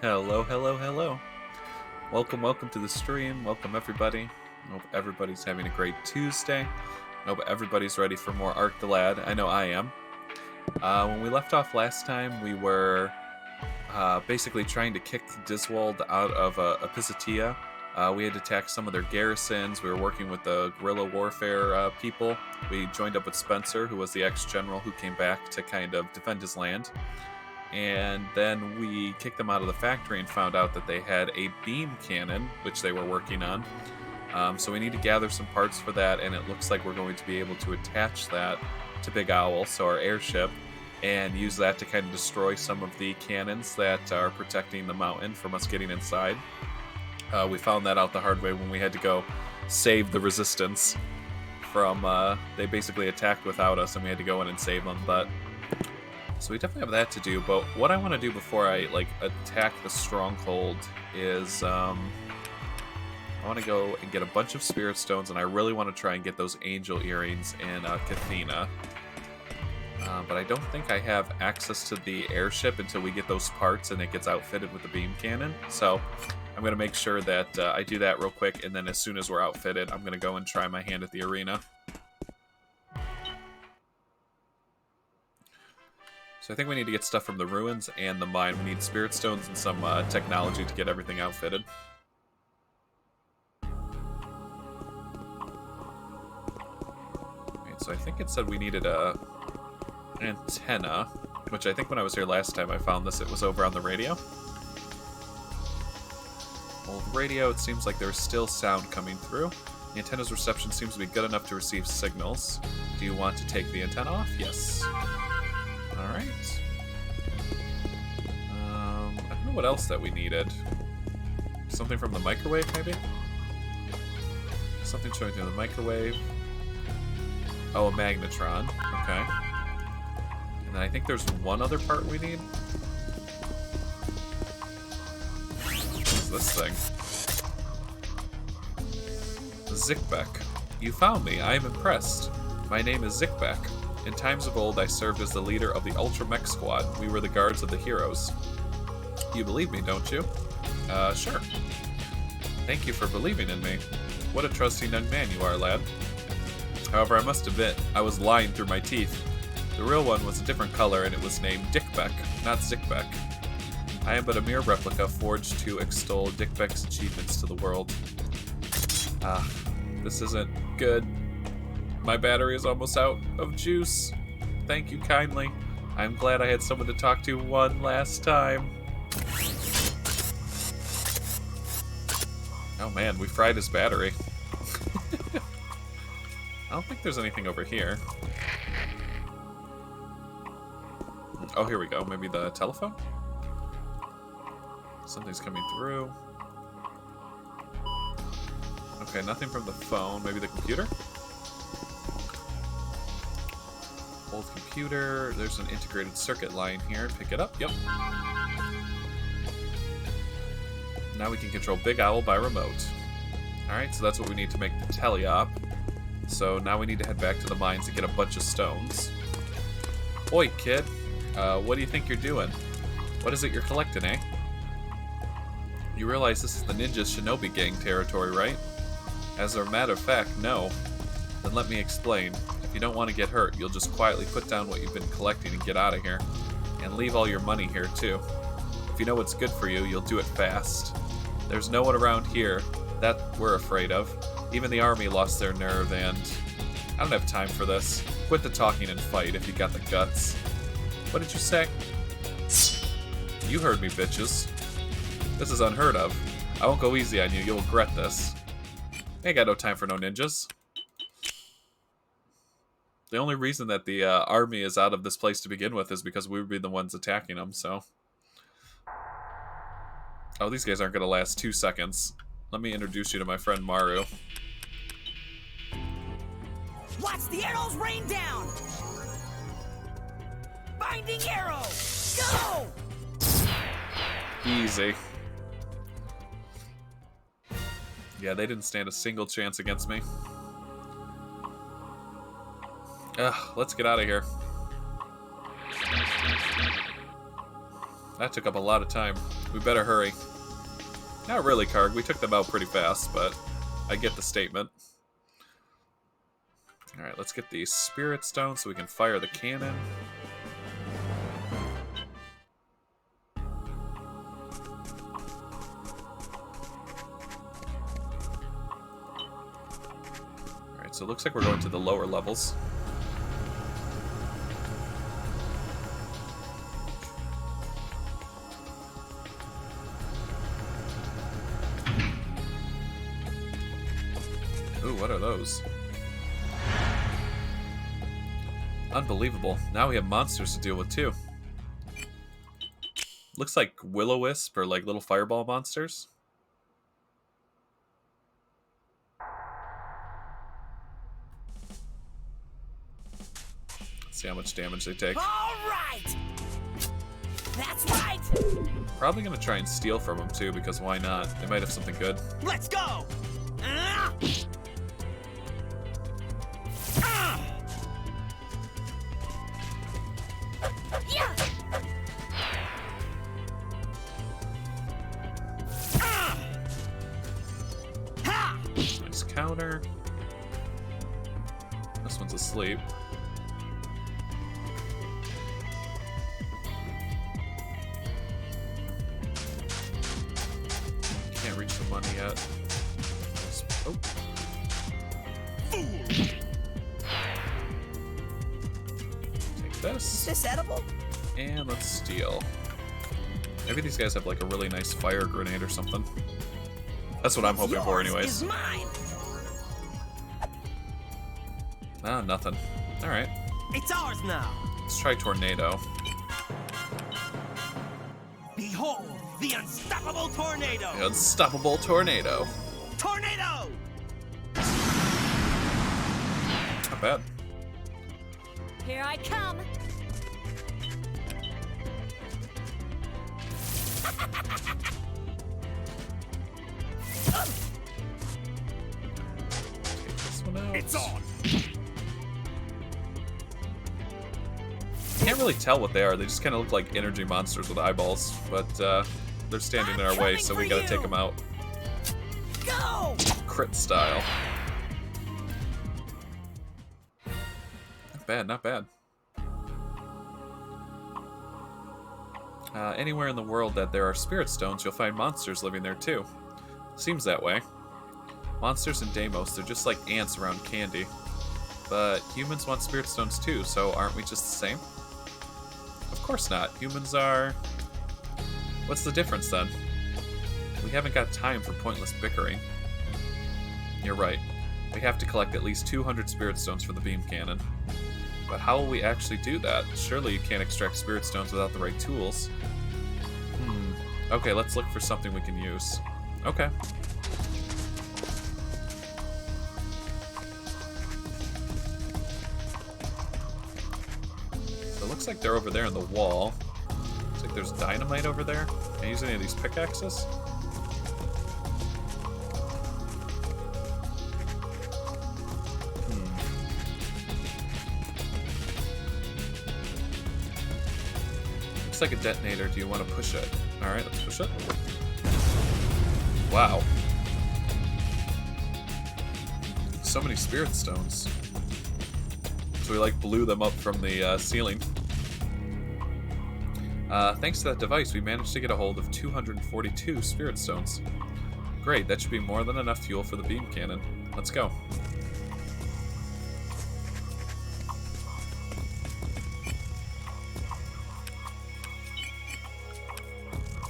Hello, hello, hello. Welcome to the stream. Welcome, everybody. Hope everybody's having a great Tuesday. Hope everybody's ready for more Arc the Lad. I know I am. When we left off last time, we were basically trying to kick Dilzweld out of Epizetia. We had to attack some of their garrisons. We were working with the guerrilla warfare people. We joined up with Spencer, who was the ex-general who came back to kind of defend his land. And then we kicked them out of the factory and found out that they had a beam cannon, which they were working on. So we need to gather some parts for that, and it looks like we're going to be able to attach that to Big Owl, so our airship, and use that to kind of destroy some of the cannons that are protecting the mountain from us getting inside. We found that out the hard way when we had to go save the resistance from... they basically attacked without us, and we had to go in and save them, but... So we definitely have that to do, but what I want to do before I attack the stronghold is I want to go and get a bunch of spirit stones, and I really want to try and get those angel earrings in Cathena. But I don't think I have access to the airship until we get those parts and it gets outfitted with the beam cannon. So I'm going to make sure that I do that real quick, and then as soon as we're outfitted, I'm going to go and try my hand at the arena. So I think we need to get stuff from the ruins and the mine. We need spirit stones and some technology to get everything outfitted. Okay, so I think it said we needed an antenna, which I think when I was here last time I found this, it was over on the radio. Old radio, it seems like there's still sound coming through. The antenna's reception seems to be good enough to receive signals. Do you want to take the antenna off? Yes. Alright. I don't know what else that we needed. Something from the microwave, maybe? Something showing through the microwave. Oh, a magnetron. Okay. And then I think there's one other part we need. What's this thing? Zickbeck. You found me. I am impressed. My name is Zickbeck. In times of old, I served as the leader of the Ultra Mech Squad. We were the guards of the heroes. You believe me, don't you? Sure. Thank you for believing in me. What a trusting young man you are, lad. However, I must admit, I was lying through my teeth. The real one was a different color, and it was named Dickbeck, not Zickbeck. I am but a mere replica forged to extol Dickbeck's achievements to the world. This isn't good. My battery is almost out of juice. Thank you kindly. I'm glad I had someone to talk to one last time. Oh man, we fried his battery. I don't think there's anything over here. Oh, here we go. Maybe the telephone? Something's coming through. Okay, nothing from the phone. Maybe the computer? Old computer. There's an integrated circuit line here. Pick it up. Yep. Now we can control Big Owl by remote. Alright, so that's what we need to make the teleop. So now we need to head back to the mines and get a bunch of stones. Oi, kid. What do you think you're doing? What is it you're collecting, eh? You realize this is the Ninja's Shinobi Gang territory, right? As a matter of fact, no. Then let me explain. If you don't want to get hurt, you'll just quietly put down what you've been collecting and get out of here. And leave all your money here, too. If you know what's good for you, you'll do it fast. There's no one around here that we're afraid of. Even the army lost their nerve, and I don't have time for this. Quit the talking and fight if you got the guts. What did you say? You heard me, bitches. This is unheard of. I won't go easy on you. You'll regret this. Ain't got no time for no ninjas. The only reason that the army is out of this place to begin with is because we would be the ones attacking them, so... Oh, these guys aren't going to last 2 seconds. Let me introduce you to my friend Maru. Watch the arrows rain down! Binding arrow! Go! Easy. Yeah, they didn't stand a single chance against me. Let's get out of here. That took up a lot of time. We better hurry. Not really, Karg. We took them out pretty fast, but I get the statement. Alright, let's get the Spirit Stone so we can fire the cannon. Alright, so it looks like we're going to the lower levels. Ooh, what are those? Unbelievable. Now we have monsters to deal with too. Looks like will-o-wisp or like little fireball monsters. Let's see how much damage they take. All right. That's right. Probably gonna try and steal from them too, because why not? They might have something good. Let's go. Yeah. Ha. Nice counter. This one's asleep. Can't reach the money yet. Oh. Take this. Is this edible? And let's steal. Maybe these guys have like a really nice fire grenade or something. That's what I'm hoping for anyways. Is mine. Ah, nothing. Alright. It's ours now. Let's try Tornado. Behold, the unstoppable tornado. The unstoppable Tornado. Tornado! Not bad. Here I come. Take this one out. It's on. Can't really tell what they are. They just kind of look like energy monsters with eyeballs, but they're standing in our way, so we gotta take them out. Go! Crit style. Not bad, not bad. Anywhere in the world that there are spirit stones, you'll find monsters living there too. Seems that way. Monsters in Deimos, they're just like ants around candy. But humans want spirit stones too, so aren't we just the same? Of course not. Humans are... What's the difference then? We haven't got time for pointless bickering. You're right. We have to collect at least 200 spirit stones for the beam cannon. But how will we actually do that? Surely you can't extract spirit stones without the right tools. Okay, let's look for something we can use. Okay. So it looks like they're over there in the wall. Looks like there's dynamite over there. Can I use any of these pickaxes? Looks like a detonator. Do you want to push it? Alright, let's push it. Wow. So many spirit stones. So we like blew them up from the ceiling. Thanks to that device, we managed to get a hold of 242 spirit stones. Great, that should be more than enough fuel for the beam cannon. Let's go.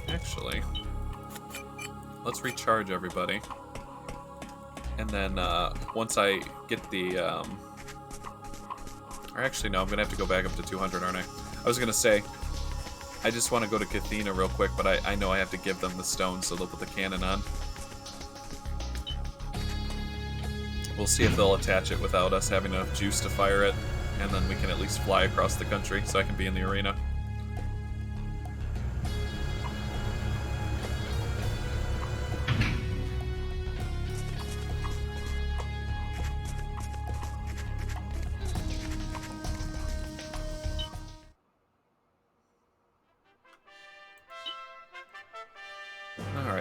Actually, let's recharge everybody. And then once I get the... Or actually, no, I'm going to have to go back up to 200, aren't I? I was going to say, I just want to go to Cathena real quick, but I know I have to give them the stone so they'll put the cannon on. We'll see if they'll attach it without us having enough juice to fire it, and then we can at least fly across the country so I can be in the arena.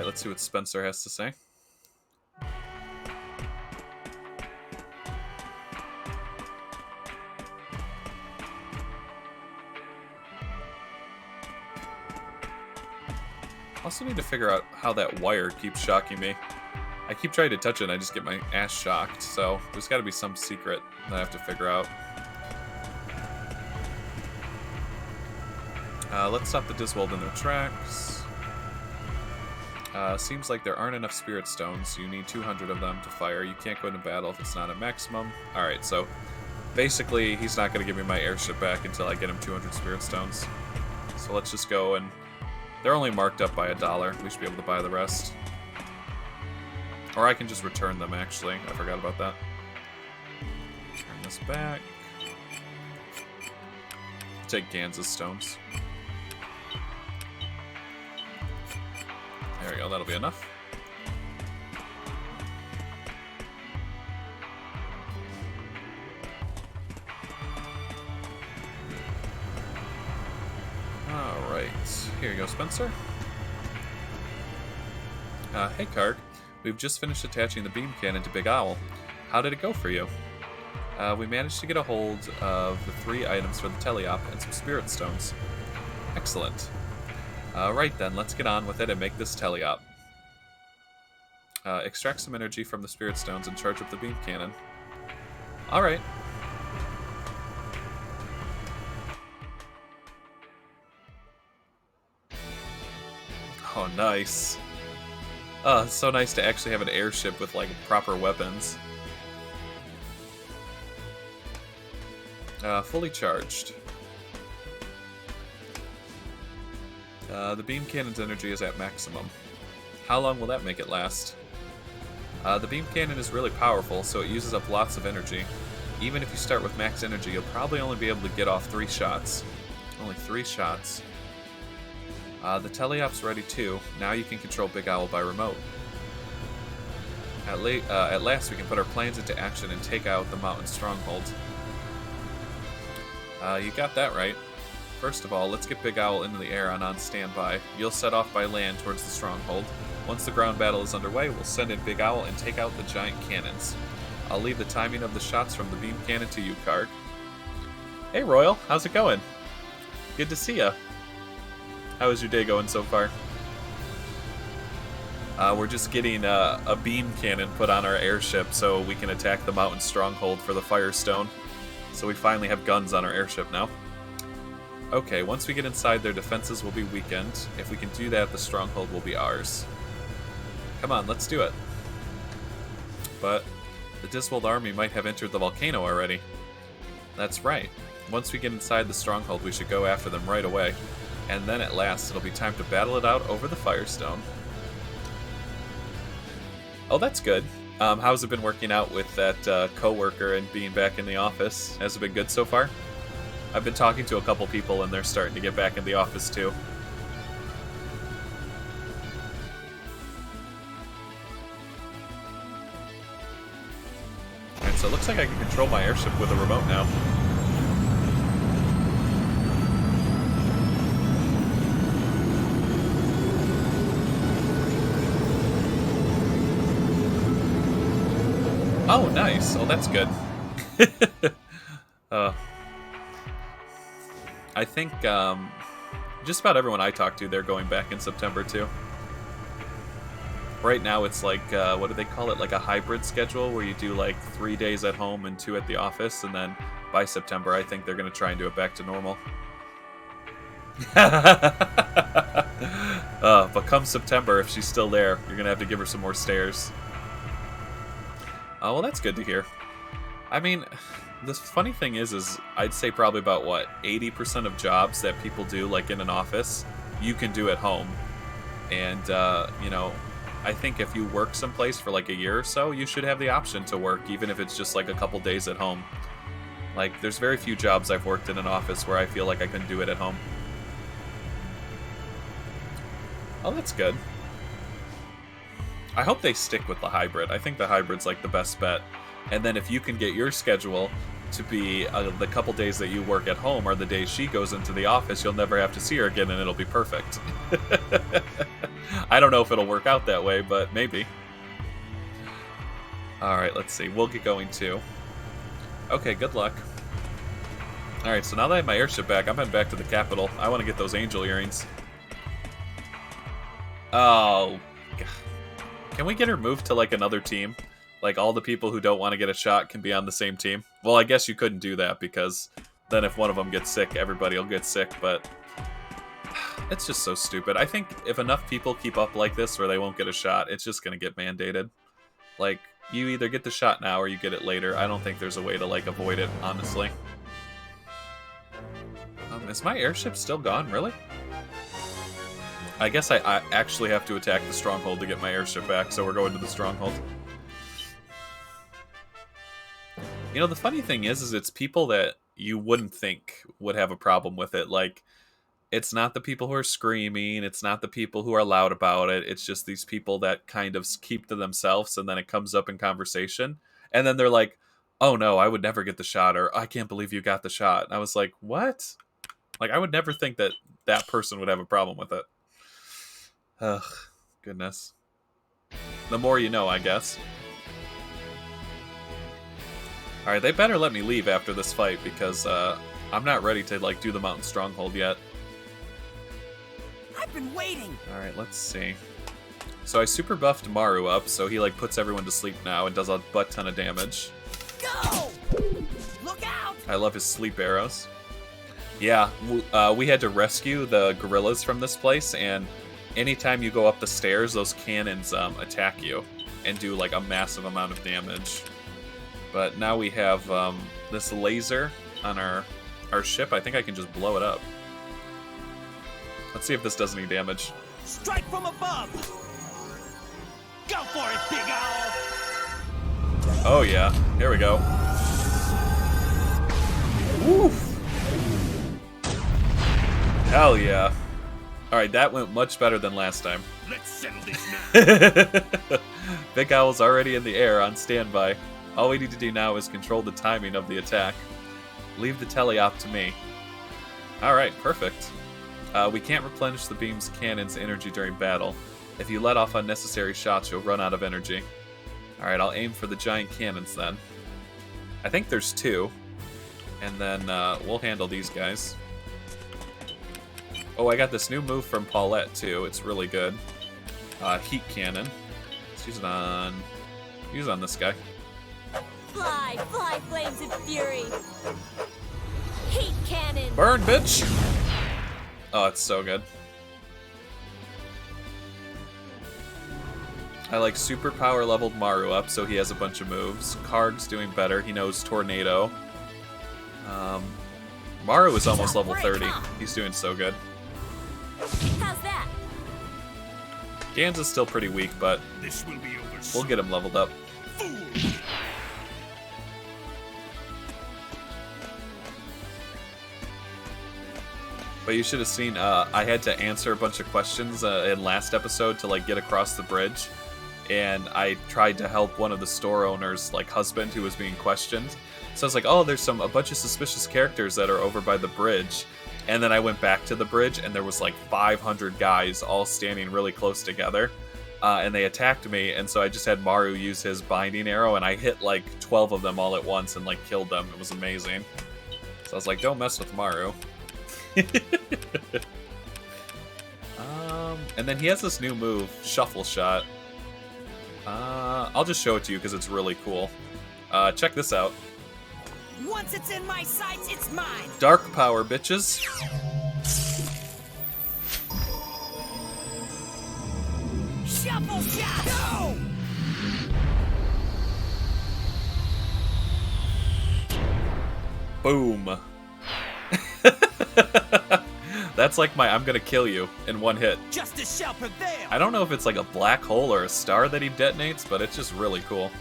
Alright, let's see what Spencer has to say. Also need to figure out how that wire keeps shocking me. I keep trying to touch it and I just get my ass shocked, so there's got to be some secret that I have to figure out. Let's stop the Dilzweld in their tracks. Seems like there aren't enough spirit stones. You need 200 of them to fire. You can't go into battle if it's not a maximum. Alright, so basically he's not going to give me my airship back until I get him 200 spirit stones. So let's just go and... They're only marked up by $1. We should be able to buy the rest. Or I can just return them, actually. I forgot about that. Turn this back. Take Ganz's stones. There we go, that'll be enough. Alright, here you go, Spencer. Hey, Karg. We've just finished attaching the beam cannon to Big Owl. How did it go for you? We managed to get a hold of the 3 items for the teleop and some spirit stones. Excellent. Right then, let's get on with it and make this teleop. Extract some energy from the spirit stones and charge up the beam cannon. Alright. Oh, nice. Oh, it's so nice to actually have an airship with, like, proper weapons. Fully charged. The beam cannon's energy is at maximum. How long will that make it last? The beam cannon is really powerful, so it uses up lots of energy. Even if you start with max energy, you'll probably only be able to get off 3 shots. Only 3 shots. The teleop's ready too. Now you can control Big Owl by remote. At last we can put our plans into action and take out the mountain stronghold. You got that right. First of all, let's get Big Owl into the air and on standby. You'll set off by land towards the stronghold. Once the ground battle is underway, we'll send in Big Owl and take out the giant cannons. I'll leave the timing of the shots from the beam cannon to you, Karg. Hey, Royal. How's it going? Good to see ya. How is your day going so far? We're just getting a beam cannon put on our airship so we can attack the mountain stronghold for the Firestone. So we finally have guns on our airship now. Okay, once we get inside, their defenses will be weakened. If we can do that, the stronghold will be ours. Come on, let's do it. But the Dilzweld Army might have entered the volcano already. That's right. Once we get inside the stronghold, we should go after them right away. And then at last, it'll be time to battle it out over the Firestone. Oh, that's good. How's it been working out with that co-worker and being back in the office? Has it been good so far? I've been talking to a couple people and they're starting to get back in the office too. Alright, so it looks like I can control my airship with a remote now. Oh, nice. Oh, that's good. I think just about everyone I talk to, they're going back in September too. Right now it's like, what do they call it? Like a hybrid schedule where you do like 3 days at home and 2 at the office. And then by September, I think they're going to try and do it back to normal. But come September, if she's still there, you're going to have to give her some more stairs. Oh, well, that's good to hear. I mean, the funny thing is I'd say probably about, 80% of jobs that people do, like in an office, you can do at home. And, you know, I think if you work someplace for like a year or so, you should have the option to work, even if it's just like a couple days at home. Like, there's very few jobs I've worked in an office where I feel like I couldn't do it at home. Oh, that's good. I hope they stick with the hybrid. I think the hybrid's like the best bet. And then if you can get your schedule to be the couple days that you work at home are the days she goes into the office, you'll never have to see her again and it'll be perfect. I don't know if it'll work out that way, but maybe. Alright, let's see. We'll get going too. Okay, good luck. Alright, so now that I have my airship back, I'm heading back to the capital. I want to get those angel earrings. Oh, God. Can we get her moved to, like, another team? Like, all the people who don't want to get a shot can be on the same team? Well, I guess you couldn't do that, because then if one of them gets sick, everybody will get sick, but it's just so stupid. I think if enough people keep up like this where they won't get a shot, it's just going to get mandated. Like, you either get the shot now or you get it later. I don't think there's a way to, like, avoid it, honestly. Is my airship still gone? Really? I guess I actually have to attack the stronghold to get my airship back, so we're going to the stronghold. You know, the funny thing is it's people that you wouldn't think would have a problem with it. Like, it's not the people who are screaming, it's not the people who are loud about it, it's just these people that kind of keep to themselves, and then it comes up in conversation, and then they're like, oh no, I would never get the shot, or I can't believe you got the shot. And I was like, what? Like, I would never think that that person would have a problem with it. Ugh, goodness. The more you know, I guess. Alright, they better let me leave after this fight, because I'm not ready to, like, do the mountain stronghold yet. I've been waiting. Alright, let's see. So I super buffed Maru up, so he, like, puts everyone to sleep now and does a butt ton of damage. Go! Look out! I love his sleep arrows. Yeah, we had to rescue the gorillas from this place, and anytime you go up the stairs, those cannons attack you and do, like, a massive amount of damage. But now we have this laser on our ship. I think I can just blow it up. Let's see if this does any damage. Strike from above! Go for it, Big Owl! Oh yeah, here we go. Woof! Hell yeah. Alright, that went much better than last time. Let's settle this now! Big Owl's already in the air on standby. All we need to do now is control the timing of the attack. Leave the teleop to me. Alright, perfect. We can't replenish the beam's cannon's energy during battle. If you let off unnecessary shots, you'll run out of energy. Alright, I'll aim for the giant cannons then. I think there's two. And then we'll handle these guys. Oh, I got this new move from Paulette too. It's really good. Heat cannon. Let's use it on this guy. Fly, fly, flames of fury. Heat cannon. Burn, bitch! Oh, it's so good. I like super power leveled Maru up, so he has a bunch of moves. Karg's doing better. He knows Tornado. Maru is almost level 30. He's doing so good. How's that? Gan's still pretty weak, but This will be over we'll get him leveled up. But you should have seen, I had to answer a bunch of questions in last episode to, like, get across the bridge. And I tried to help one of the store owners, like, husband who was being questioned. So I was like, oh, there's a bunch of suspicious characters that are over by the bridge. And then I went back to the bridge, and there was, like, 500 guys all standing really close together. And they attacked me, and so I just had Maru use his binding arrow, and I hit, like, 12 of them all at once and, like, killed them. It was amazing. So I was like, don't mess with Maru. And then he has this new move, Shuffle Shot. I'll just show it to you because it's really cool. Check this out. Once it's in my sights, it's mine! Dark power, bitches. Shuffle shot! Go! Boom. That's like my I'm gonna kill you in one hit. Justice shall prevail! I don't know if it's like a black hole or a star that he detonates, but it's just really cool.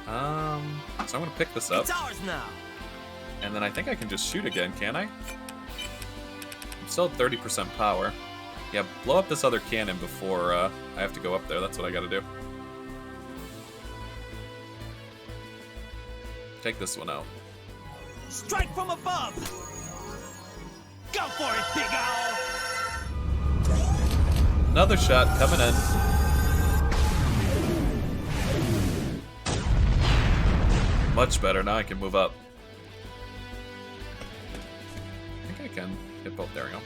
So I'm gonna pick this up. It's ours now! And then I think I can just shoot again, can I? I'm still at 30% power. Yeah, blow up this other cannon before I have to go up there. That's what I gotta do. Take this one out. Strike from above! Go for it, Big Owl! Another shot coming in. Much better. Now I can move up. I think I can hit both. There we go.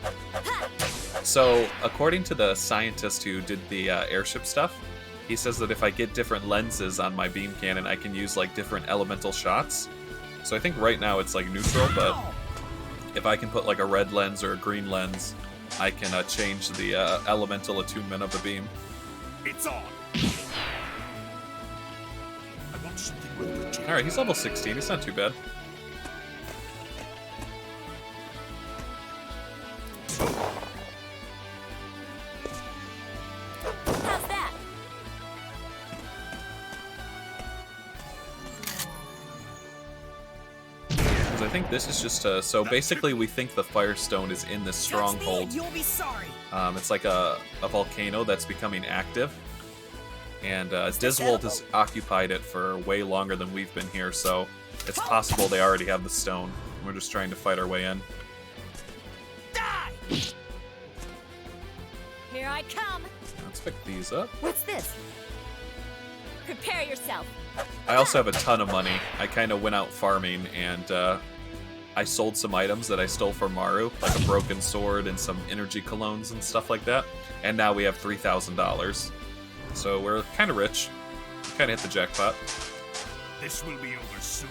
So, according to the scientist who did the airship stuff, he says that if I get different lenses on my beam cannon, I can use like different elemental shots. So I think right now it's like neutral, but if I can put like a red lens or a green lens, I can change the elemental attunement of the beam. It's on. I want something with Alright, he's level 16. He's not too bad. How's that? Because I think this is just so basically we think the Firestone is in this stronghold. You'll be sorry. It's like a volcano that's becoming active. And Dilzweld has occupied it for way longer than we've been here, so it's possible they already have the stone. We're just trying to fight our way in. Die! Here I come. Let's pick these up. What's this? Prepare yourself. I also have a ton of money. I kind of went out farming, and I sold some items that I stole from Maru, like a broken sword and some energy colognes and stuff like that. And now we have $3,000. So we're kind of rich. Kind of hit the jackpot. This will be over soon.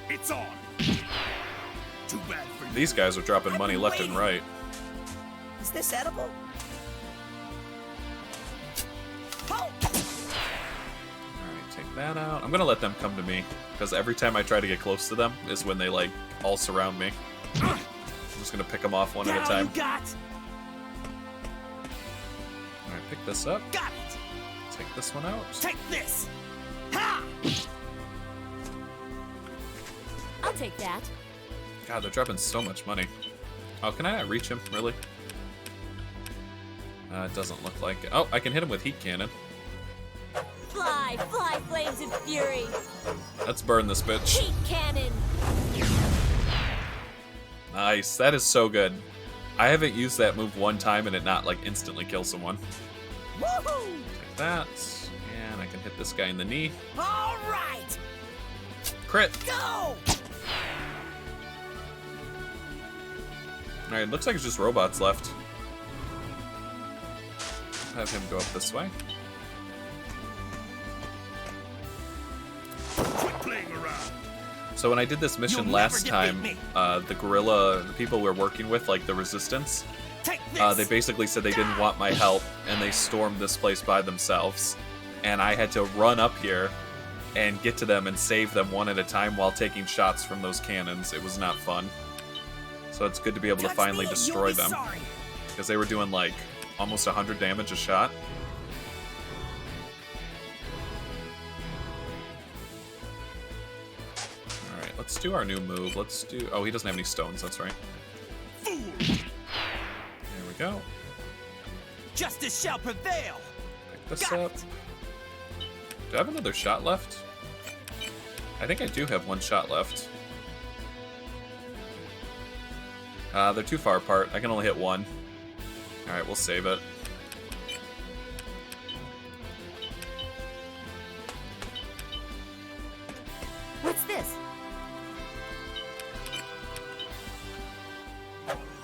It's on. Too bad for you. These guys are dropping money left and right. Is this edible? Oh! Alright, take that out. I'm gonna let them come to me, because every time I try to get close to them is when they, like, all surround me. I'm just gonna pick them off one at a time. You got. Alright, pick this up. Got it. Take this one out. Take this. Ha! I'll take that. God, they're dropping so much money. Oh, can I not reach him? Really? It doesn't look like it. Oh, I can hit him with heat cannon. Fly, fly, flames of fury. Let's burn this bitch. Heat cannon. Nice. That is so good. I haven't used that move one time and it not, like, instantly kill someone. Woohoo! Take that. And I can hit this guy in the knee. All right. Crit. Go! Alright, looks like it's just robots left. Have him go up this way. Quit playing around. So when I did this mission You'll last never defeat time, me. the people we're working with, like the Resistance, Take this. they basically said they didn't want my help, and they stormed this place by themselves. And I had to run up here and get to them and save them one at a time while taking shots from those cannons. It was not fun. So it's good to be able to Touch finally me and destroy you'll be them. sorry. Because they were doing like almost 100 damage a shot. Alright, let's do our new move. Let's do... Oh, he doesn't have any stones, that's right. Fool. There we go. Justice shall prevail. Pick this Got up. it. Do I have another shot left? I think I do have one shot left. They're too far apart. I can only hit one. Alright, we'll save it. What's this?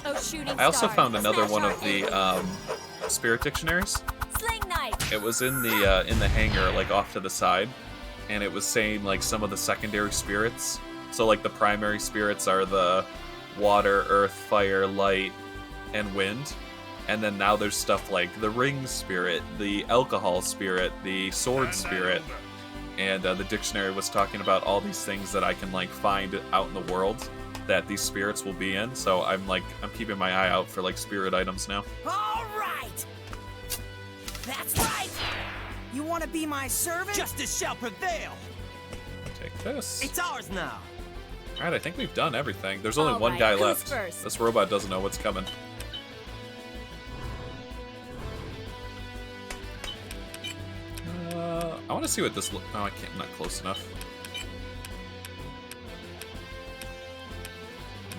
Oh, shooting I also stars. found another Smash one our of the enemies. spirit dictionaries. Sling knife. It was in the hangar, like off to the side, and it was saying like some of the secondary spirits. So like the primary spirits are the water, earth, fire, light, and wind. And then now there's stuff like the ring spirit, the alcohol spirit, the sword spirit. And the dictionary was talking about all these things that I can like find out in the world that these spirits will be in. So I'm keeping my eye out for like spirit items now. All right. That's right. You want to be my servant? Justice shall prevail. Take this. It's ours now. Alright, I think we've done everything. There's only one Alright, guy who's left. first? This robot doesn't know what's coming. I want to see what this Oh, I can't. I'm not close enough.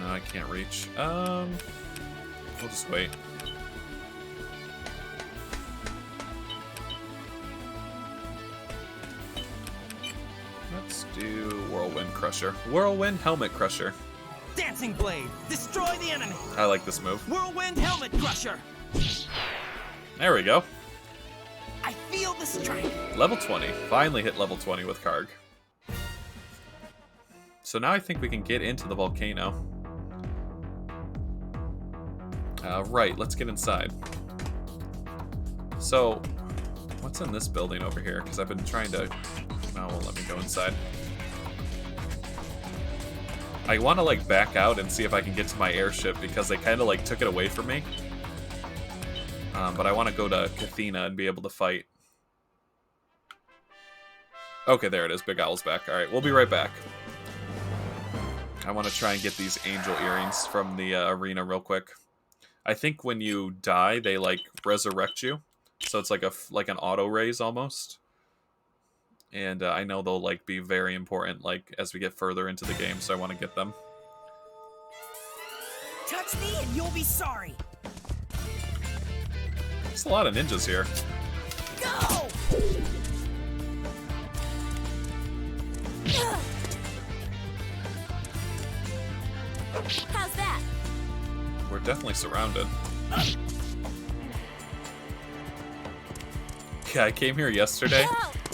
No, I can't reach. We'll just wait. do Whirlwind Crusher. Whirlwind Helmet Crusher. Dancing Blade, destroy the enemy. I like this move. Whirlwind Helmet Crusher. There we go. I feel the strength. Level 20. Finally hit level 20 with Karg. So now I think we can get into the volcano. Right, let's get inside. So, what's in this building over here? Because I've been trying to... No, it won't let me go inside. I want to, like, back out and see if I can get to my airship because they kind of, like, took it away from me. But I want to go to Cathena and be able to fight. Okay, there it is. Big Owl's back. Alright, we'll be right back. I want to try and get these angel earrings from the arena real quick. I think when you die, they, like, resurrect you. So it's like an auto raise almost. And I know they'll, like, be very important, like, as we get further into the game, so I want to get them. Touch me and you'll be sorry. There's a lot of ninjas here. Go! How's that? We're definitely surrounded. Yeah, I came here yesterday,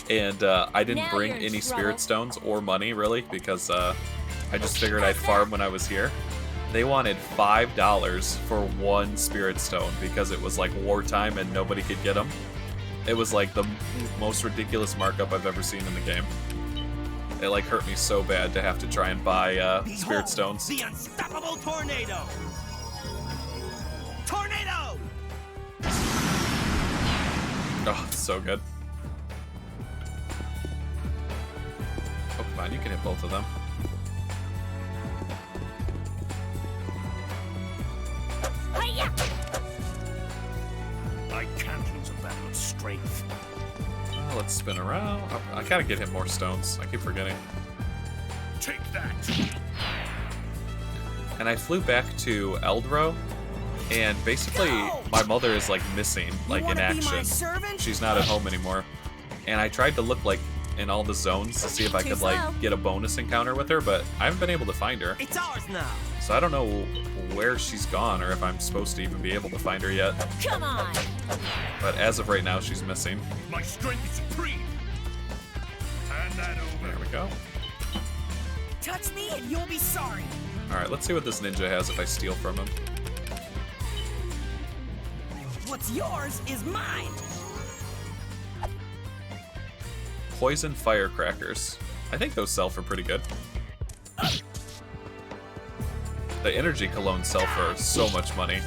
and I didn't Now bring you're in any trouble. spirit stones or money, really, because I just figured I'd farm when I was here. They wanted $5 for one spirit stone because it was like wartime and nobody could get them. It was like the most ridiculous markup I've ever seen in the game. It like hurt me so bad to have to try and buy Behold, spirit stones. The unstoppable tornado. Tornado! Oh, it's so good. Oh, come on, you can hit both of them. Hi-ya! I can't lose a battle of strength. Let's spin around. Oh, I gotta get him more stones. I keep forgetting. Take that. And I flew back to Eldro, and basically my mother is like missing, like in action. She's not at home anymore. And I tried to look like in all the zones to see if I could like get a bonus encounter with her, but I haven't been able to find her. It's ours now. So I don't know where she's gone or if I'm supposed to even be able to find her yet. Come on! But as of right now, she's missing. My strength is supreme. Hand that over. There we go. Touch me and you'll be sorry. Alright, let's see what this ninja has if I steal from him. What's yours is mine. Poison firecrackers. I think those sell for pretty good. The energy cologne sell for so much money.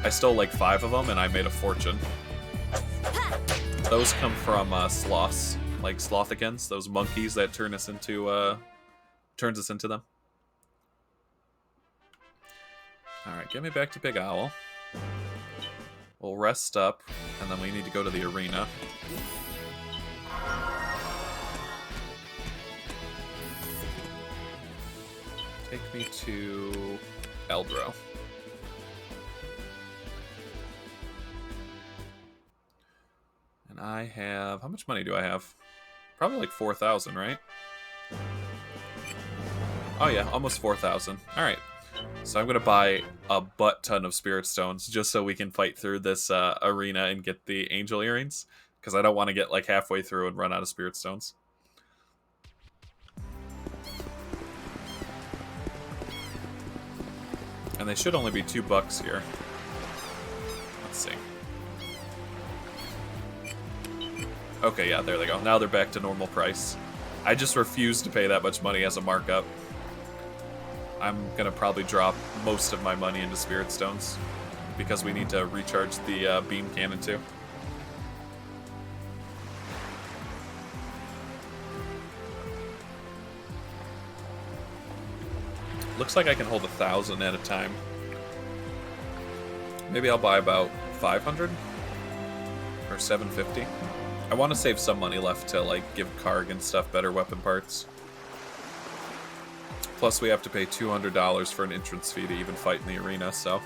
I stole like 5 of them and I made a fortune. Those come from sloths, like slothicans, those monkeys that turns us into them. Alright, get me back to Big Owl. We'll rest up, and then we need to go to the arena. Take me to Eldro. And I have... How much money do I have? Probably like 4,000, right? Oh yeah, almost 4,000. Alright. So I'm going to buy a butt ton of spirit stones just so we can fight through this arena and get the angel earrings. Because I don't want to get like halfway through and run out of spirit stones. And they should only be $2 here. Let's see. Okay, yeah, there they go. Now they're back to normal price. I just refuse to pay that much money as a markup. I'm gonna probably drop most of my money into spirit stones because we need to recharge the beam cannon too. Looks like I can hold 1,000 at a time. Maybe I'll buy about 500 or 750. I want to save some money left to like give Karg and stuff better weapon parts. Plus we have to pay $200 for an entrance fee to even fight in the arena, so.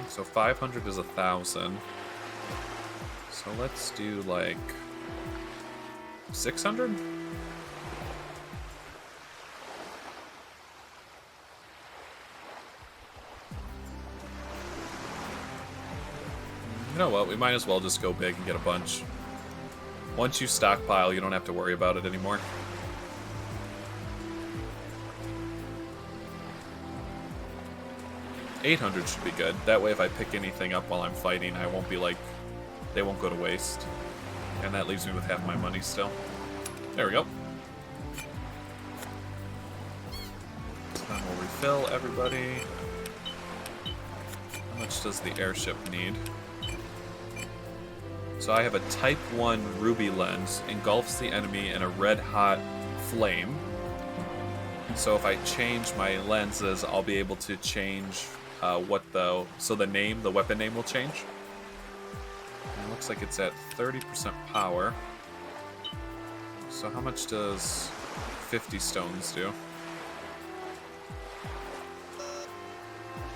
So 500 is 1,000. So let's do like 600? You know what, we might as well just go big and get a bunch. Once you stockpile, you don't have to worry about it anymore. $800 should be good. That way if I pick anything up while I'm fighting, I won't be like... they won't go to waste. And that leaves me with half my money still. There we go. Then we'll refill everybody. How much does the airship need? So I have a Type 1 ruby lens, engulfs the enemy in a red-hot flame. So if I change my lenses, I'll be able to change so the weapon name will change. And it looks like it's at 30% power. So how much does 50 stones do?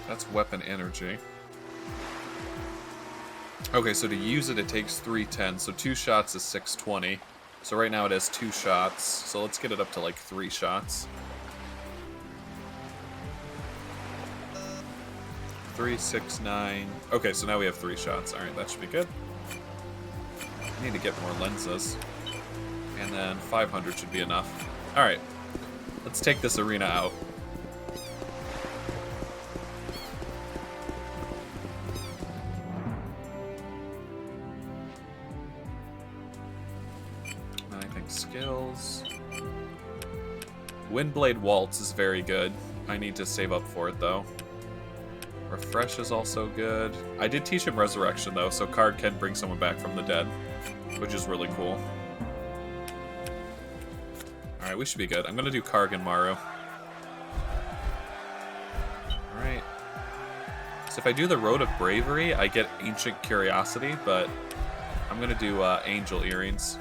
That's weapon energy. Okay, so to use it, it takes 310, so 2 shots is 620. So right now it has 2 shots, so let's get it up to like 3 shots. 3, 6, 9. Okay, so now we have 3 shots. Alright, that should be good. I need to get more lenses. And then 500 should be enough. Alright, let's take this arena out. Skills. Windblade Waltz is very good. I need to save up for it though. Refresh is also good. I did teach him Resurrection though, so Card can bring someone back from the dead, which is really cool. Alright, we should be good. I'm gonna do Karg and Maru. Alright. So if I do the Road of Bravery, I get Ancient Curiosity, but I'm gonna do Angel Earrings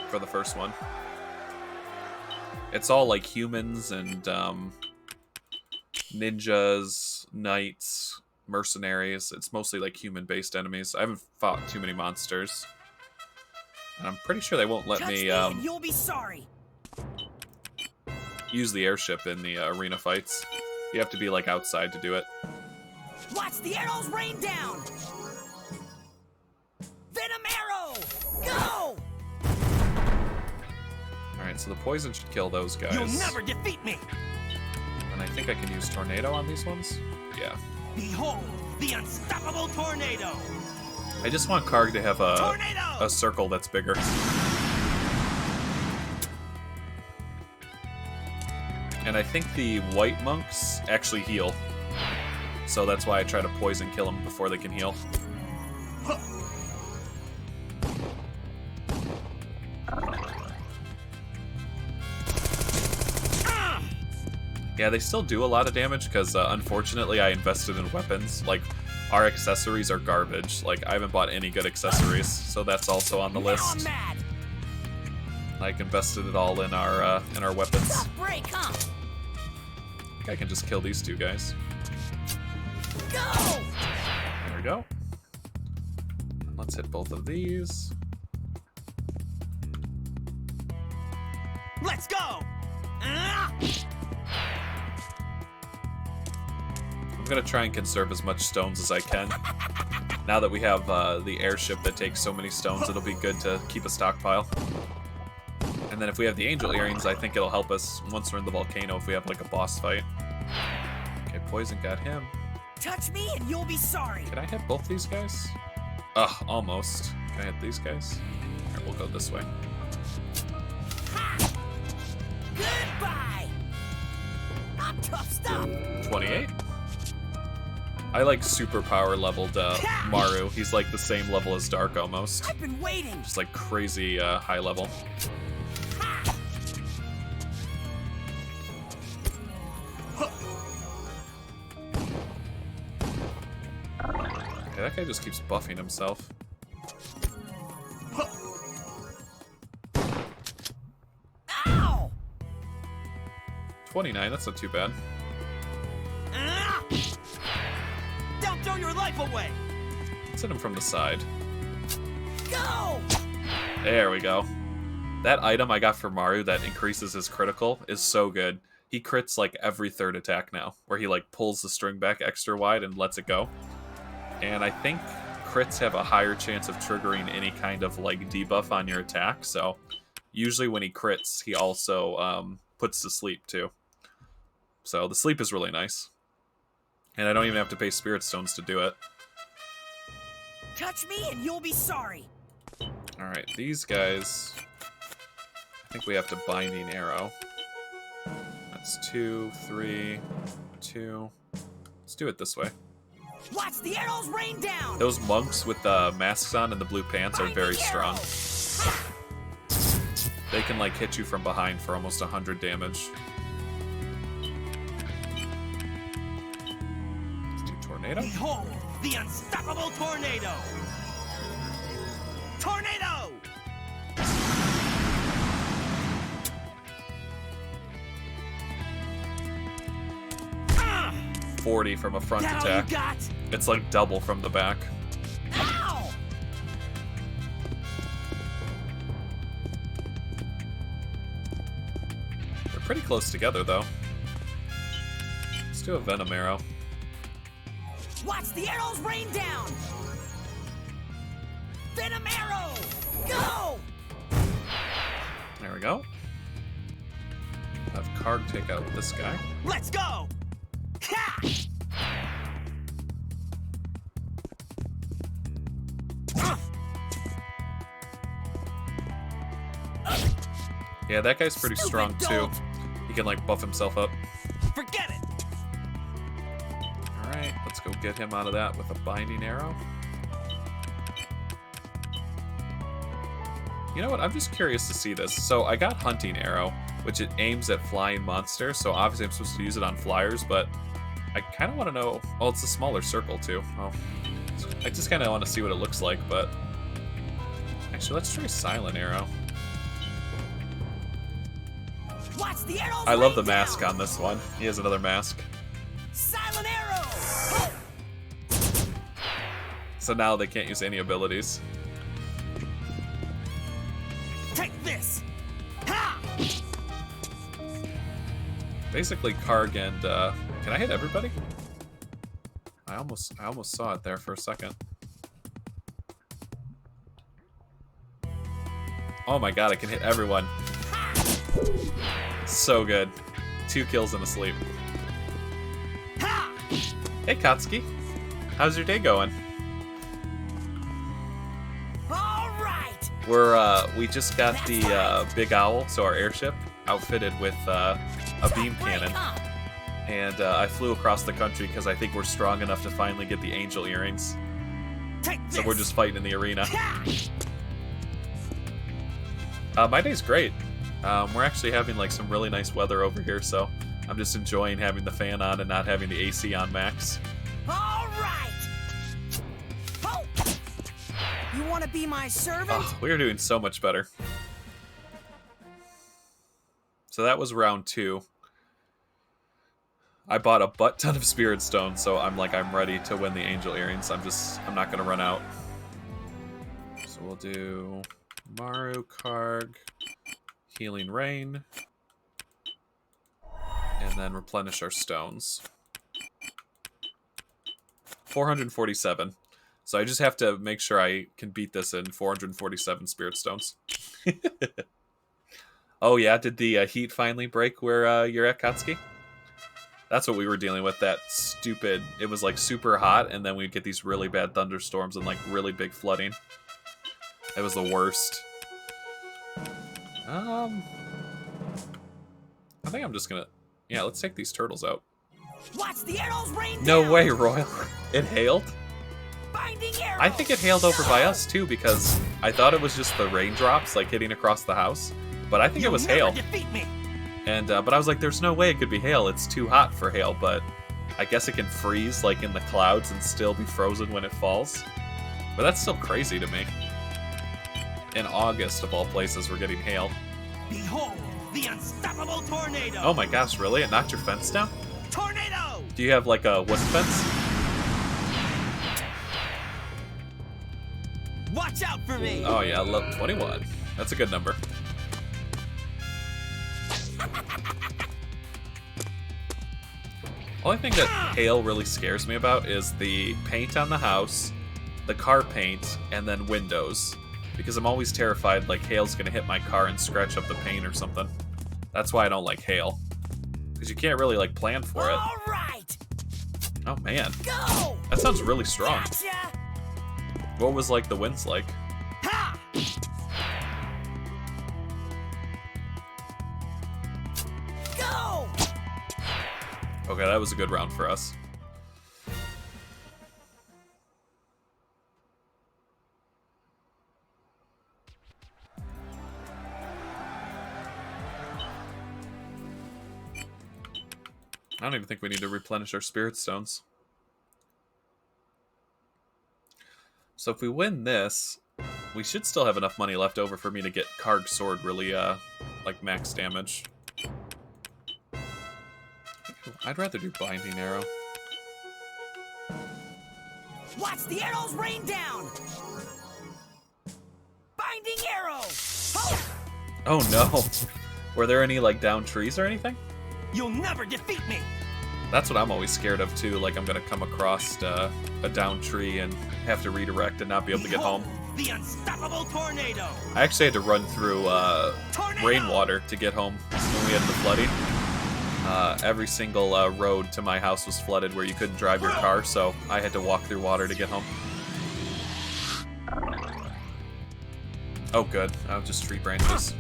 for the first one. It's all like humans and ninjas, knights, mercenaries. It's mostly like human-based enemies. I haven't fought too many monsters. And I'm pretty sure they won't let me you'll be sorry. use the airship in the arena fights. You have to be like outside to do it. Watch the arrows rain down. Venom arrow! Go! Alright, so the poison should kill those guys. You'll never defeat me! And I think I can use Tornado on these ones? Yeah. Behold, the unstoppable tornado! I just want Karg to have a circle that's bigger. And I think the white monks actually heal. So that's why I try to poison kill them before they can heal. Yeah, they still do a lot of damage because, unfortunately, I invested in weapons. Like, our accessories are garbage. Like, I haven't bought any good accessories, so that's also on the list. Like, invested it all in our weapons. Tough break, huh? I think I can just kill these 2 guys. Go! There we go. Let's hit both of these. Let's go! I'm gonna try and conserve as much stones as I can. Now that we have the airship that takes so many stones, it'll be good to keep a stockpile. And then if we have the Angel Earrings, I think it'll help us once we're in the volcano if we have like a boss fight. Okay, poison got him. Touch me and you'll be sorry. Can I hit both these guys? Ugh, almost. Can I hit these guys? Alright, we'll go this way. Ha! Goodbye! Not tough stuff. 28? I like superpower leveled Maru. He's like the same level as Dark almost. I've been waiting. Just like crazy high level. Okay, that guy just keeps buffing himself. Ow! 29, that's not too bad. Don't throw your life away! Let's hit him from the side. Go! There we go. That item I got for Maru that increases his critical is so good. He crits like every third attack now, where he like pulls the string back extra wide and lets it go. And I think crits have a higher chance of triggering any kind of like debuff on your attack, so usually when he crits, he also puts to sleep too. So the sleep is really nice. And I don't even have to pay Spirit Stones to do it. Touch me and you'll be sorry. Alright, these guys... I think we have to Binding Arrow. That's 2, 3, 2. Let's do it this way. Watch the arrows rain down! Those monks with the masks on and the blue pants are very strong. They can like hit you from behind for almost 100 damage. Let's do Tornado. Behold, the unstoppable tornado! Tornado! 40 from a front That attack. all you got? It's like double from the back. Ow! They're pretty close together though. Let's do a Venom Arrow. Watch the arrows rain down! Venom arrow! Go! There we go. Have Karg take out this guy. Let's go! Ha! Yeah, that guy's pretty Stupid strong too. dolt. He can like buff himself up. Forget it! Alright, let's go get him out of that with a Binding Arrow. You know what? I'm just curious to see this. So I got Hunting Arrow, which it aims at flying monsters, so obviously I'm supposed to use it on flyers, but I kind of want to know... Oh, it's a smaller circle too. Oh, I just kind of want to see what it looks like, but... Actually, let's try Silent Arrow. Watch the arrows I love the rain mask down. on this one. He has another mask. Silent arrow! So now they can't use any abilities. Take this! Ha! Basically, Karg and... can I hit everybody? I almost saw it there for a second. Oh my god, I can hit everyone. So good. 2 kills and a sleep. Ha! Hey Katsuki, how's your day going? All right! We just got the Big Owl, so our airship, outfitted with a beam cannon. And I flew across the country because I think we're strong enough to finally get the angel earrings. Take this! So we're just fighting in the arena. Ha! My day's great. We're actually having like some really nice weather over here, so I'm just enjoying having the fan on and not having the AC on max. All right! Oh! You want to be my servant? Oh, we are doing so much better. So that was round 2. I bought a butt ton of Spirit Stones, so I'm ready to win the Angel Earrings. I'm not gonna run out. So we'll do Maru, Karg, Healing Rain, and then replenish our stones. 447. So I just have to make sure I can beat this in 447 Spirit Stones. Oh yeah, did the heat finally break where you're at, Katsuki? That's what we were dealing with, that stupid... It was like super hot, and then we'd get these really bad thunderstorms and like really big flooding. It was the worst. I think I'm just gonna... Yeah, let's take these turtles out. Watch the arrows rain No down! way, Royal. It hailed? Binding arrow! I think it hailed over by us, too, because I thought it was just the raindrops, like, hitting across the house. But I think it was You'll hail. never defeat me. And but I was like, there's no way it could be hail. It's too hot for hail, but I guess it can freeze, like, in the clouds and still be frozen when it falls. But that's still crazy to me. In August, of all places, we're getting hail. Behold, the unstoppable tornado! Oh my gosh, really? It knocked your fence down? Tornado! Do you have, like, a wooden fence? Watch out for me. Oh yeah, I love 21. That's a good number. Only thing that hail really scares me about is the paint on the house, the car paint, and then windows. Because I'm always terrified like hail's gonna hit my car and scratch up the paint or something. That's why I don't like hail. Because you can't really like plan for it. All right. Oh man. Go. That sounds really strong. Gotcha. What was like the winds like? Ha. Go. Okay, that was a good round for us. I don't even think we need to replenish our spirit stones. So if we win this, we should still have enough money left over for me to get Karg's sword really, like, max damage. I'd rather do Binding Arrow. Watch the arrows rain down. Binding arrow. Oh. Oh no! Were there any, like, down trees or anything? You'll never defeat me. That's what I'm always scared of, too. Like, I'm gonna come across a down tree and have to redirect and not be able to get home. The unstoppable tornado. I actually had to run through rainwater to get home when we had the flooding. Every single road to my house was flooded where you couldn't drive your car, so I had to walk through water to get home. Oh, good. Oh, just tree branches.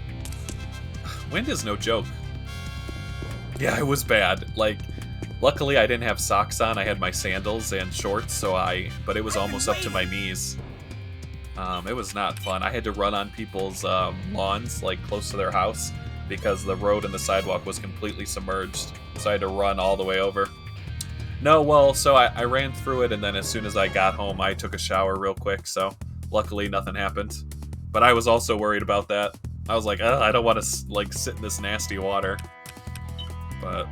Wind is no joke. Yeah, it was bad. Like, luckily I didn't have socks on. I had my sandals and shorts, but it was almost up to my knees. It was not fun. I had to run on people's lawns, like, close to their house, because the road and the sidewalk was completely submerged. So I had to run all the way over. No, well, so I ran through it, and then as soon as I got home, I took a shower real quick, so luckily nothing happened. But I was also worried about that. I was like, I don't want to, like, sit in this nasty water. But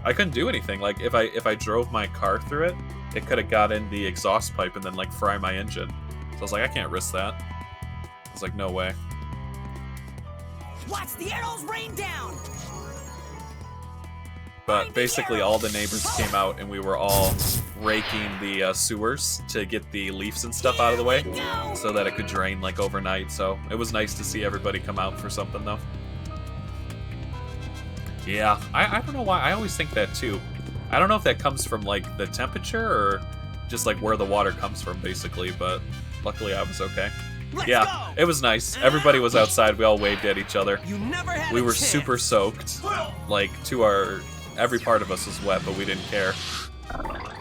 I couldn't do anything. Like, if I drove my car through it, it could have got in the exhaust pipe and then, like, fry my engine. So I was like, I can't risk that. I was like, no way. Watch the arrows rain down. But basically all the neighbors came out and we were all raking the sewers to get the leaves and stuff out of the way so that it could drain, like, overnight. So it was nice to see everybody come out for something, though. Yeah, I don't know why. I always think that, too. I don't know if that comes from, like, the temperature or just, like, where the water comes from, basically. But luckily I was okay. Yeah, it was nice. Everybody was outside. We all waved at each other. We were super soaked. Like, every part of us was wet, but we didn't care.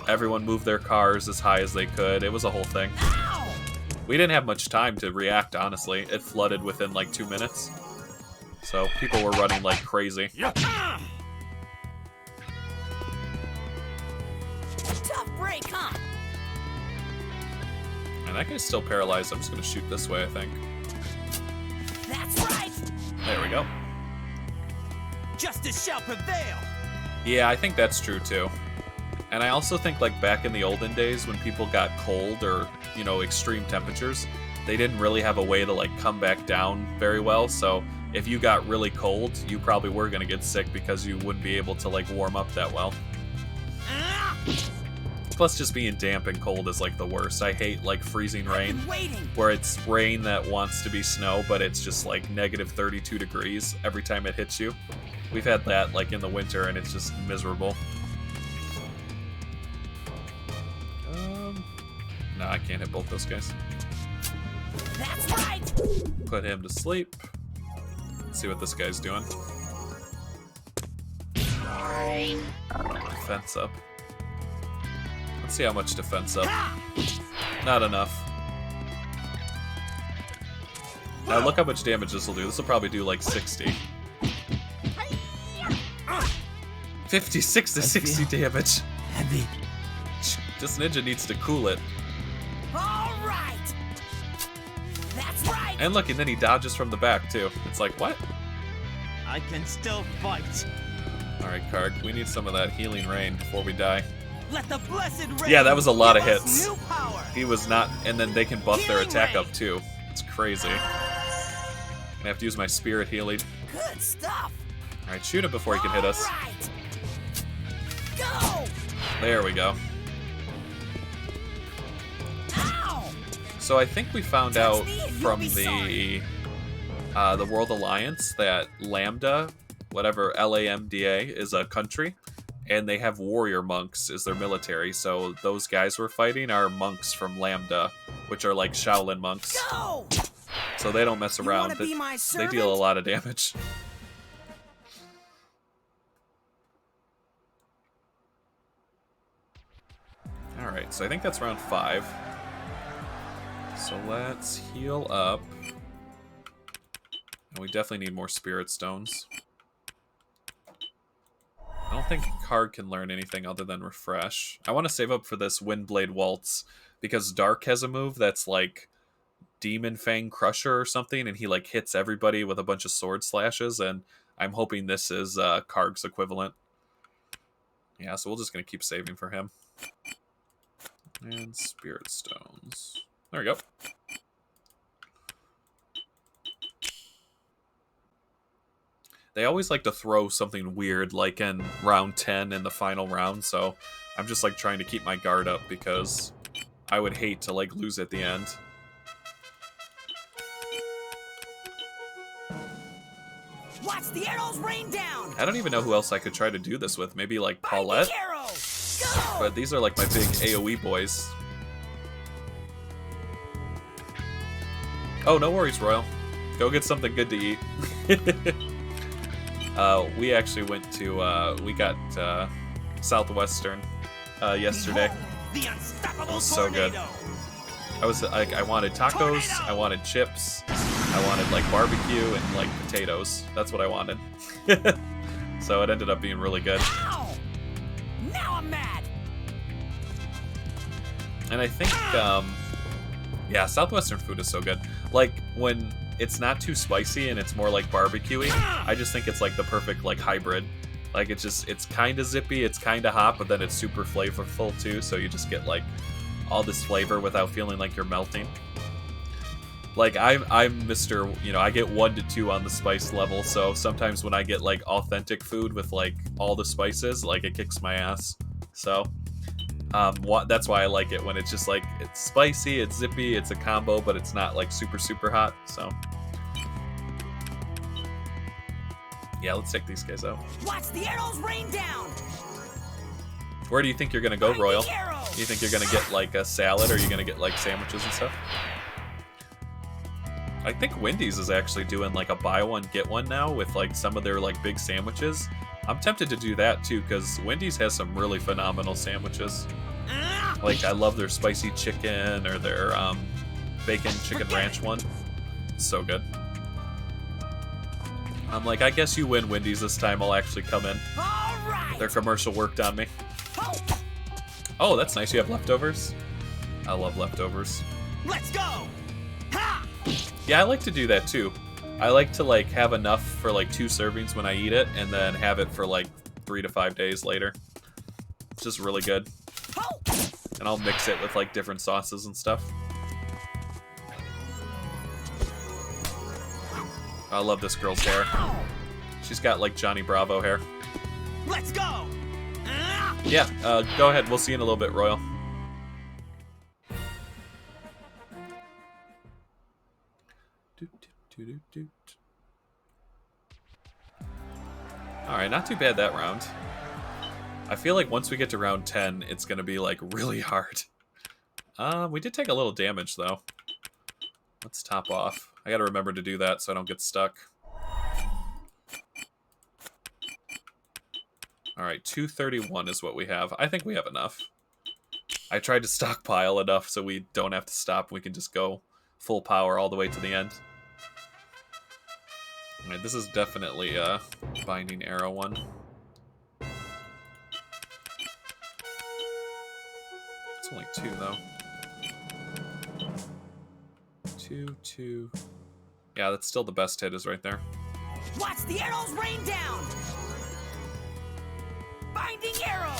Everyone moved their cars as high as they could. It was a whole thing. We didn't have much time to react, honestly. It flooded within, like, 2 minutes. So people were running like crazy. Tough break, huh? And that guy's still paralyzed. I'm just gonna shoot this way, I think. That's right. There we go. Justice shall prevail. Yeah, I think that's true too. And I also think, like, back in the olden days when people got cold or, you know, extreme temperatures, they didn't really have a way to, like, come back down very well. So if you got really cold, you probably were going to get sick because you wouldn't be able to, like, warm up that well. Plus, just being damp and cold is, like, the worst. I hate, like, freezing rain, where it's rain that wants to be snow, but it's just, like, negative 32 degrees every time it hits you. We've had that, like, in the winter, and it's just miserable. No, I can't hit both those guys. That's right. Put him to sleep. Let's see what this guy's doing. Defense up. Let's see how much defense up. Not enough. Now look how much damage this will do. This will probably do like 60. 56 to 60 damage. Heavy. This ninja needs to cool it. All right. That's right. And look, and then he dodges from the back too. It's like, what? I can still fight. Alright, Karg, we need some of that healing rain before we die. Let the blessed rain. Yeah, that was a lot of give us hits. new power. He was not, and then they can buff their Healing attack rain. up too. crazy. Gonna have to use my spirit healing. Good stuff. Alright, shoot him before he can hit us. Right. Go. There we go. Ow. So I think we found out from the World Alliance that Lambda, whatever LAMDA, is a country, and they have warrior monks as their military. So those guys we're fighting are monks from Lambda, which are like Shaolin monks. Go. So they don't mess around. They deal a lot of damage. Alright, so I think that's round 5. So let's heal up. And we definitely need more spirit stones. I don't think Karg can learn anything other than refresh. I want to save up for this Windblade Waltz, because Dark has a move that's like Demon Fang Crusher or something, and he like hits everybody with a bunch of sword slashes, and I'm hoping this is Karg's equivalent. Yeah, so we're just going to keep saving for him. And spirit stones. There we go. They always like to throw something weird, like in round 10 in the final round, so I'm just like trying to keep my guard up because I would hate to like lose at the end. Watch the arrows rain down. I don't even know who else I could try to do this with. Maybe like Paulette? Go. But these are like my big AoE boys. Oh, no worries, Royal. Go get something good to eat. We actually went to, we got Southwestern yesterday. The unstoppable It was so good. I was like, I wanted tacos, I wanted chips, I wanted like barbecue and like potatoes. That's what I wanted. So it ended up being really good. Ow! Now I'm mad. And I think, yeah, Southwestern food is so good. Like, when it's not too spicy and it's more like barbecue-y, I just think it's like the perfect like hybrid. Like, it's kind of zippy, it's kind of hot, but then it's super flavorful too, so you just get like all this flavor without feeling like you're melting. Like, I'm Mr., you know, I get 1 to 2 on the spice level, so sometimes when I get like authentic food with like all the spices, like it kicks my ass. So that's why I like it when it's just like, it's spicy, it's zippy, it's a combo, but it's not like super, super hot. So yeah, let's take these guys out. Watch the arrows rain down. Where do you think you're gonna go, Royal? Do you think you're gonna get like a salad, or are you gonna get like sandwiches and stuff? I think Wendy's is actually doing like a buy one get one now with like some of their like big sandwiches. I'm tempted to do that too, because Wendy's has some really phenomenal sandwiches. Like, I love their spicy chicken or their bacon chicken ranch one. It's so good. I'm like, I guess you win, Wendy's, this time. I'll actually come in. All right. Their commercial worked on me. Oh, that's nice. You have leftovers? I love leftovers. Let's go. Ha! Yeah, I like to do that too. I like to like have enough for like 2 servings when I eat it, and then have it for like 3 to 5 days later. It's just really good. And I'll mix it with like different sauces and stuff. I love this girl's hair. She's got like Johnny Bravo hair. Let's go. Yeah, go ahead. We'll see you in a little bit, Royal. Alright, not too bad that round. I feel like once we get to round 10, it's going to be like really hard. We did take a little damage though. Let's top off. I gotta remember to do that so I don't get stuck. Alright, 231 is what we have. I think we have enough. I tried to stockpile enough so we don't have to stop. We can just go full power all the way to the end. Alright, this is definitely a binding arrow one. It's only 2 though. 2, 2. Yeah, that's still the best hit, is right there. Watch the arrows rain down. Binding arrow.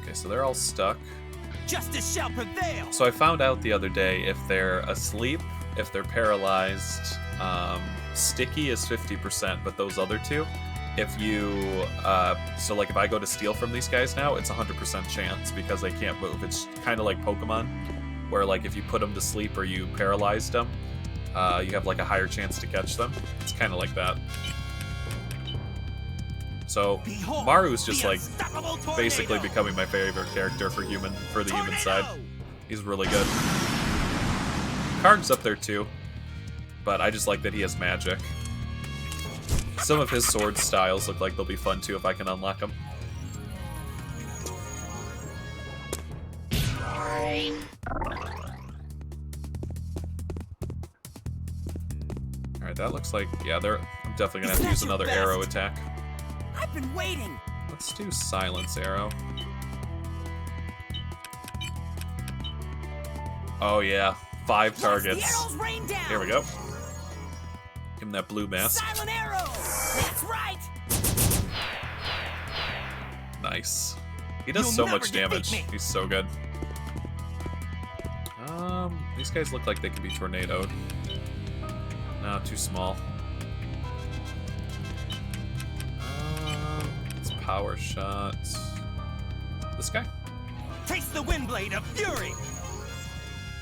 Okay, so they're all stuck. Justice shall prevail. So I found out the other day if they're asleep, if they're paralyzed, sticky is 50%, but those other two, if you, so like if I go to steal from these guys now, it's 100% chance because they can't move. It's kind of like Pokemon, where like if you put them to sleep or you paralyzed them, you have like a higher chance to catch them. It's kind of like that. So Behold, Maru's just the like unstoppable tornado. basically becoming my favorite character for the human side. He's really good. Karg's up there too, but I just like that he has magic. Some of his sword styles look like they'll be fun too if I can unlock them. Alright, that looks like, yeah, I'm definitely gonna have to use another arrow attack. I've been waiting. Let's do silence arrow. Oh yeah, 5 targets. The arrows rain down. Here we go. Give him that blue mask. Silent arrow. That's right. Nice. He does You'll so never much defeat damage. me. He's so good. These guys look like they can be tornadoed. No, too small. It's power shots. This guy? Taste the wind blade of fury.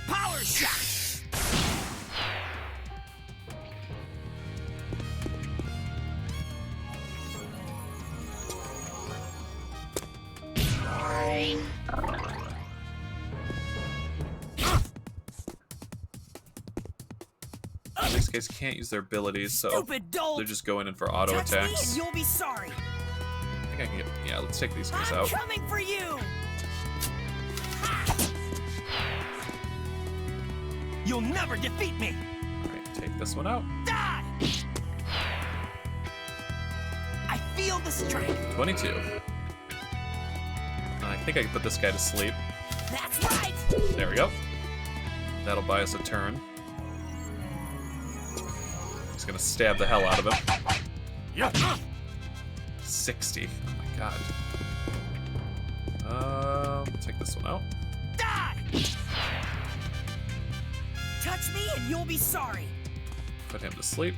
Power shot. These guys can't use their abilities, so Stupid dolt. they're just going in for auto Touch me attacks. and you'll be sorry. I think I can get. Yeah, let's take these guys I'm out. coming for you. You'll never defeat me. Alright, take this one out. Die. I feel the strength. 22. I think I can put this guy to sleep. That's right. There we go. That'll buy us a turn. Just gonna stab the hell out of him. Yeah. 60. Oh my god. Take this one out. Die. Touch me and you'll be sorry. Put him to sleep.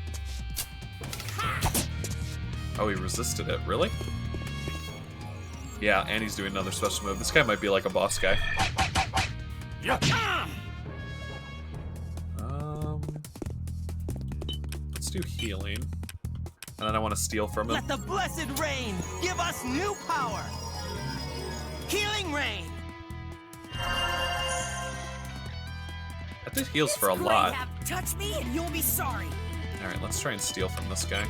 Oh, he resisted it. Really? Yeah, and he's doing another special move. This guy might be like a boss guy. Yeah. Let's do healing. And then I want to steal from him. Let the blessed rain give us new power. Healing rain. I think heals for a It's great, lot. Touch me and you'll be sorry. Alright, let's try and steal from this guy.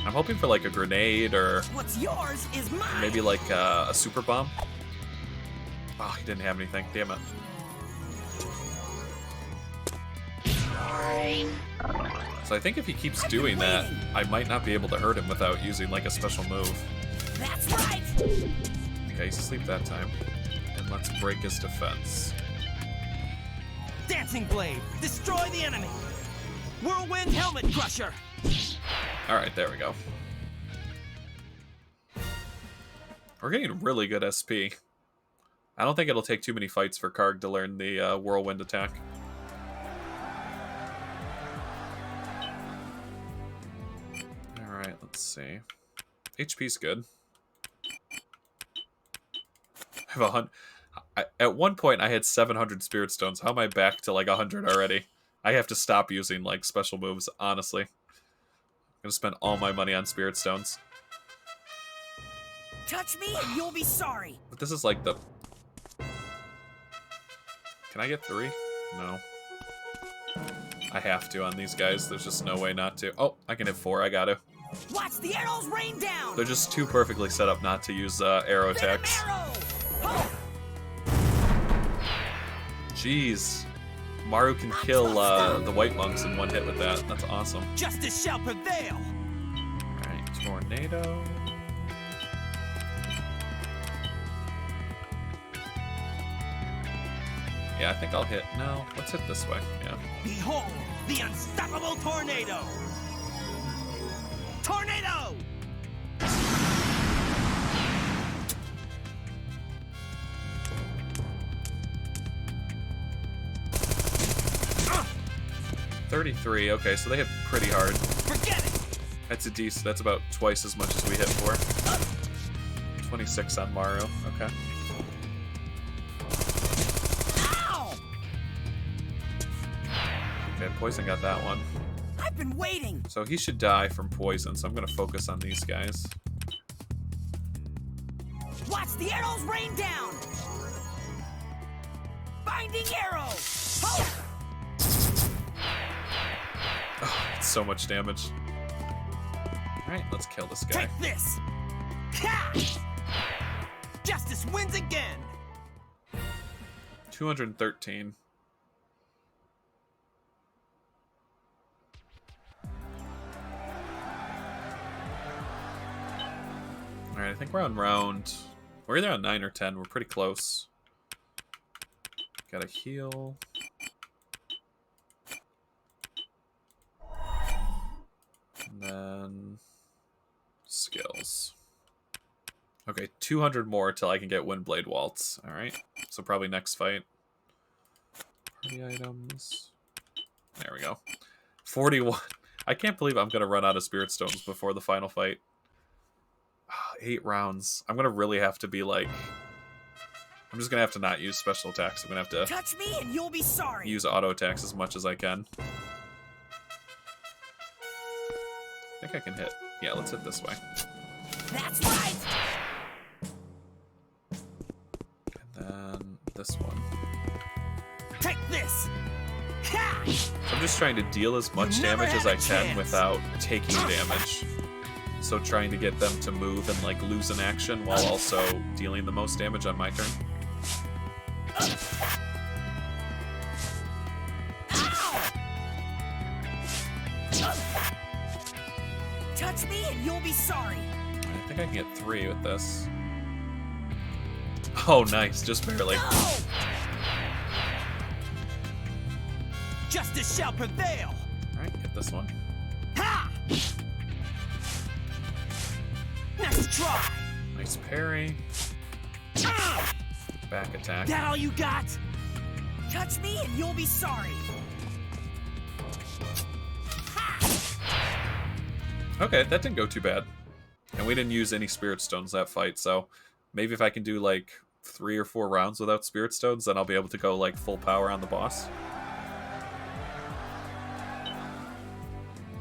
I'm hoping for like a grenade or What's yours is mine. maybe like a super bomb. Oh, he didn't have anything. Damn it. So I think if he keeps doing that, I might not be able to hurt him without using like a special move. That's right. Okay, he's asleep that time. And let's break his defense. Dancing blade, destroy the enemy. Whirlwind helmet crusher. Alright, there we go. We're getting really good SP. I don't think it'll take too many fights for Karg to learn the whirlwind attack. Alright, let's see. HP's good. I have at one point I had 700 spirit stones. How am I back to like 100 already? I have to stop using like special moves, honestly. I'm gonna spend all my money on spirit stones. Touch me and you'll be sorry. But this is like the... Can I get 3? No. I have to on these guys. There's just no way not to. Oh, I can hit 4. I got to. Watch the arrows rain down. They're just too perfectly set up not to use arrow Venom attacks. arrow. Oh, Jeez. Maru can kill the white monks in one hit with that. That's awesome. justice shall prevail. Alright, tornado. Yeah, I think I'll hit. No, let's hit this way. Yeah. Behold, the unstoppable tornado. Tornado. 33. Okay, so they hit pretty hard. Forget it. That's a decent. That's about twice as much as we hit for. 26 on Mario. Okay. Ow! Okay, poison got that one. I've been waiting. So he should die from poison, so I'm going to focus on these guys. Watch the arrows rain down. Binding arrow. Oh! Oh, it's so much damage. Alright, let's kill this guy. Take this. Ha! Justice wins again. 213. Alright, I think we're on round... We're either on 9 or 10. We're pretty close. Gotta heal. And then... skills. Okay, 200 more till I can get Windblade Waltz. Alright, so probably next fight. Party items. There we go. 41. I can't believe I'm going to run out of Spirit Stones before the final fight. 8 rounds. I'm going to really have to be like... I'm just going to have to not use special attacks. I'm going to have to Touch me and you'll be sorry. use auto attacks as much as I can. I think I can hit. Yeah, let's hit this way. That's right. And then this one. Take this. Ha! So I'm just trying to deal as much You never damage as had I a can chance. without taking damage. So trying to get them to move and like lose an action while also dealing the most damage on my turn. Touch me and you'll be sorry. I think I can get 3 with this. Oh, nice. Just barely. No! Justice shall prevail. Alright, get this one. Ha! Nice try. Nice parry. Ah! Back attack. That all you got? Touch me and you'll be sorry. Okay, that didn't go too bad. And we didn't use any Spirit Stones that fight, so maybe if I can do like 3 or 4 rounds without Spirit Stones, then I'll be able to go like full power on the boss.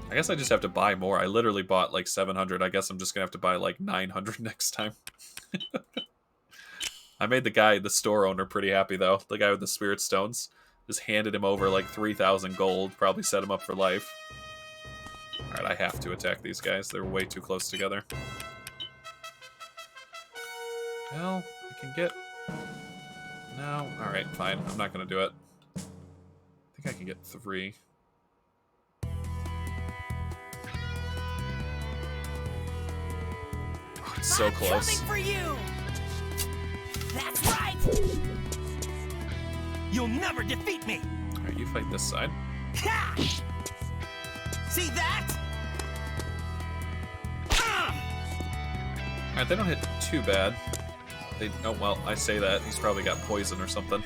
I guess I just have to buy more. I literally bought like 700. I guess I'm just gonna have to buy like 900 next time. I made the store owner pretty happy though. The guy with the Spirit Stones. Just handed him over like 3,000 gold. Probably set him up for life. Alright, I have to attack these guys. They're way too close together. Well, I can get... No. Alright, fine. I'm not gonna do it. I think I can get 3. Oh, it's so close. Coming for you. That's right. You'll never defeat me. Alright, you fight this side. Ha! See that? Alright, they don't hit too bad. They oh well, I say that. He's probably got poison or something.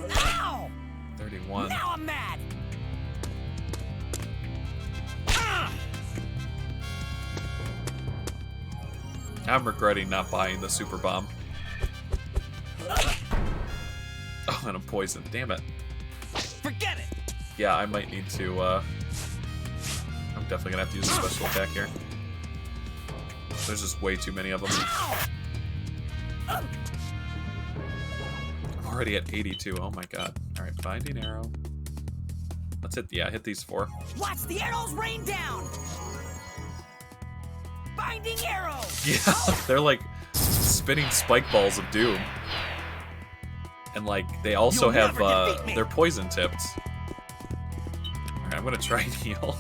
Ow! 31. Now I'm mad. I'm regretting not buying the super bomb. Oh, and I'm poisoned. Damn it. Forget it. Yeah, I might need to, I'm definitely gonna have to use a special attack here. There's just way too many of them. I'm already at 82. Oh my god. Alright, binding arrow. Let's hit these 4. Watch the arrows rain down. Binding arrow. Yeah, they're like spinning spike balls of doom. And like, they also You'll have, never defeat me. they're poison tipped. Alright, I'm gonna try and heal.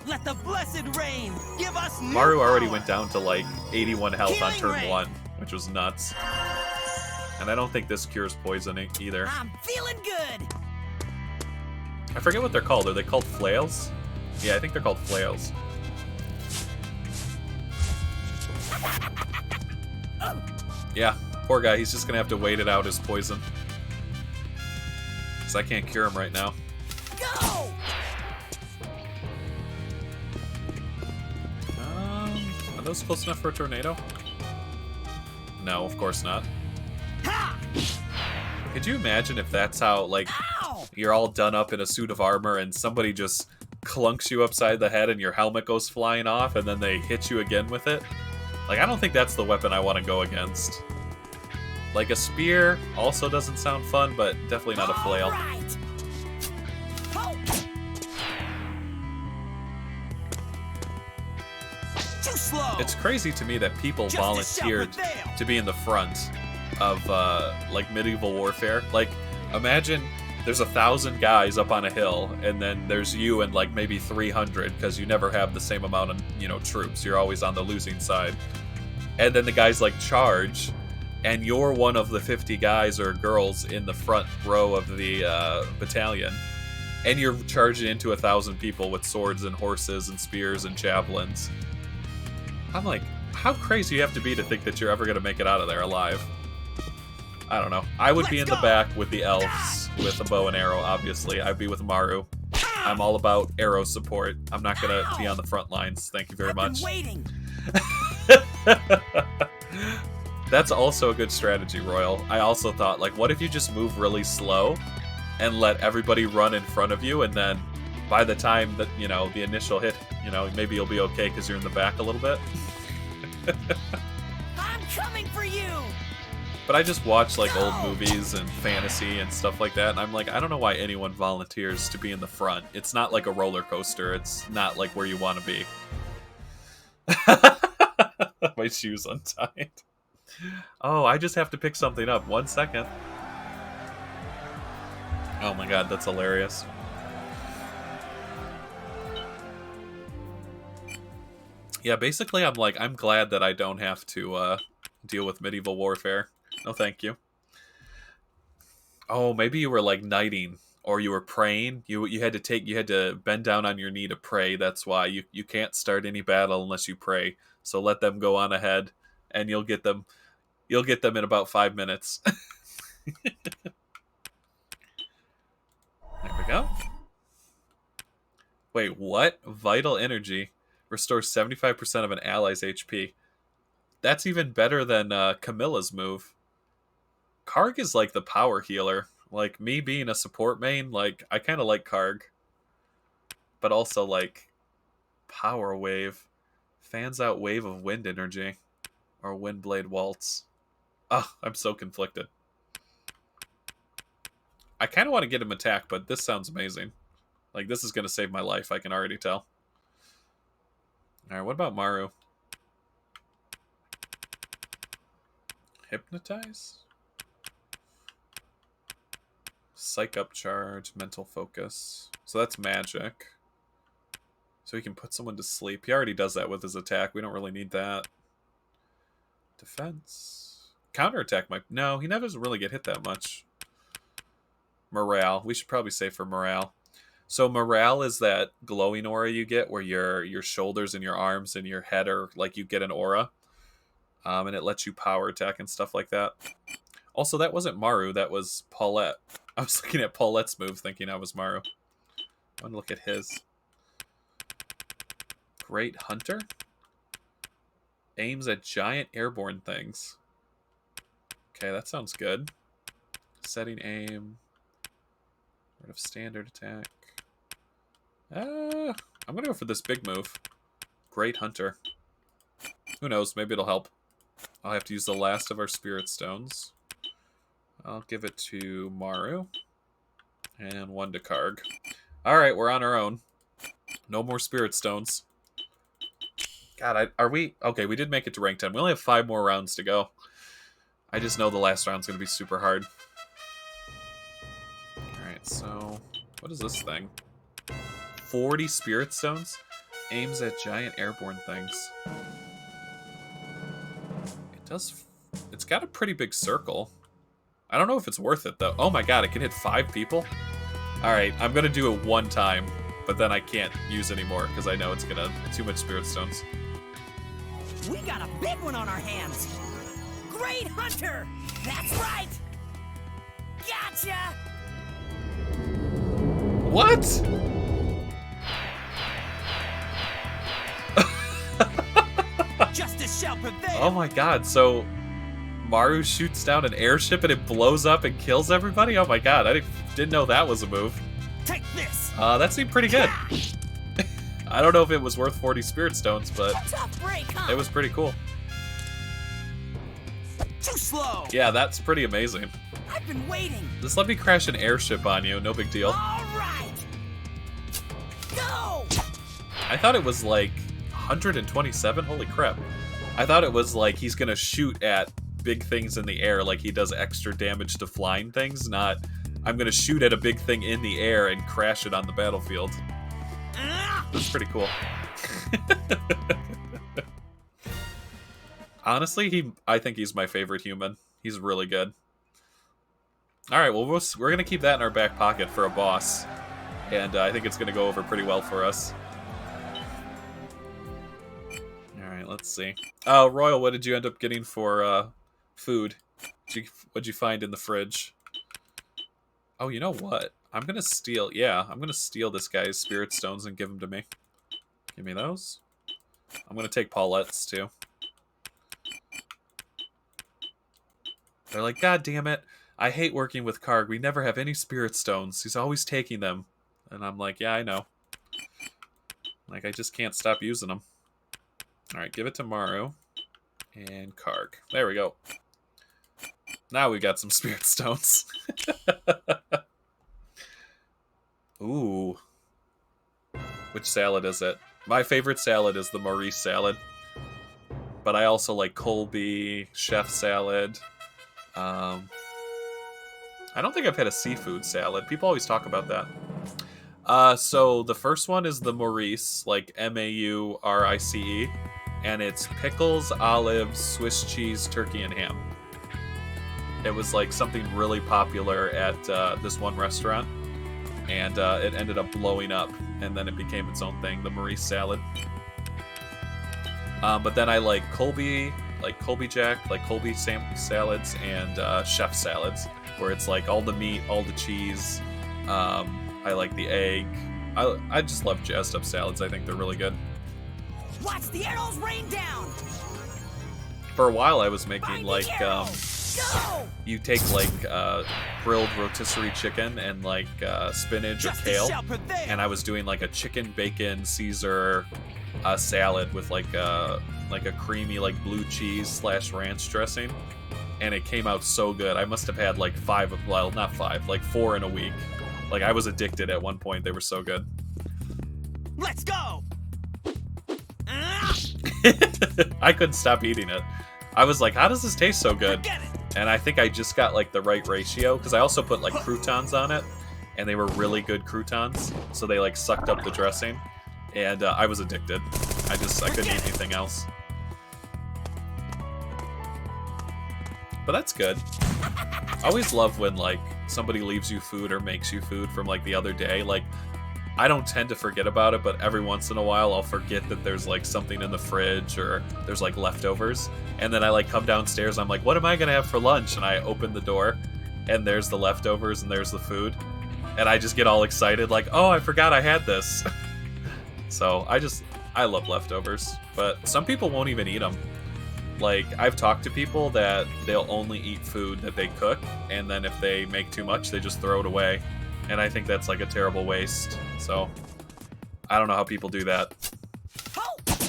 Let the blessed rain give us new Maru already power. went down to like 81 health on Healing turn ray. 1, which was nuts. And I don't think this cures poisoning either. I'm feeling good. I forget what they're called. Are they called flails? Yeah, I think they're called flails. Yeah, poor guy. He's just gonna have to wait it out his poison. Because I can't cure him right now. Go! those close enough for a tornado? No, of course not. Could you imagine if that's how, like, you're all done up in a suit of armor and somebody just clunks you upside the head and your helmet goes flying off and then they hit you again with it? Like, I don't think that's the weapon I want to go against. Like, a spear also doesn't sound fun, but definitely not a flail. Too slow. It's crazy to me that people volunteered to be in the front of, like, medieval warfare. Like, imagine there's 1,000 guys up on a hill, and then there's you and, like, maybe 300, because you never have the same amount of, you know, troops. You're always on the losing side. And then the guys, like, charge, and you're one of the 50 guys or girls in the front row of the battalion, and you're charging into 1,000 people with swords and horses and spears and javelins. I'm like, how crazy you have to be to think that you're ever going to make it out of there alive? I don't know. I would be in the back with the elves with a bow and arrow, obviously. I'd be with Maru. I'm all about arrow support. I'm not going to be on the front lines. Thank you very much. That's also a good strategy, Royal. I also thought, like, what if you just move really slow and let everybody run in front of you, and then by the time that, you know, the initial hit, you know, maybe you'll be okay because you're in the back a little bit. I'm coming for you. But I just watch, like, old movies and fantasy and stuff like that, and I'm like, I don't know why anyone volunteers to be in the front. It's not like a roller coaster. It's not like where you want to be. My shoe's untied. Oh, I just have to pick something up. 1 second. Oh my god, that's hilarious. Yeah, basically I'm like, I'm glad that I don't have to deal with medieval warfare. No thank you. Oh, maybe you were like knighting, or you were praying. You had to bend down on your knee to pray. That's why you can't start any battle unless you pray. So let them go on ahead, and you'll get them in about 5 minutes. There we go. Wait, what? Vital energy restores 75% of an ally's HP. That's even better than Camilla's move. Karg is like the power healer. Like, me being a support main, like, I kind of like Karg. But also, like, Power Wave. Fans out wave of wind energy. Or Windblade Waltz. Oh, I'm so conflicted. I kind of want to get him attack, but this sounds amazing. Like, this is going to save my life, I can already tell. Alright, what about Maru? Hypnotize? Psych up charge, mental focus. So that's magic. So he can put someone to sleep. He already does that with his attack. We don't really need that. Defense. Counterattack might... No, he never doesn't really get hit that much. Morale. We should probably say for morale. So morale is that glowing aura you get where your shoulders and your arms and your head are like you get an aura. And it lets you power attack and stuff like that. Also, that wasn't Maru, that was Paulette. I was looking at Paulette's move thinking I was Maru. I want to look at his. Great Hunter? Aims at giant airborne things. Okay, that sounds good. Setting aim. Rid of standard attack. I'm going to go for this big move. Great Hunter. Who knows, maybe it'll help. I'll have to use the last of our Spirit Stones. I'll give it to Maru. And one to Karg. Alright, we're on our own. No more Spirit Stones. God, are we... Okay, we did make it to rank 10. We only have 5 more rounds to go. I just know the last round's going to be super hard. Alright, so... What is this thing? 40 Spirit Stones? Aims at giant airborne things. It's got a pretty big circle. I don't know if it's worth it, though. Oh my god, it can hit 5 people? Alright, I'm going to do it 1 time, but then I can't use anymore, because I know it's going to... Too much Spirit Stones. We got a big one on our hands. Great Hunter! That's right! Gotcha! What? prevail. Oh my god, so Maru shoots down an airship and it blows up and kills everybody? Oh my god, I didn't know that was a move. Take this. That seemed pretty good. I don't know if it was worth 40 Spirit Stones, but Tough break, huh? it was pretty cool. Too slow. Yeah, that's pretty amazing. I've been waiting. Just let me crash an airship on you, no big deal. All right. Go. I thought it was like 127, holy crap. I thought it was like he's gonna shoot at big things in the air, like he does extra damage to flying things, not I'm gonna shoot at a big thing in the air and crash it on the battlefield. That's pretty cool. Honestly, I think he's my favorite human. He's really good. Alright, well, we're gonna keep that in our back pocket for a boss. And I think it's gonna go over pretty well for us. Alright, let's see. Royal, what did you end up getting for food? What'd you find in the fridge? Oh, you know what? I'm gonna steal... Yeah, I'm gonna steal this guy's Spirit Stones and give them to me. Give me those. I'm gonna take Paulette's, too. They're like, God damn it. I hate working with Karg. We never have any Spirit Stones. He's always taking them. And I'm like, yeah, I know. Like, I just can't stop using them. Alright, give it to Maru. And Karg. There we go. Now we got some Spirit Stones. Ooh. Which salad is it? My favorite salad is the Maurice salad. But I also like Colby, chef salad. I don't think I've had a seafood salad. People always talk about that. So the first one is the Maurice, like M-A-U-R-I-C-E. And it's pickles, olives, Swiss cheese, turkey, and ham. It was like something really popular at this one restaurant. And it ended up blowing up. And then it became its own thing, the Maurice salad. But then I like Colby Jack, like Colby salads, and chef salads, where it's like all the meat, all the cheese. I like the egg. I just love jazzed up salads. I think they're really good. Watch the arrows rain down. For a while, I was making like Go. you take like grilled rotisserie chicken and like spinach or Justice kale, shall prevail. and I was doing like a chicken bacon Caesar salad with like a creamy like blue cheese / ranch dressing, and it came out so good. I must have had like 4 in a week. Like I was addicted at one point. They were so good. Let's go. I couldn't stop eating it. I was like, how does this taste so good? Forget it. And I think I just got like the right ratio, because I also put like croutons on it, and they were really good croutons, so they like sucked up the dressing, and I was addicted. I couldn't eat anything else. But that's good. I always love when like somebody leaves you food or makes you food from like the other day. Like I don't tend to forget about it, but every once in a while I'll forget that there's like something in the fridge or there's like leftovers. And then I like come downstairs, I'm like, what am I gonna have for lunch? And I open the door and there's the leftovers and there's the food. And I just get all excited like, oh, I forgot I had this. So I love leftovers, but some people won't even eat them. Like I've talked to people that they'll only eat food that they cook, and then if they make too much, they just throw it away. And I think that's like a terrible waste. So I don't know how people do that.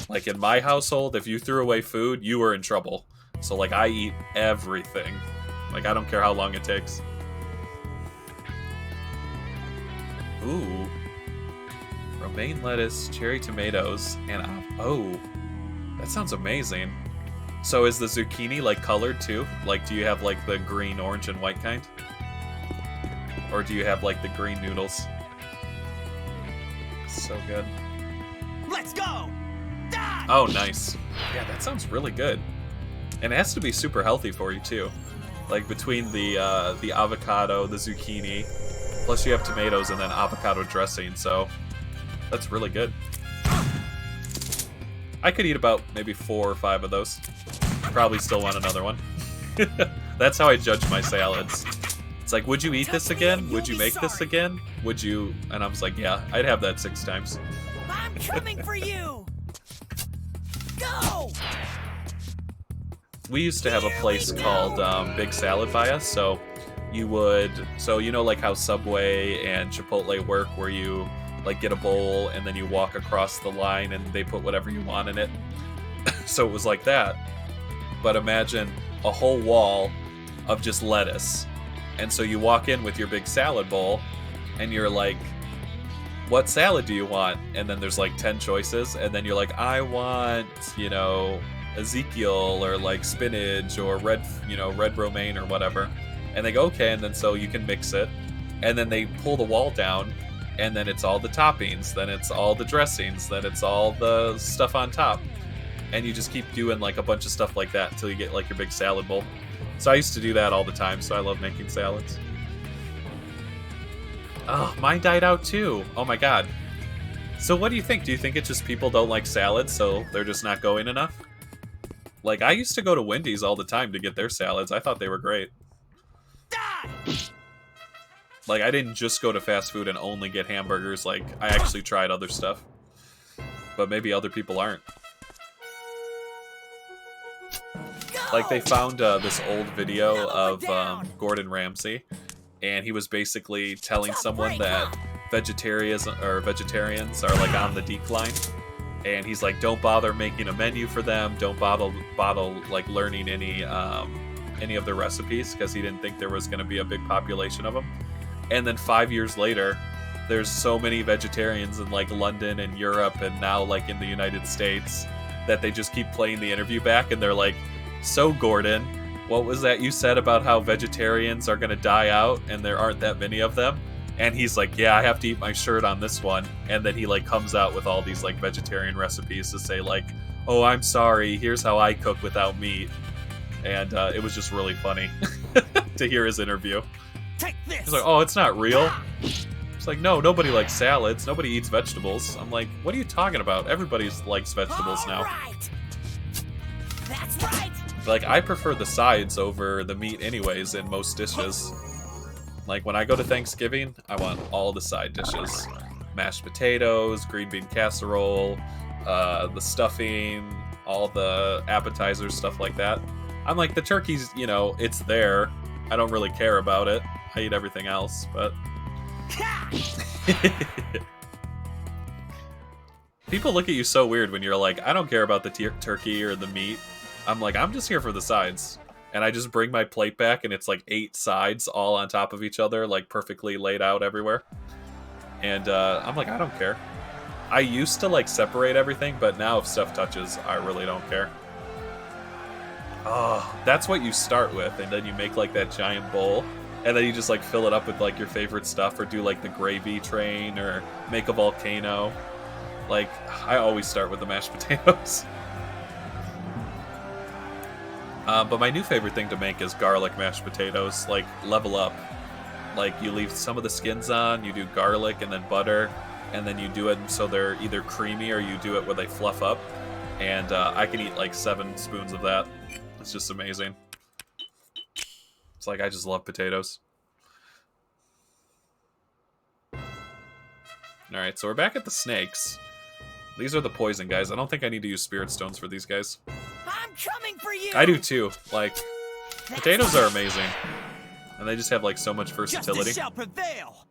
Like in my household, if you threw away food, you were in trouble. So like I eat everything. Like I don't care how long it takes. Ooh. Romaine lettuce, cherry tomatoes, and oh, that sounds amazing. So is the zucchini like colored too? Like do you have like the green, orange, and white kind? Or do you have like the green noodles? So good. Let's go. Die. Oh, nice. Yeah, that sounds really good. And it has to be super healthy for you too. Like between the avocado, the zucchini, plus you have tomatoes and then avocado dressing, so that's really good. I could eat about maybe 4 or 5 of those. Probably still want another one. That's how I judge my salads. It's like, would you eat this again? Would you make this again? Would you? And I was like, yeah, I'd have that 6 times. I'm coming for you. Go. we used to have a place called Big Salad by us. So you would, like how Subway and Chipotle work, where you like get a bowl and then you walk across the line and they put whatever you want in it. So it was like that. But imagine a whole wall of just lettuce. And so you walk in with your big salad bowl and you're like, what salad do you want? And then there's like 10 choices. And then you're like, I want, Ezekiel or like spinach or red romaine or whatever. And they go, okay. And then so you can mix it. And then they pull the wall down. And then it's all the toppings. Then it's all the dressings. Then it's all the stuff on top. And you just keep doing like a bunch of stuff like that until you get like your big salad bowl. So I used to do that all the time. So I love making salads. Oh, mine died out too. Oh my god. So what do you think? Do you think it's just people don't like salads, so they're just not going enough? Like, I used to go to Wendy's all the time to get their salads. I thought they were great. Like, I didn't just go to fast food and only get hamburgers. Like, I actually tried other stuff. But maybe other people aren't. Like, they found this old video of Gordon Ramsay. And he was basically telling someone that vegetarians are like on the decline. And he's like, don't bother making a menu for them. Don't bother like learning any of the recipes, because he didn't think there was going to be a big population of them. And then 5 years later, there's so many vegetarians in like London and Europe and now like in the United States that they just keep playing the interview back, and they're like, so Gordon, what was that you said about how vegetarians are going to die out and there aren't that many of them? And he's like, yeah, I have to eat my shirt on this one. And then he like comes out with all these like vegetarian recipes to say like, oh, I'm sorry, here's how I cook without meat. And it was just really funny to hear his interview. Take this. He's like, oh, it's not real. It's like, no, nobody likes salads. Nobody eats vegetables. I'm like, what are you talking about? Everybody likes vegetables now. Right. That's right. Like, I prefer the sides over the meat anyways in most dishes. Like, when I go to Thanksgiving, I want all the side dishes. Mashed potatoes, green bean casserole, the stuffing, all the appetizers, stuff like that. I'm like, the turkey's, it's there. I don't really care about it. I eat everything else, but... People look at you so weird when you're like, I don't care about the turkey or the meat. I'm like, I'm just here for the sides. And I just bring my plate back, and it's like 8 sides all on top of each other, like perfectly laid out everywhere. And I'm like, I don't care. I used to like separate everything, but now if stuff touches, I really don't care. Oh, that's what you start with, and then you make like that giant bowl, and then you just like fill it up with like your favorite stuff, or do like the gravy train, or make a volcano. Like, I always start with the mashed potatoes. But my new favorite thing to make is garlic mashed potatoes. Like, level up. Like, you leave some of the skins on, you do garlic and then butter, and then you do it so they're either creamy or you do it where they fluff up. And I can eat like 7 spoons of that. It's just amazing. It's like, I just love potatoes. Alright, so we're back at the snakes. These are the poison guys. I don't think I need to use spirit stones for these guys. I'm coming for you. I do too. Like, potatoes are amazing. And they just have like so much versatility. Justice shall prevail.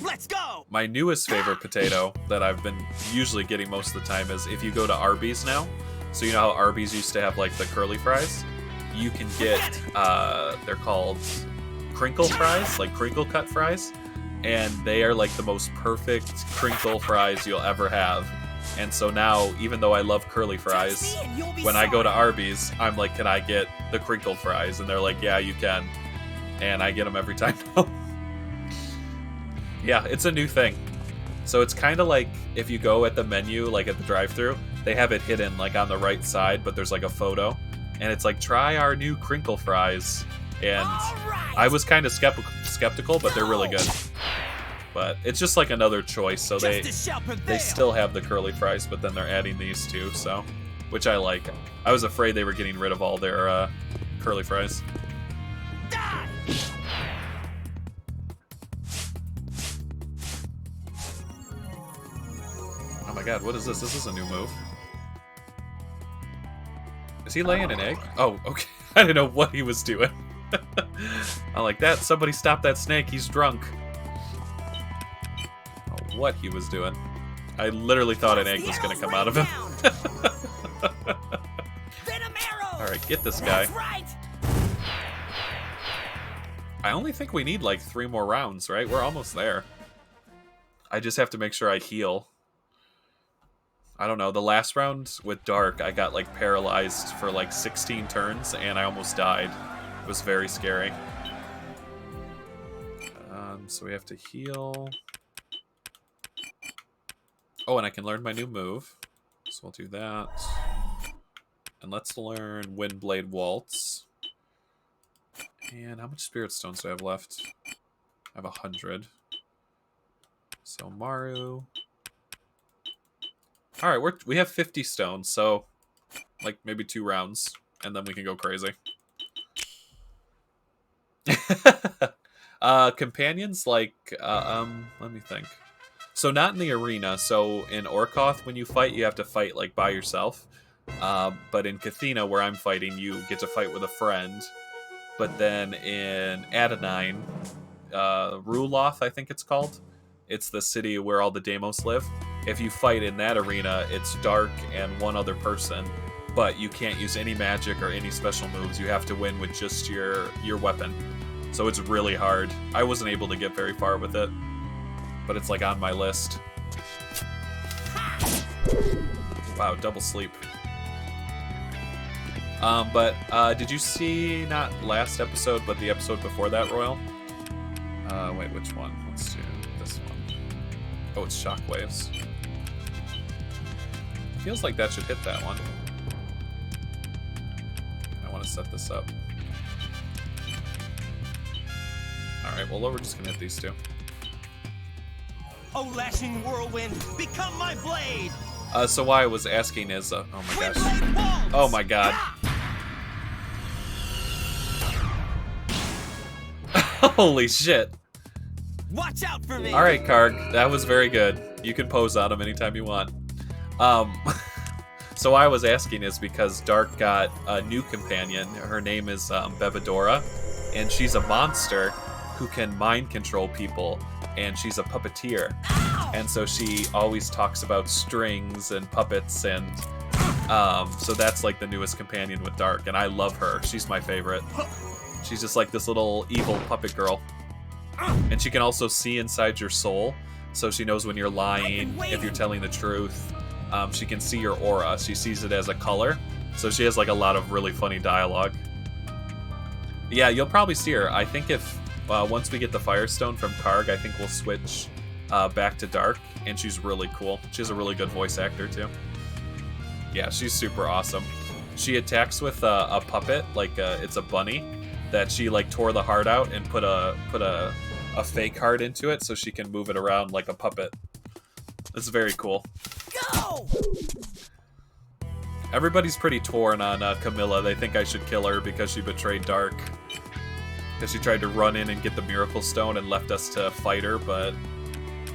Let's go. My newest favorite potato that I've been usually getting most of the time is if you go to Arby's now. So you know how Arby's used to have like the curly fries? You can get, they're called crinkle fries, like crinkle cut fries. And they are like the most perfect crinkle fries you'll ever have. And so now, even though I love curly fries, when I go to Arby's, I'm like, can I get the crinkled fries? And they're like, yeah, you can. And I get them every time now. Yeah, it's a new thing. So it's kind of like if you go at the menu, like at the drive-thru, they have it hidden like on the right side, but there's like a photo. And it's like, try our new crinkle fries. And I was kind of skeptical, but they're really good. But it's just like another choice, so they still have the curly fries, but then they're adding these too, so, which I like. I was afraid they were getting rid of all their curly fries. Oh my god, what is this? This is a new move. Is he laying an egg? Oh, okay. I didn't know what he was doing. I'm like, that. Somebody stop that snake. He's drunk. Oh, what he was doing. I literally thought an egg was going to come out of him. Alright, get this guy. Right. I only think we need like 3 more rounds, right? We're almost there. I just have to make sure I heal. I don't know, the last round with Dark, I got like paralyzed for like 16 turns and I almost died. It was very scary. So we have to heal. Oh, and I can learn my new move. So we'll do that. And let's learn Windblade Waltz. And how much Spirit Stones do I have left? I have 100. So Maru. Alright, we have 50 stones, so like maybe 2 rounds, and then we can go crazy. Companions, like, let me think. So not in the arena, so in Orkoth, when you fight, you have to fight, like, by yourself. But in Cathena, where I'm fighting, you get to fight with a friend. But then in Adenine, Ruloth, I think it's called. It's the city where all the Deimos live. If you fight in that arena, it's Dark and 1 other person, but you can't use any magic or any special moves. You have to win with just your weapon. So it's really hard. I wasn't able to get very far with it, but it's like on my list. Wow, double sleep. Did you see, not last episode, but the episode before that, Royal? Wait, which one? Let's do this one. Oh, it's Shockwaves. Feels like that should hit that one. I want to set this up. Alright, well, we're just gonna hit these 2. Oh, lashing whirlwind, become my blade! So why I was asking is, oh my gosh. Oh my god. Holy shit. Watch out for me! Alright, Karg, that was very good. You can pose on him anytime you want. So why I was asking is because Dark got a new companion. Her name is Bebedora, and she's a monster who can mind control people, and she's a puppeteer. And so she always talks about strings and puppets, and so that's like the newest companion with Dark, and I love her. She's my favorite. She's just like this little evil puppet girl. And she can also see inside your soul, so she knows when you're lying, if you're telling the truth. She can see your aura. She sees it as a color, so she has like a lot of really funny dialogue. Yeah, you'll probably see her. I think if once we get the Firestone from Karg, I think we'll switch back to Dark, and she's really cool. She has a really good voice actor too. Yeah, she's super awesome. She attacks with a puppet, like it's a bunny that she like tore the heart out and put a fake heart into it, so she can move it around like a puppet. It's very cool. Go! Everybody's pretty torn on Camilla. They think I should kill her because she betrayed Dark. Because she tried to run in and get the Miracle Stone and left us to fight her, but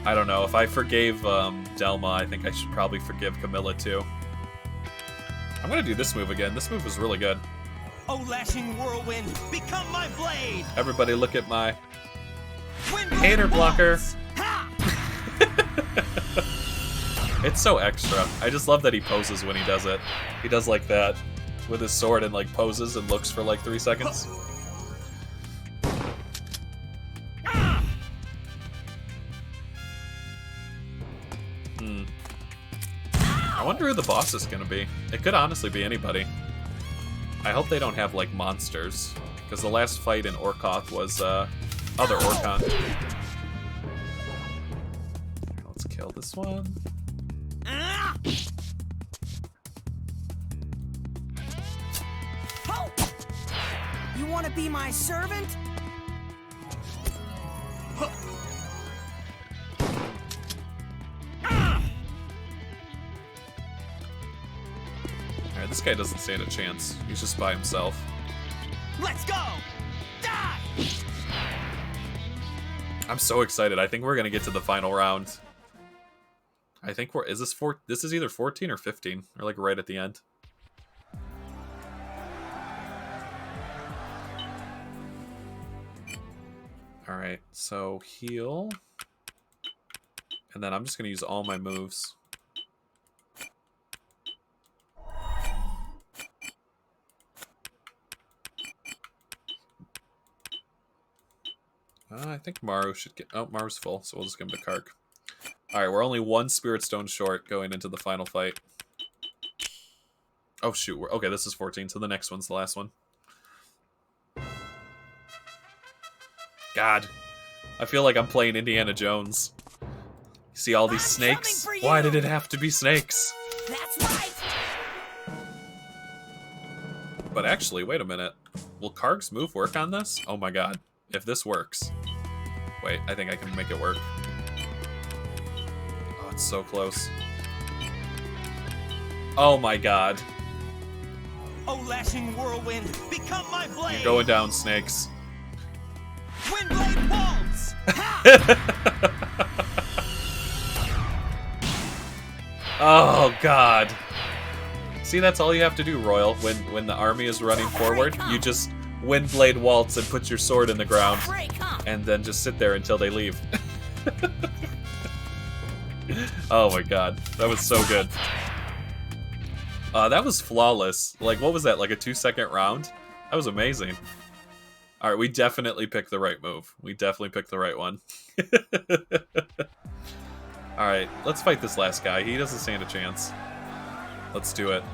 I don't know. If I forgave Delma, I think I should probably forgive Camilla too. I'm gonna do this move again. This move was really good. Oh, lashing whirlwind, become my blade! Everybody look at my Windblade hater blocker. waltz. Ha! It's so extra. I just love that he poses when he does it. He does like that with his sword and like poses and looks for like 3 seconds. I wonder who the boss is gonna be. It could honestly be anybody. I hope they don't have like monsters, because the last fight in Orkoth was other Orcon. Let's kill this one. You want to be my servant? Alright, this guy doesn't stand a chance. He's just by himself. Let's go! Die! I'm so excited. I think we're gonna get to the final round. I think this is either 14 or 15. Or like right at the end. Alright, so heal. And then I'm just going to use all my moves. I think Maru should get... Oh, Maru's full, so we'll just give him to Kark. Alright, we're only one Spirit Stone short going into the final fight. Oh, shoot. Okay, this is 14, so the next one's the last one. God. I feel like I'm playing Indiana Jones. You see all these snakes? Why did it have to be snakes? That's right. But actually, wait a minute. Will Karg's move work on this? Oh my god. If this works... Wait, I think I can make it work. Oh, it's so close. Oh my god. Oh, lashing whirlwind, become my blade. You're going down, snakes. Windblade waltz. Oh god. See, that's all you have to do, Royal. When the army is running forward, you just Windblade waltz and put your sword in the ground. And then just sit there until they leave. Oh my god. That was so good. That was flawless. Like, what was that? Like a 2-second round? That was amazing. Alright, we definitely picked the right move. We definitely picked the right one. Alright, let's fight this last guy. He doesn't stand a chance. Let's do it.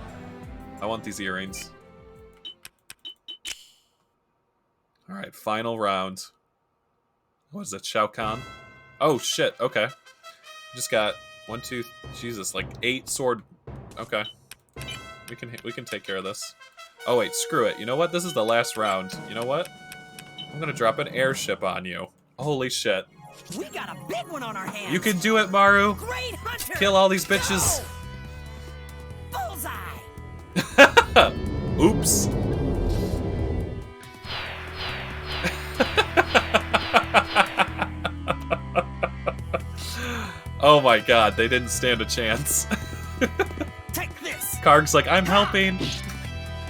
I want these earrings. Alright, final round. What is it, Shao Kahn? Oh, shit, okay. Just got 1, 2, Jesus, like 8 sword... Okay. We can take care of this. Oh, wait, screw it. You know what? This is the last round. You know what? I'm gonna drop an airship on you. Holy shit. We got a big one on our hands. You can do it, Maru. Great hunter. Kill all these bitches. Go. Bullseye. Oops. Oh my god, they didn't stand a chance. Take this. Karg's like, I'm helping.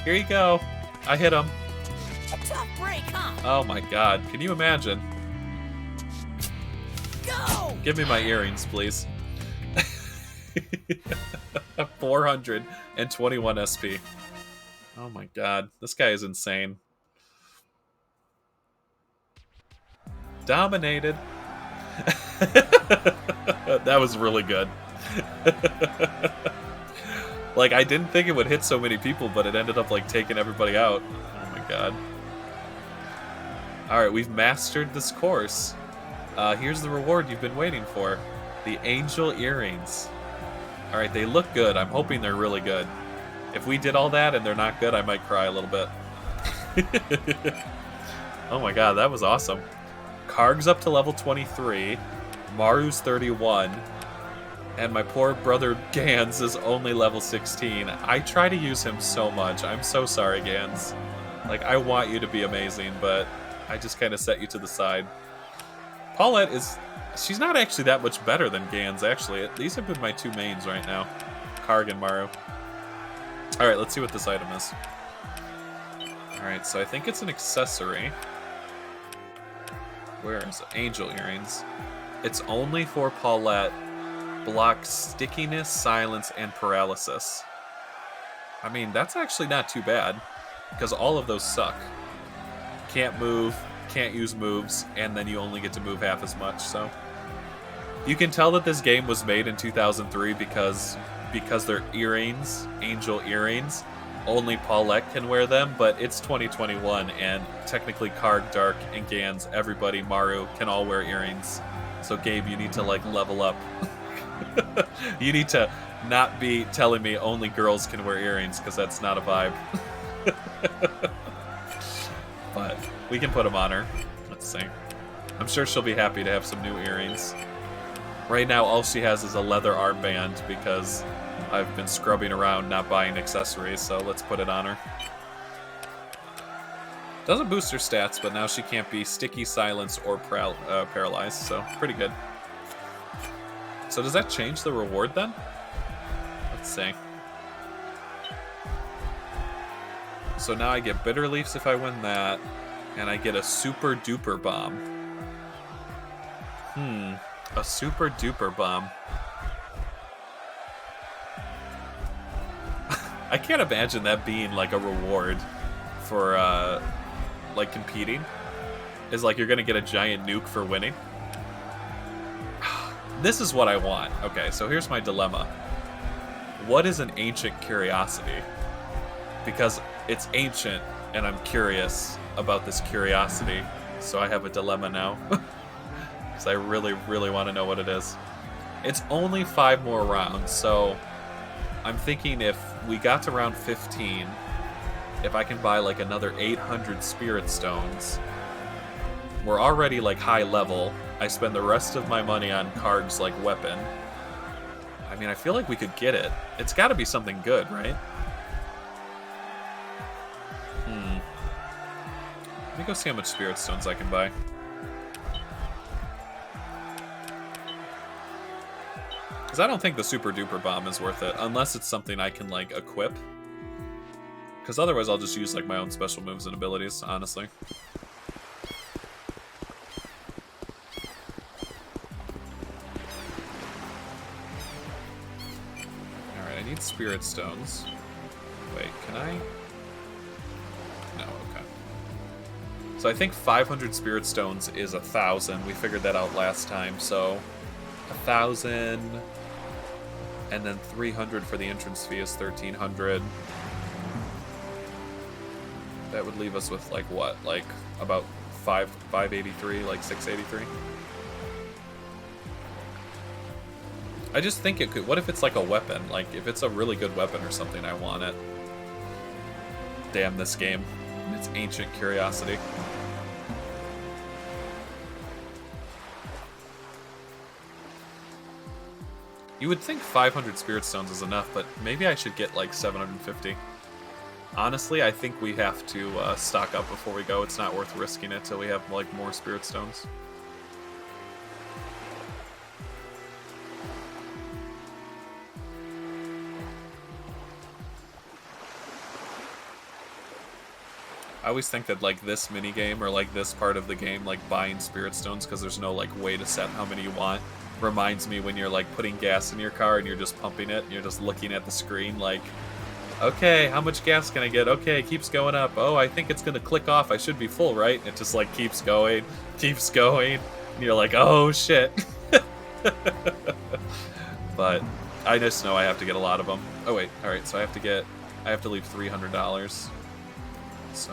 Here you go. I hit him. Tough break, huh? Oh my god, can you imagine? Go. Give me my earrings, please. 421 SP. Oh my god, this guy is insane. Dominated. That was really good. Like, I didn't think it would hit so many people, but it ended up, like, taking everybody out. Oh my god. Alright, we've mastered this course. Here's the reward you've been waiting for. The angel earrings. Alright, they look good. I'm hoping they're really good. If we did all that and they're not good, I might cry a little bit. Oh my god, that was awesome. Karg's up to level 23. Maru's 31. And my poor brother Gans is only level 16. I try to use him so much. I'm so sorry, Gans. Like, I want you to be amazing, but I just kind of set you to the side. Paulette is... She's not actually that much better than Gans, actually. These have been my two mains right now. Karg and Maru. Alright, let's see what this item is. Alright, so I think it's an accessory. Where is it? Angel earrings. It's only for Paulette. Blocks stickiness, silence, and paralysis. I mean, that's actually not too bad. Because all of those suck. Can't move, can't use moves, and then you only get to move half as much, so... You can tell that this game was made in 2003 because they're earrings, angel earrings. Only Paulette can wear them, but it's 2021, and technically Karg, Dark, and Gans, everybody, Maru, can all wear earrings. So Gabe, you need to, like, level up. You need to not be telling me only girls can wear earrings, because that's not a vibe. But we can put them on her. Let's see. I'm sure she'll be happy to have some new earrings. Right now, all she has is a leather armband, because I've been scrubbing around not buying accessories, so let's put it on her. Doesn't boost her stats, but now she can't be sticky, silenced, or paralyzed, so pretty good. So does that change the reward then? Let's see. So now I get bitter leaves if I win that, and I get a super duper bomb. A super duper bomb. I can't imagine that being like a reward for like competing. Is like you're gonna get a giant nuke for winning. This is what I want. Okay, so here's my dilemma. What is an ancient curiosity? Because it's ancient and I'm curious about this curiosity. So I have a dilemma now. Because I really, really want to know what it is. It's only 5 more rounds, so I'm thinking if we got to round 15, if I can buy like another 800 spirit stones, we're already like high level. I spend the rest of my money on Karg's like weapon. I mean, I feel like we could get it. It's got to be something good, right? Let me go see how much spirit stones I can buy. Because I don't think the super duper bomb is worth it, unless it's something I can like equip. Because otherwise I'll just use like my own special moves and abilities, honestly. Alright, I need spirit stones. Wait, can I? No, okay. So I think 500 spirit stones is 1,000. We figured that out last time, so 1,000, and then 300 for the entrance fee is 1,300. That would leave us with like what? Like about 583, like 683. I just think it could. What if it's like a weapon? Like if it's a really good weapon or something, I want it. Damn this game. It's ancient curiosity. You would think 500 spirit stones is enough, but maybe I should get like 750. Honestly, I think we have to stock up before we go. It's not worth risking it till we have like more spirit stones. I always think that like this mini game or like this part of the game, like buying spirit stones because there's no like way to set how many you want, reminds me when you're like putting gas in your car and you're just pumping it and you're just looking at the screen like, okay, how much gas can I get? Okay, it keeps going up. Oh, I think it's gonna click off. I should be full, right? It just like keeps going, and you're like, oh shit. But I just know I have to get a lot of them. Oh wait, all right, so I have to leave $300. So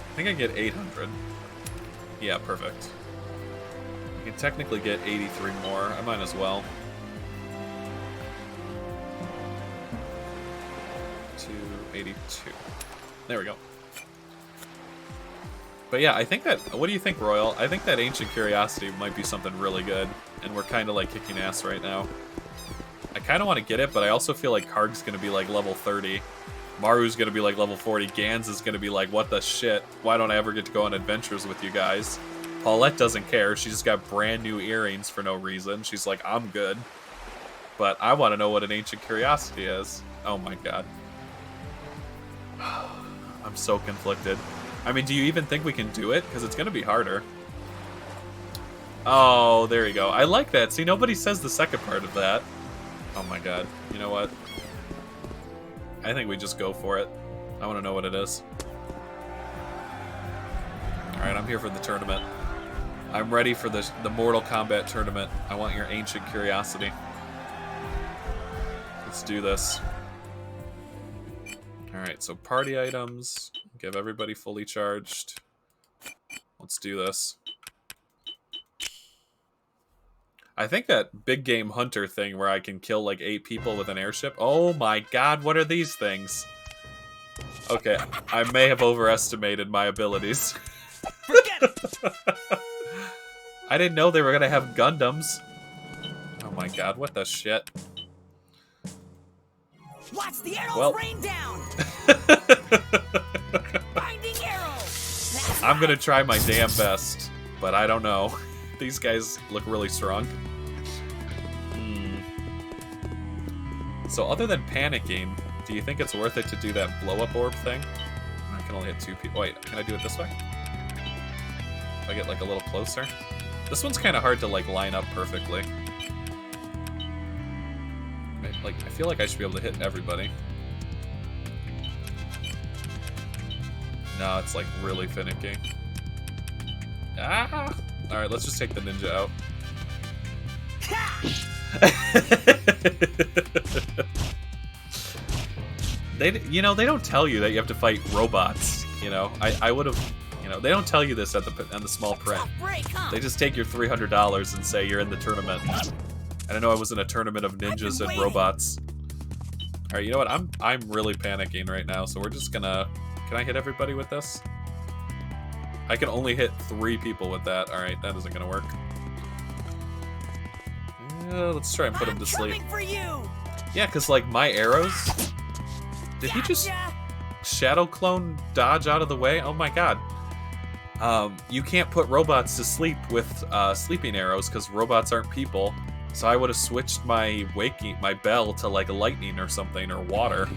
I think I get 800. Yeah, perfect. I can technically get 83 more. I might as well. 282. There we go. But yeah, I think that... What do you think, Royal? I think that Ancient Curiosity might be something really good. And we're kind of like kicking ass right now. I kind of want to get it, but I also feel like Karg's going to be like level 30. Maru's going to be like level 40. Gans is going to be like, what the shit? Why don't I ever get to go on adventures with you guys? Paulette doesn't care. She just got brand new earrings for no reason. She's like, I'm good. But I want to know what an Ancient Curiosity is. Oh my god. I'm so conflicted. I mean, do you even think we can do it? Because it's going to be harder. Oh, there you go. I like that. See, nobody says the second part of that. Oh my god. You know what? I think we just go for it. I want to know what it is. Alright, I'm here for the tournament. I'm ready for the Mortal Kombat tournament. I want your Ancient Curiosity. Let's do this. Alright, so party items. Give everybody fully charged. Let's do this. I think that big game hunter thing where I can kill like 8 people with an airship. Oh my god, what are these things? Okay, I may have overestimated my abilities. Forget it! I didn't know they were gonna have Gundams. Oh my god, what the shit? Watch the arrows Well. rain down! Binding arrow! That's I'm gonna right. try my damn best, but I don't know. These guys look really strong. So other than panicking, do you think it's worth it to do that blow-up orb thing? I can only hit 2 people. Wait, can I do it this way? If I get like a little closer. This one's kind of hard to like line up perfectly. Like, I feel like I should be able to hit everybody. No, it's like really finicky. Ah! Alright, let's just take the ninja out. You know, they don't tell you that you have to fight robots. You know, I would have. You know, they don't tell you this at the small print. They just take your $300 and say you're in the tournament. I don't know. I was in a tournament of ninjas and robots. All right, you know what? I'm really panicking right now. So we're just gonna. Can I hit everybody with this? I can only hit 3 people with that. All right, that isn't gonna work. Let's try and put him to sleep. Yeah, because like my arrows. Did he just shadow clone dodge out of the way? Oh my god. You can't put robots to sleep with sleeping arrows because robots aren't people. So I would have switched my bell to like lightning or something or water.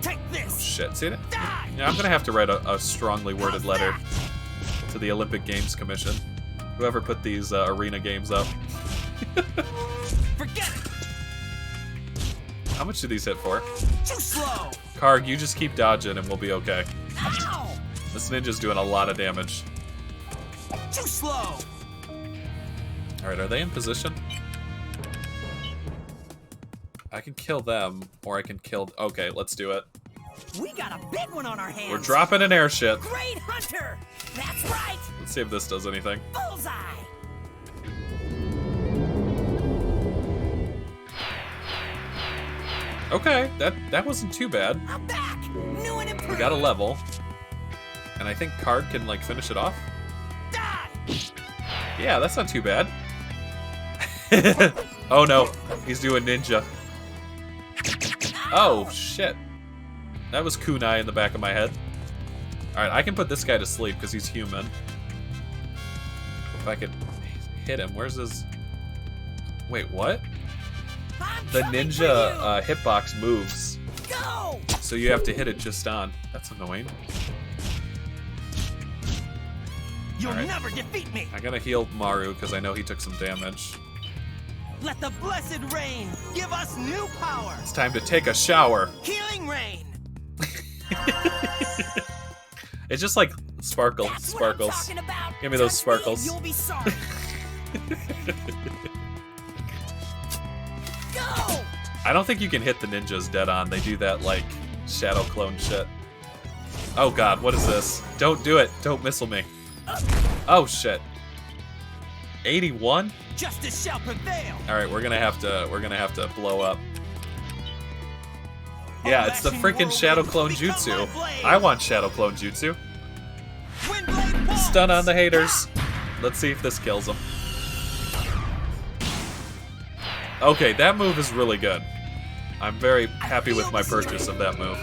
Take this. Oh, shit, see that? Yeah, I'm gonna have to write a strongly worded letter to the Olympic Games Commission. Whoever put these arena games up. Forget it. How much do these hit for? Too slow. Karg, you just keep dodging and we'll be okay. Ow. This ninja's doing a lot of damage. Too slow. Alright, are they in position? I can kill them, or I can kill... Okay, let's do it. We got a big one on our hands. We're dropping an airship. Great hunter. That's right. Let's see if this does anything. Bullseye. Okay, that wasn't too bad. I'm back. New and improved. We got a level. And I think Karg can, like, finish it off. Die. Yeah, that's not too bad. Oh no, he's doing ninja. Oh, shit. That was kunai in the back of my head. Alright, I can put this guy to sleep because he's human. If I could hit him, where's his... Wait, what? The ninja hitbox moves. Go! So you have to hit it just on. That's annoying. You'll never defeat me. I gotta heal Maru because I know he took some damage. Let the blessed rain give us new power. It's time to take a shower. Healing rain. It's just like sparkles. Give me those sparkles. You'll be sorry. Go! I don't think you can hit the ninjas dead on. They do that like shadow clone shit. Oh god, what is this? Don't do it. Don't missile me. Oh shit. 81? Justice shall prevail. All right, we're gonna have to blow up. Yeah, it's the freaking shadow clone jutsu. I want shadow clone jutsu. Stun on the haters. Let's see if this kills them. Okay, that move is really good. I'm very happy with my purchase of that move.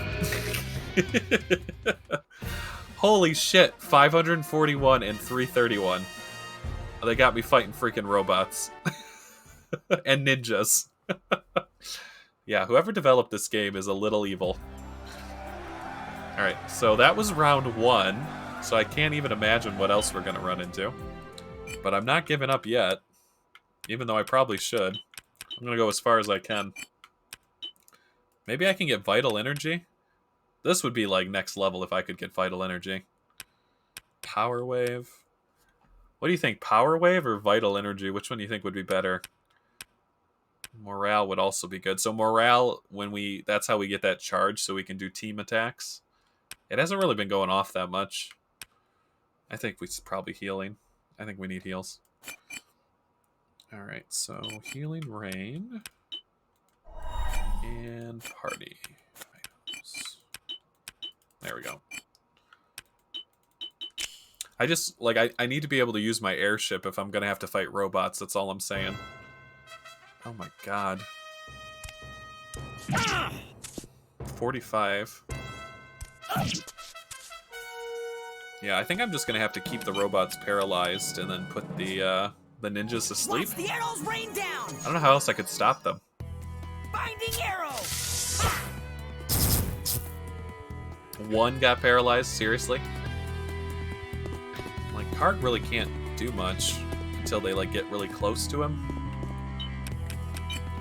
Holy shit, 541 and 331. They got me fighting freaking robots. And ninjas. Yeah, whoever developed this game is a little evil. Alright, so that was round 1. So I can't even imagine what else we're going to run into. But I'm not giving up yet. Even though I probably should. I'm going to go as far as I can. Maybe I can get Vital Energy? This would be like next level if I could get Vital Energy. Power Wave. What do you think? Power Wave or Vital Energy? Which one do you think would be better? Morale would also be good. So morale, that's how we get that charge so we can do team attacks. It hasn't really been going off that much. I think we're probably healing. I think we need heals. Alright, so Healing Rain. And Party items. There we go. I just, like, I need to be able to use my airship if I'm gonna have to fight robots. That's all I'm saying. Oh my god. 45. Yeah, I think I'm just gonna have to keep the robots paralyzed and then put the ninjas to sleep. Watch the arrows rain down. I don't know how else I could stop them. Binding arrow. One got paralyzed? Seriously? Like, Karg really can't do much until they like get really close to him.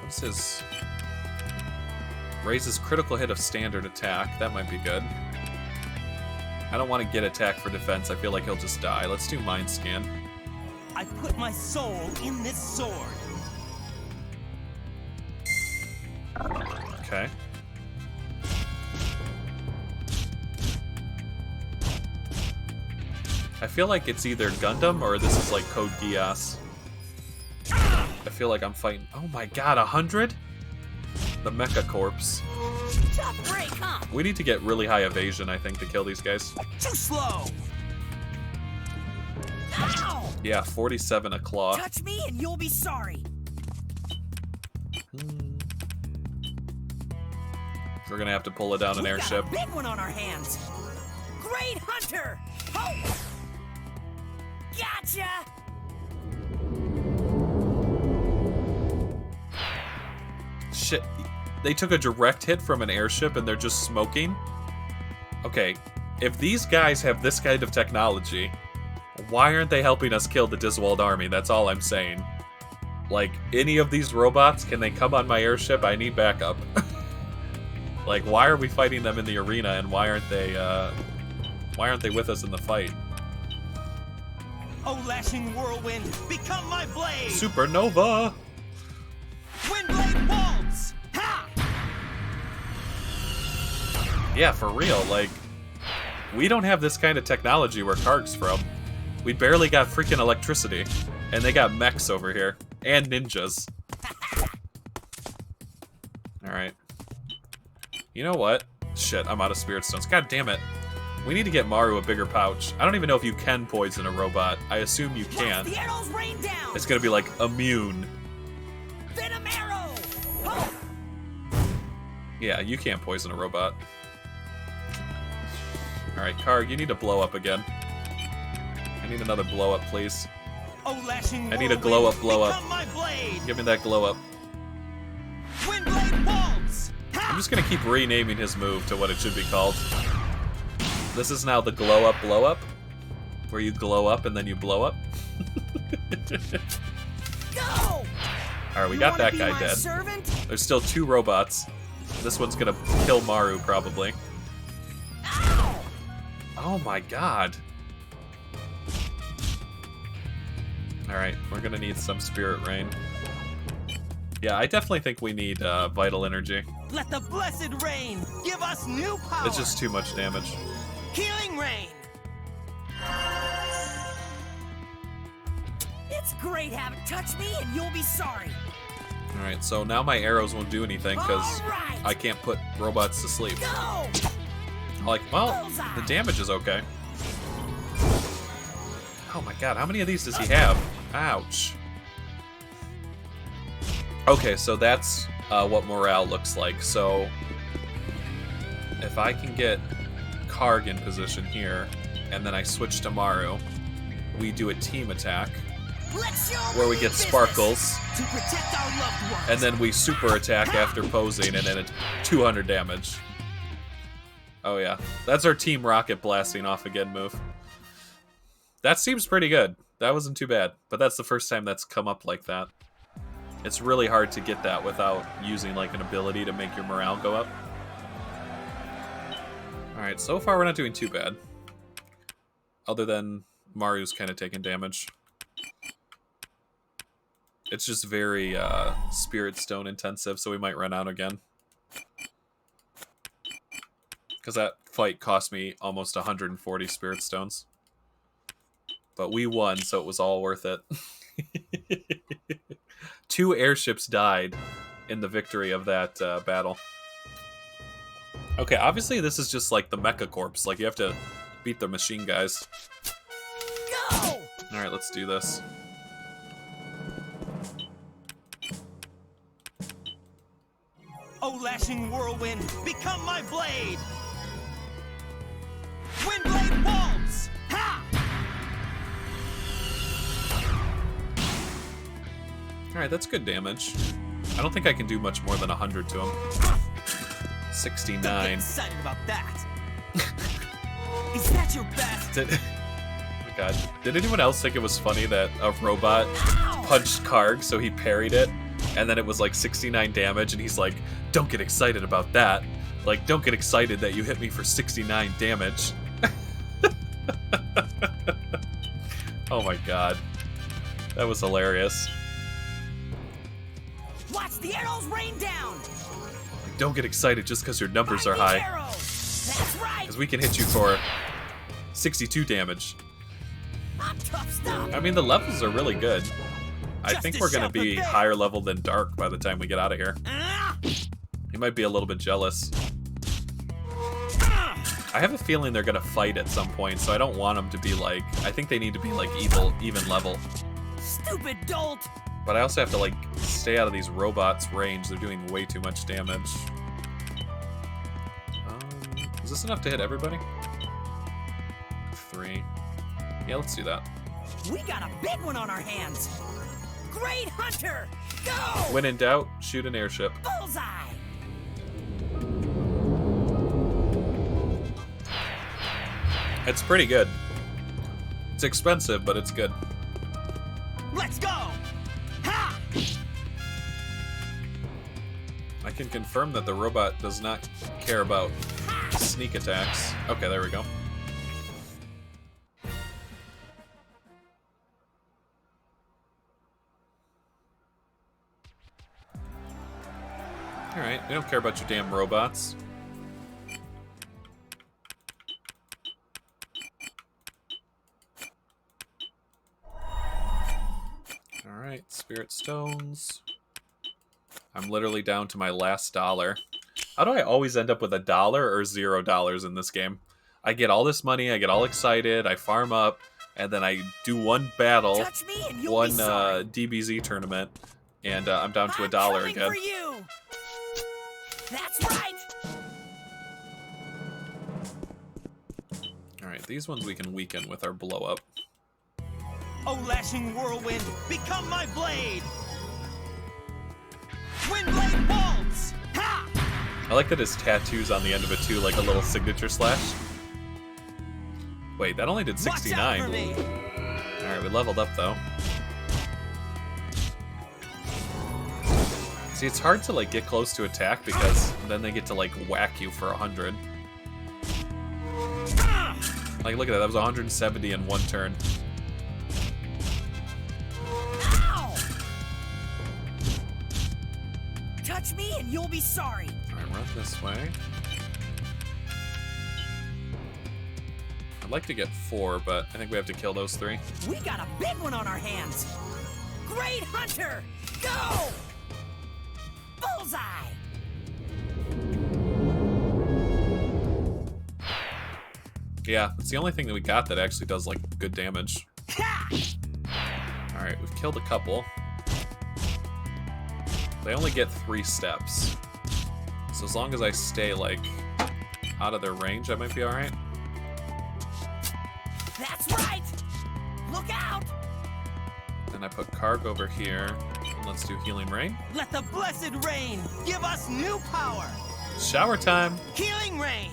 What's his... Raises critical hit of standard attack. That might be good. I don't want to get attack for defense. I feel like he'll just die. Let's do Mind Scan. I put my soul in this sword. Okay. I feel like it's either Gundam or this is like Code Geass. I feel like I'm fighting... Oh my god, 100? The Mecha Corpse. Tough break, huh? We need to get really high evasion, I think, to kill these guys. Too slow. Ow! Yeah, 47 a claw. Touch me and you'll be sorry. We're gonna have to pull it down an airship. Got a big one on our hands. Great Hunter! Ho! Gotcha! Shit. They took a direct hit from an airship and they're just smoking? Okay, if these guys have this kind of technology, why aren't they helping us kill the Dilzweld Army? That's all I'm saying. Like, any of these robots, can they come on my airship? I need backup. Like, why are we fighting them in the arena and why aren't they with us in the fight? Oh, lashing whirlwind, become my blade! Supernova! Windblade waltz! Ha! Yeah, for real, like, we don't have this kind of technology where Karg's from. We barely got freaking electricity. And they got mechs over here. And ninjas. Alright. You know what? Shit, I'm out of Spirit Stones. God damn it. We need to get Maru a bigger pouch. I don't even know if you can poison a robot. I assume you can. The arrows rain down! It's gonna be like immune. Venom arrow! Ho! Yeah, you can't poison a robot. Alright, Karg, you need to blow up again. I need another blow up, please. Oh, lashing I need a glow up, blow up. become my blade! Give me that glow up. Windblade waltz! I'm just gonna keep renaming his move to what it should be called. This is now the glow up, blow up, where you glow up and then you blow up. Go! Alright, we got that guy dead. Servant? There's still 2 robots. This one's gonna kill Maru, probably. Ow! Oh my god. Alright, we're gonna need some Spirit Rain. Yeah, I definitely think we need Vital Energy. Let the blessed rain give us new power! It's just too much damage. Healing rain! It's great having touch me and you'll be sorry. Alright, so now my arrows won't do anything because Alright. I can't put robots to sleep. Go! Like, well, Bullseye. the damage is okay. Oh my god, how many of these does he have? Ouch. Okay, so that's what morale looks like. So, if I can get Karg in position here, and then I switch to Maru, we do a team attack, Let's show where we mean get business Sparkles, to protect our loved ones. and then we super attack after posing, and then it's 200 damage. Oh yeah, that's our Team Rocket blasting off again move. That seems pretty good. That wasn't too bad, but that's the first time that's come up like that. It's really hard to get that without using like an ability to make your morale go up. Alright, so far we're not doing too bad. Other than Maru's kind of taking damage. It's just very Spirit Stone intensive, so we might run out again. Because that fight cost me almost 140 Spirit Stones. But we won, so it was all worth it. 2 airships died in the victory of that battle. Okay, obviously this is just like the Mecha Corps. Like, you have to beat the machine guys. Go! Alright, let's do this. Oh, lashing whirlwind, become my blade! Windblade waltz! Ha! Alright, that's good damage. I don't think I can do much more than 100 to him. Don't 69. get excited about that. Is that your best? Oh my God. Did anyone else think it was funny that a robot punched Karg, so he parried it, and then it was like 69 damage, and he's like, don't get excited about that. Like, don't get excited that you hit me for 69 damage. Oh my god. That was hilarious. Watch the arrows rain down. Like, don't get excited just because your numbers are high. That's right. Because we can hit you for 62 damage. I'm tough stuff. I mean, the levels are really good. I think we're going to be higher level than Dark by the time we get out of here. He might be a little bit jealous. I have a feeling they're going to fight at some point, so I don't want them to be like... I think they need to be like even level. Stupid dolt. But I also have to like stay out of these robots' range. They're doing way too much damage. Is this enough to hit everybody? 3. Yeah, let's do that. We got a big one on our hands. Great hunter, go! When in doubt, shoot an airship. Bullseye. It's pretty good. It's expensive, but it's good. Let's go! Ha! I can confirm that the robot does not care about sneak attacks. Okay, there we go. Alright, we don't care about your damn robots. Alright, spirit stones. I'm literally down to my last dollar. How do I always end up with $1 or $0 in this game? I get all this money, I get all excited, I farm up, and then I do one battle, one DBZ tournament, and I'm down to $1 again. For you. That's right. Alright, these ones we can weaken with our blow up. Oh, lashing whirlwind, become my blade! Windblade bolts! Ha! I like that his tattoo's on the end of it too, like a little signature slash. Wait, that only did 69. Alright, we leveled up though. See, it's hard to like get close to attack because then they get to like whack you for 100. Like, look at that, that was 170 in one turn. Touch me and you'll be sorry. Alright, run this way. I'd like to get 4, but I think we have to kill those 3. We got a big one on our hands. Great hunter, go! Bullseye! Yeah, it's the only thing that we got that actually does like good damage. Alright, we've killed a couple. They only get 3 steps. So as long as I stay, like, out of their range, I might be alright. That's right! Look out! Then I put Karg over here. And let's do Healing Rain. Let the blessed rain give us new power! Shower time! Healing rain!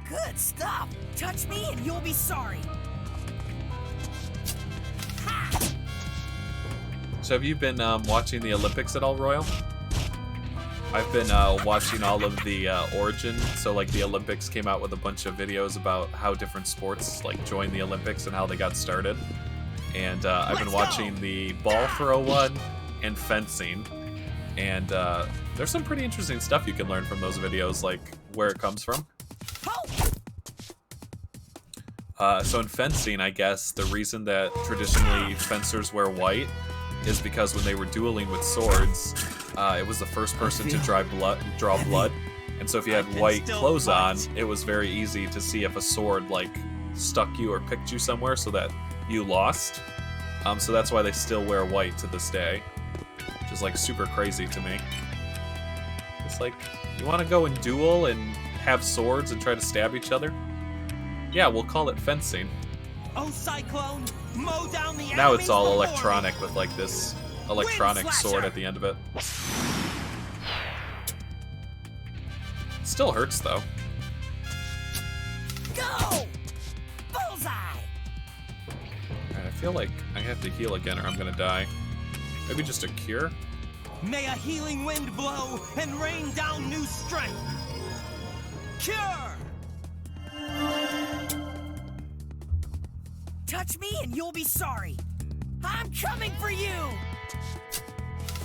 Good stuff! Touch me and you'll be sorry. So have you been watching the Olympics at all, Royal? I've been watching all of the origin. So like the Olympics came out with a bunch of videos about how different sports like joined the Olympics and how they got started. And I've been watching the ball throw one and fencing. And there's some pretty interesting stuff you can learn from those videos, like where it comes from. So in fencing, I guess the reason that traditionally fencers wear white is because when they were dueling with swords, it was the first person to draw blood. And so if you had white clothes on, it was very easy to see if a sword like stuck you or picked you somewhere so that you lost. So that's why they still wear white to this day, which is like super crazy to me. It's like, you want to go and duel and have swords and try to stab each other? Yeah, we'll call it fencing. Oh, Cyclone, mow down the Now it's all enemies electronic with like this electronic sword at the end of it. Still hurts though. Go! Bullseye! Alright, I feel like I have to heal again or I'm gonna die. Maybe just a cure? May a healing wind blow and rain down new strength. Cure! Touch me and you'll be sorry. I'm coming for you!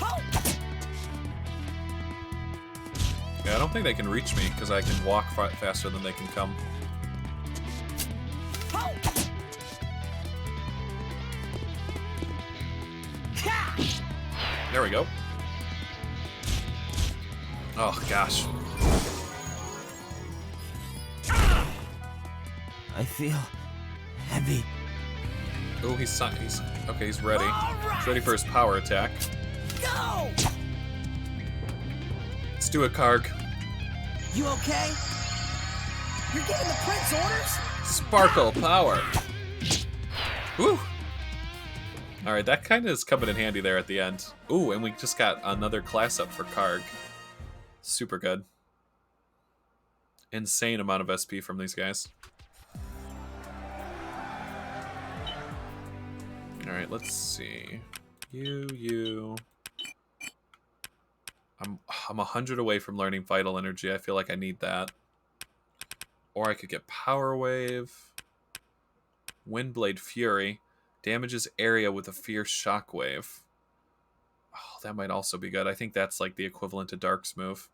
Oh! Yeah, I don't think they can reach me because I can walk faster than they can come. Oh! Ha! There we go. Oh, gosh. I feel heavy. Oh, he's okay, he's ready. All right. He's ready for his power attack. Go! Let's do it, Karg. You okay? You're giving the prince orders? Sparkle power. Woo! Alright, that kind of is coming in handy there at the end. Ooh, and we just got another class up for Karg. Super good. Insane amount of SP from these guys. Alright, let's see. You. I'm 100 away from learning Vital Energy. I feel like I need that. Or I could get Power Wave. Windblade Fury. Damages area with a fierce shockwave. Oh, that might also be good. I think that's like the equivalent to Dark's move.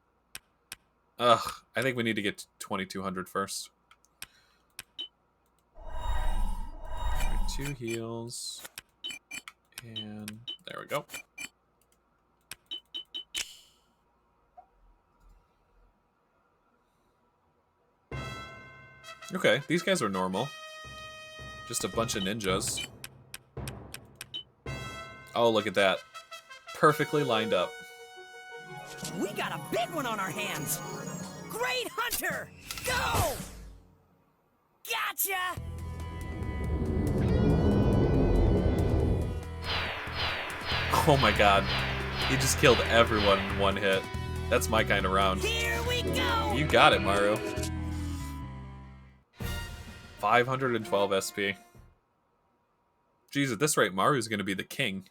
Ugh, I think we need to get to 2200 first. Alright, 2 heals. And there we go. Okay, these guys are normal. Just a bunch of ninjas. Oh, look at that. Perfectly lined up. We got a big one on our hands! Great Hunter! Go! Gotcha! Oh my god. He just killed everyone in one hit. That's my kind of round. Here we go! You got it, Maru. 512 SP. Jeez, at this rate, Maru's gonna be the king.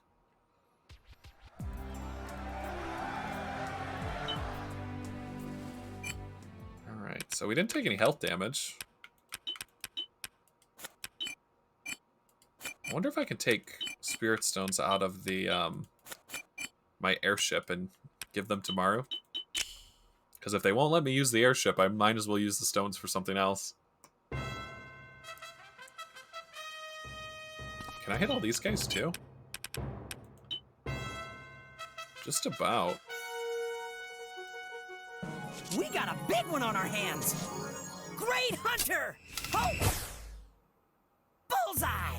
Alright, so we didn't take any health damage. I wonder if I can take Spirit Stones out of the my airship and give them to Maru. Because if they won't let me use the airship, I might as well use the stones for something else. Can I hit all these guys too? Just about. We got a big one on our hands! Great Hunter! Oh! Bullseye!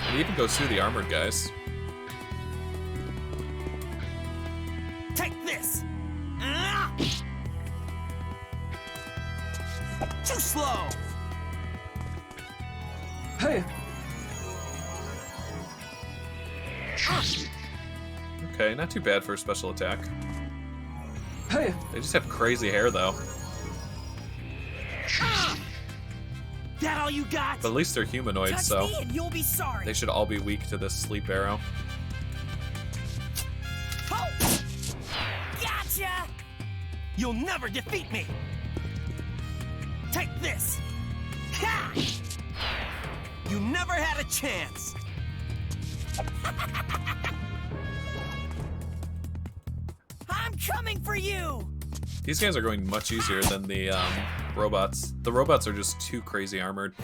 It even goes through the armored guys. Take this! Ah! Too slow! Hey! Okay, not too bad for a special attack. Hey! They just have crazy hair, though. That all you got? But at least they're humanoids, Touch so me and you'll be sorry! they should all be weak to this sleep arrow. Oh! Gotcha! You'll never defeat me! Take this! Ha! You never had a chance! I'm coming for you! These guys are going much easier than the robots. The robots are just too crazy armored.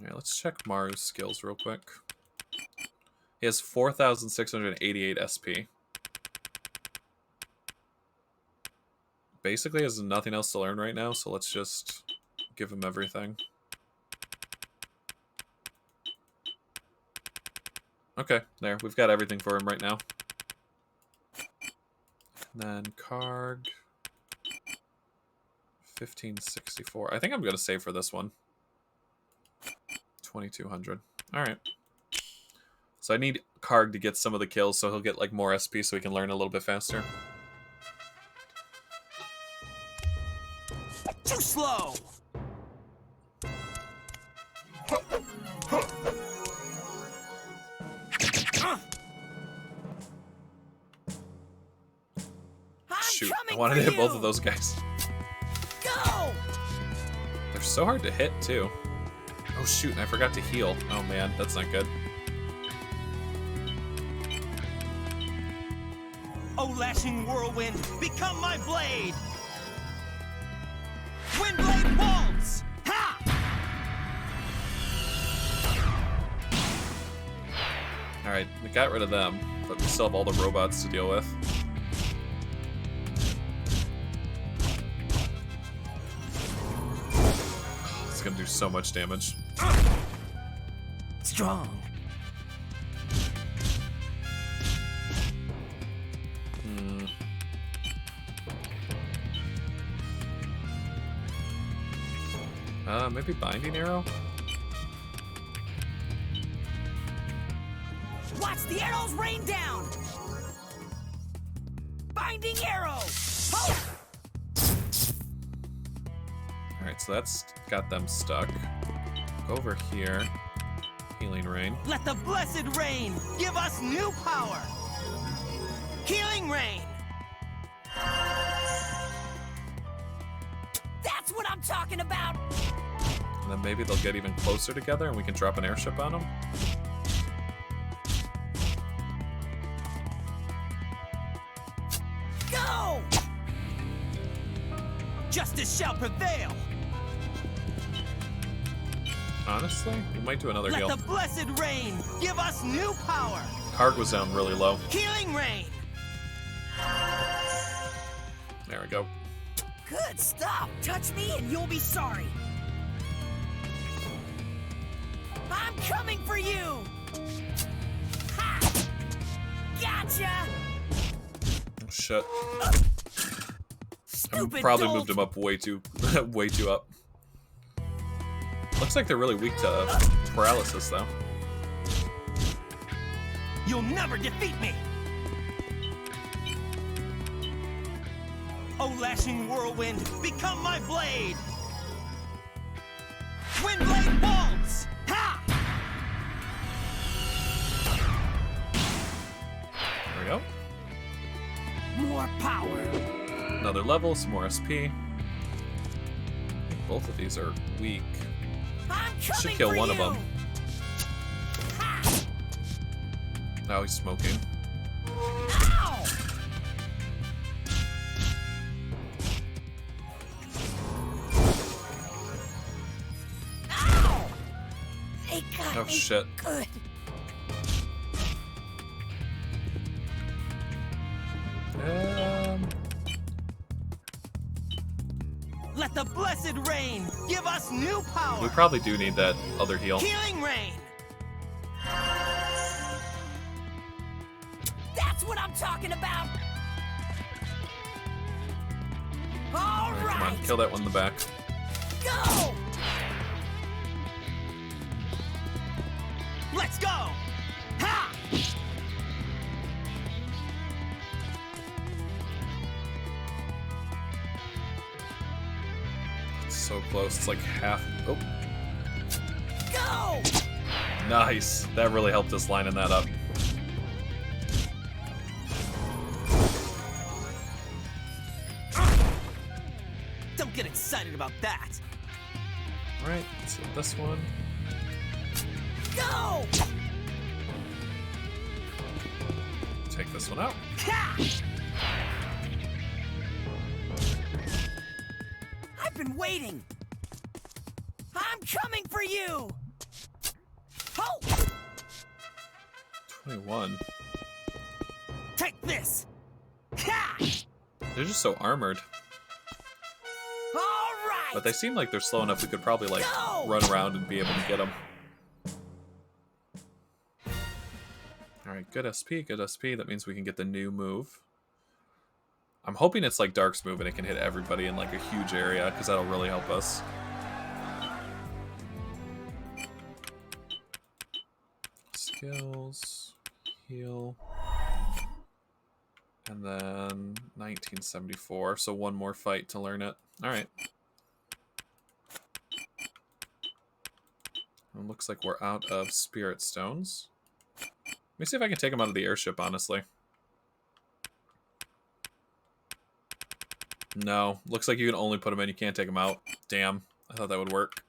Alright, let's check Maru's skills real quick. He has 4,688 SP. Basically has nothing else to learn right now, so let's just give him everything. Okay, there. We've got everything for him right now. Then Karg. 1564. I think I'm going to save for this one. 2200. Alright. So I need Karg to get some of the kills so he'll get like more SP so he can learn a little bit faster. Too slow! Shoot, I wanted to hit both of those guys. Go! They're so hard to hit, too. Oh, shoot, and I forgot to heal. Oh, man, that's not good. Oh, lashing whirlwind, become my blade! Windblade waltz! Ha! Alright, we got rid of them, but we still have all the robots to deal with. It's gonna do so much damage. Strong. Maybe Binding Arrow? Watch the arrows rain down! Binding arrow! Ho! Alright, so that's got them stuck. Go over here. Healing Rain. Let the blessed rain give us new power! Healing rain! That's what I'm talking about! And then maybe they'll get even closer together and we can drop an airship on them. Go! Justice shall prevail! Honestly, we might do another Let heal. the blessed rain give us new power! Karg was down really low. Healing rain! There we go. Good stuff! Touch me and you'll be sorry! I'm coming for you! Ha! Gotcha! Oh, shit. I Stupid probably dolt. moved him up way too way too up. Looks like they're really weak to paralysis, though. You'll never defeat me! Oh, lashing whirlwind, become my blade! Windblade waltz! Ha! There we go. More power! Another level, some more SP. I think both of these are weak. I'm Should coming kill for one you. of them. Ha! Now he's smoking. Ow! Ow! They got Oh me shit. good. Let the blessed rain give us new power! We probably do need that other heal. Healing rain! That's what I'm talking about. All Alright, come on, right, kill that one in the back. go! Let's go! Ha! It's so close. It's like half. Oh, Go! nice. That really helped us lining that up. Don't get excited about that! Alright, let's hit this one. Go! Take this one out. Ha! I've been waiting. I'm coming for you. Ho! 21. Take this! Ha! They're just so armored. All right. But they seem like they're slow enough we could probably, like, Go! run around and be able to get them. Alright, good SP, good SP. That means we can get the new move. I'm hoping it's like Dark's move and it can hit everybody in like a huge area, because that'll really help us. Skills, heal, and then 1974, so one more fight to learn it. Alright. It looks like we're out of Spirit Stones. Let me see if I can take them out of the airship, honestly. No. Looks like you can only put them in, you can't take them out. Damn. I thought that would work.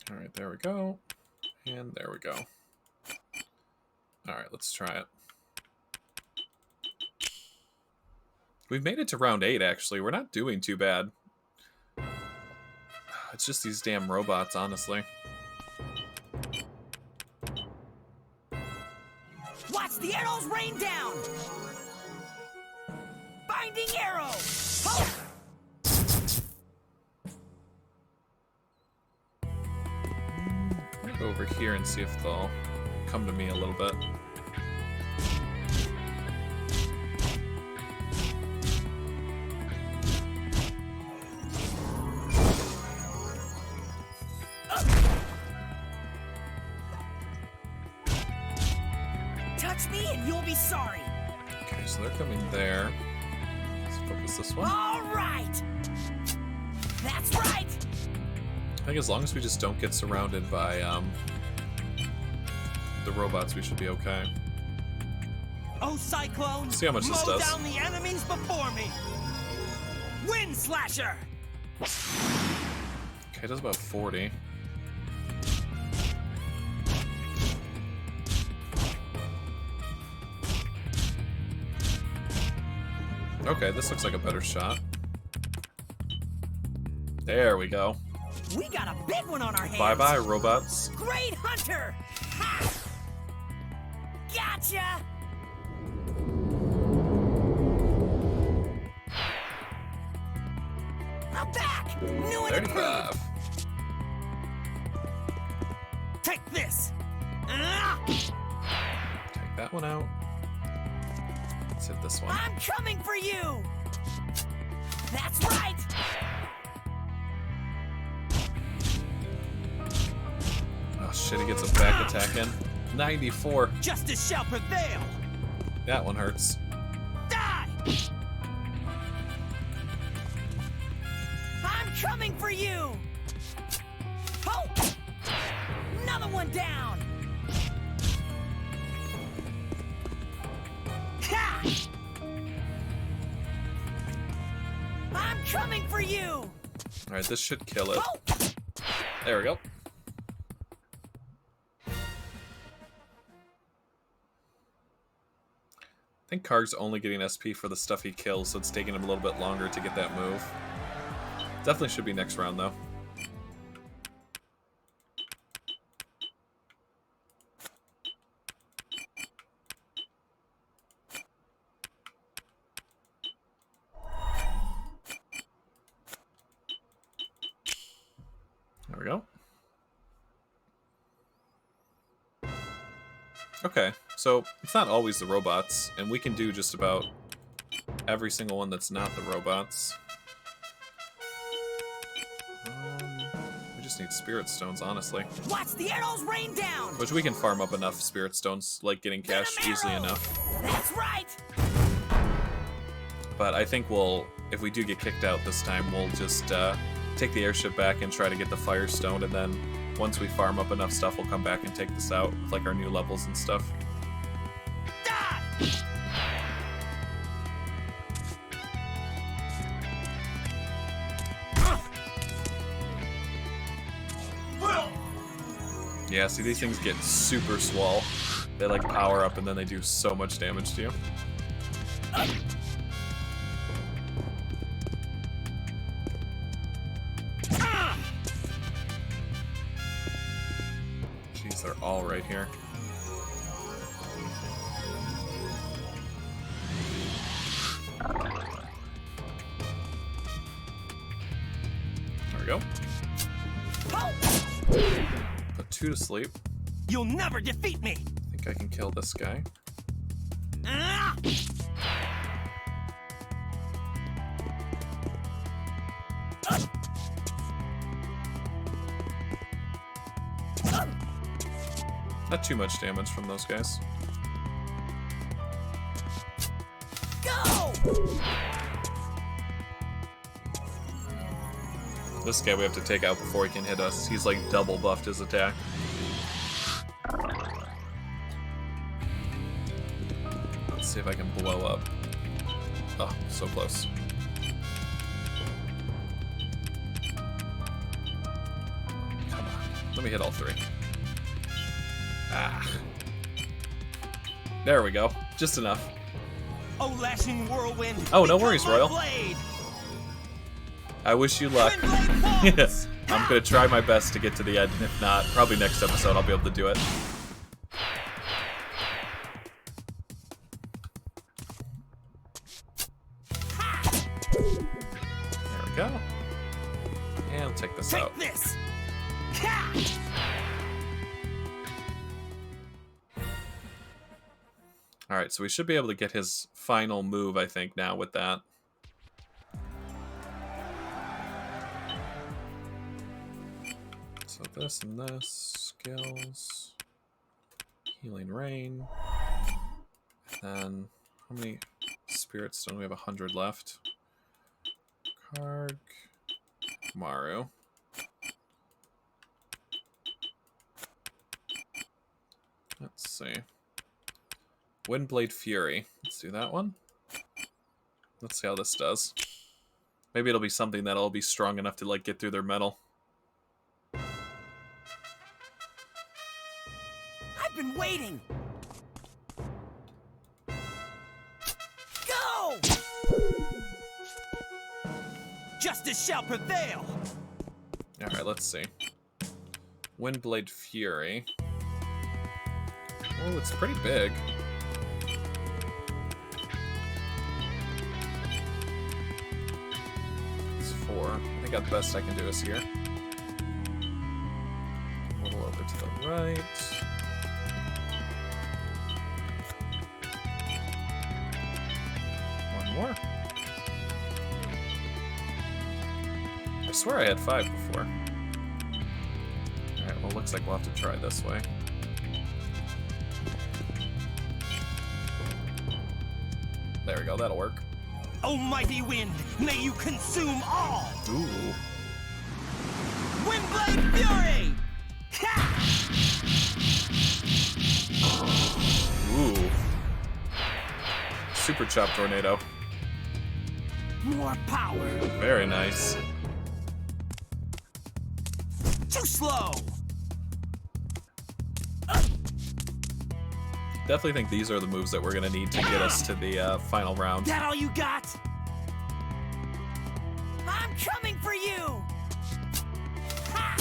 Alright, there we go. And there we go. Alright, let's try it. We've made it to round 8, actually. We're not doing too bad. It's just these damn robots, honestly. Watch the arrows rain down! Binding arrow! Ho! Go over here and see if they'll come to me a little bit. Touch me and you'll be sorry. Okay, so they're coming there. Let's focus this one. All right. That's right. I think as long as we just don't get surrounded by the robots, we should be okay. Oh, Cyclone! See how much this mow does. down the enemies before me! Wind Slasher! Okay, it does about 40. Okay, this looks like a better shot. There we go. We got a big one on our hands. Bye-bye, robots. Great Hunter! Ha! Gotcha! I'm back! New and improved! 35. Take this! Take that one out. Let's hit this one. I'm coming for you! That's right! Oh shit, he gets a back attack in. 94. Justice shall prevail! That one hurts. Die! I'm coming for you! Oh! Another one down! Ha! I'm coming for you! Alright, this should kill it. Oh! There we go. I think Karg's only getting SP for the stuff he kills, so it's taking him a little bit longer to get that move. Definitely should be next round, though. There we go. Okay, so it's not always the robots, and we can do just about every single one that's not the robots. We just need Spirit Stones, honestly. Watch the arrows rain down! Which we can farm up enough Spirit Stones, like getting cash Venom easily arrow! enough. That's right! But I think we'll, if we do get kicked out this time, we'll just take the airship back and try to get the Firestone, and then once we farm up enough stuff, we'll come back and take this out with like our new levels and stuff. Die! Yeah, see, these things get super swole. They like power up and then they do so much damage to you. Jeez, they're all right here. 2 to sleep. You'll never defeat me! I think I can kill this guy. Ah! Not too much damage from those guys. Go! This guy we have to take out before he can hit us. He's like double buffed his attack. Let's see if I can blow up. Oh, so close. Come on. Let me hit all 3. Ah. There we go. Just enough. Oh, lashing whirlwind! Oh, no become worries, my Royal. blade. I wish you luck. Twin blade pulse. I'm gonna try my best to get to the end, and if not, probably next episode I'll be able to do it. There we go. And I'll take this out. Take this! Ha! Alright, so we should be able to get his final move, I think, now with that. So this and this, skills, healing rain, and then how many spirit stone? We have 100 left. Karg, Maru. Let's see. Windblade Fury. Let's do that one. Let's see how this does. Maybe it'll be something that'll be strong enough to like get through their metal. I've been waiting. Go! Justice shall prevail! Alright, let's see. Windblade Fury. Oh, it's pretty big. It's 4. I think the best I can do is here. A little over to the right. One more. I swear I had 5 before. Alright, well, looks like we'll have to try this way. There we go, that'll work. O mighty wind, may you consume all! Ooh. Windblade Fury! Ha! Ooh. Super Chop Tornado. More power. Very nice. Too slow! Definitely think these are the moves that we're gonna need to get us to the final round. That all you got? I'm coming for you. Ha!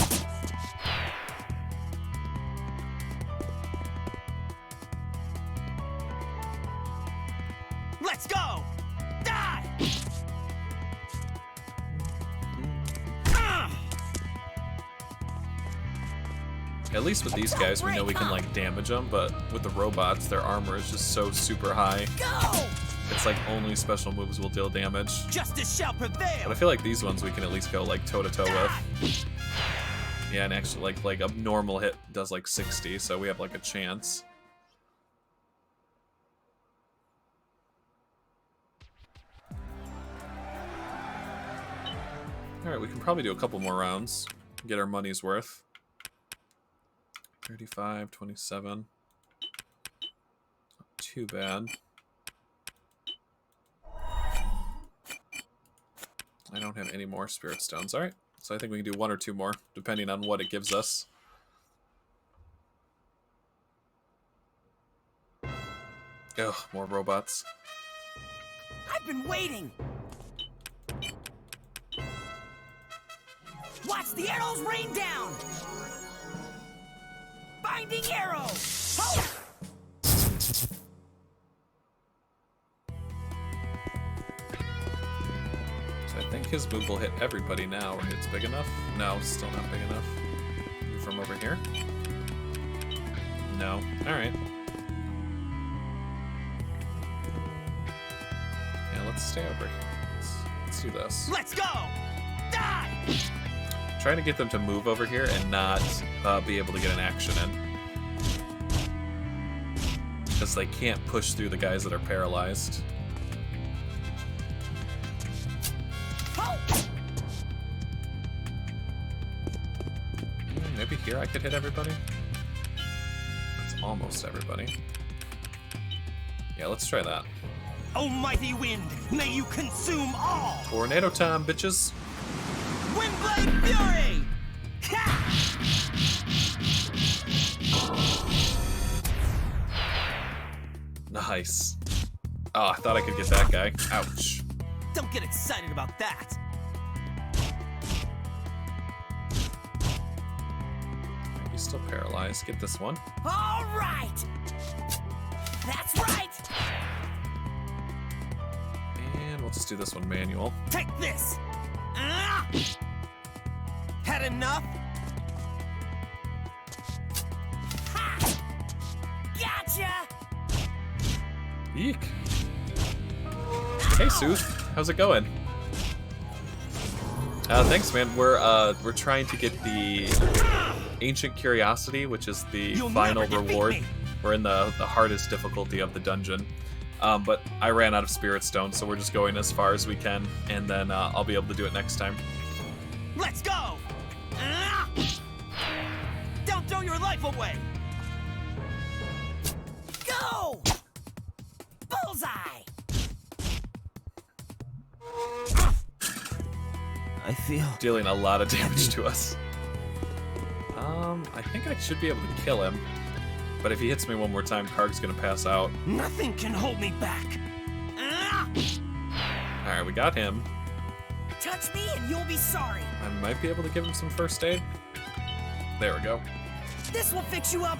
Let's go! Die! At least with these guys, we know we can like damage them, but with the robots, their armor is just so super high. Go! It's like only special moves will deal damage. Justice shall prevail! But I feel like these ones we can at least go like toe to toe with. Yeah, and actually like a normal hit does like 60, so we have like a chance. Alright, we can probably do a couple more rounds. Get our money's worth. 35, 27. Not too bad. I don't have any more spirit stones. Alright, so I think we can do 1 or 2 more, depending on what it gives us. Ugh, more robots. I've been waiting. Watch the arrows rain down. Binding arrow. Ho! So I think his move will hit everybody now, right? It's big enough? No, still not big enough. From over here. No. Alright. Yeah, let's stay over here. Let's do this. Let's go! Die! Trying to get them to move over here and not be able to get an action in. Because they can't push through the guys that are paralyzed. Maybe here I could hit everybody? That's almost everybody. Yeah, let's try that. Almighty wind, may you consume all! Tornado time, bitches! Windblade Fury! Ha! Nice. Oh, I thought I could get that guy. Ouch. Don't get excited about that. He's still paralyzed. Get this one. All right. That's right. And we'll just do this one manual. Take this! Ah! Had enough? Ha! Gotcha. Eek. Hey, Sooth. How's it going? Thanks, man. We're trying to get the Ancient Curiosity, which is the You'll final never defeat reward. me. We're in the hardest difficulty of the dungeon. But I ran out of Spirit Stone, so we're just going as far as we can, and then I'll be able to do it next time. Let's go! Ah! Don't throw your life away! Go. Bullseye. I feel... Dealing a lot of damage to us. I think I should be able to kill him. But if he hits me one more time, Karg's gonna pass out. Nothing can hold me back. Ah! Alright, we got him. Touch me and you'll be sorry. I might be able to give him some first aid. There we go. This will fix you up.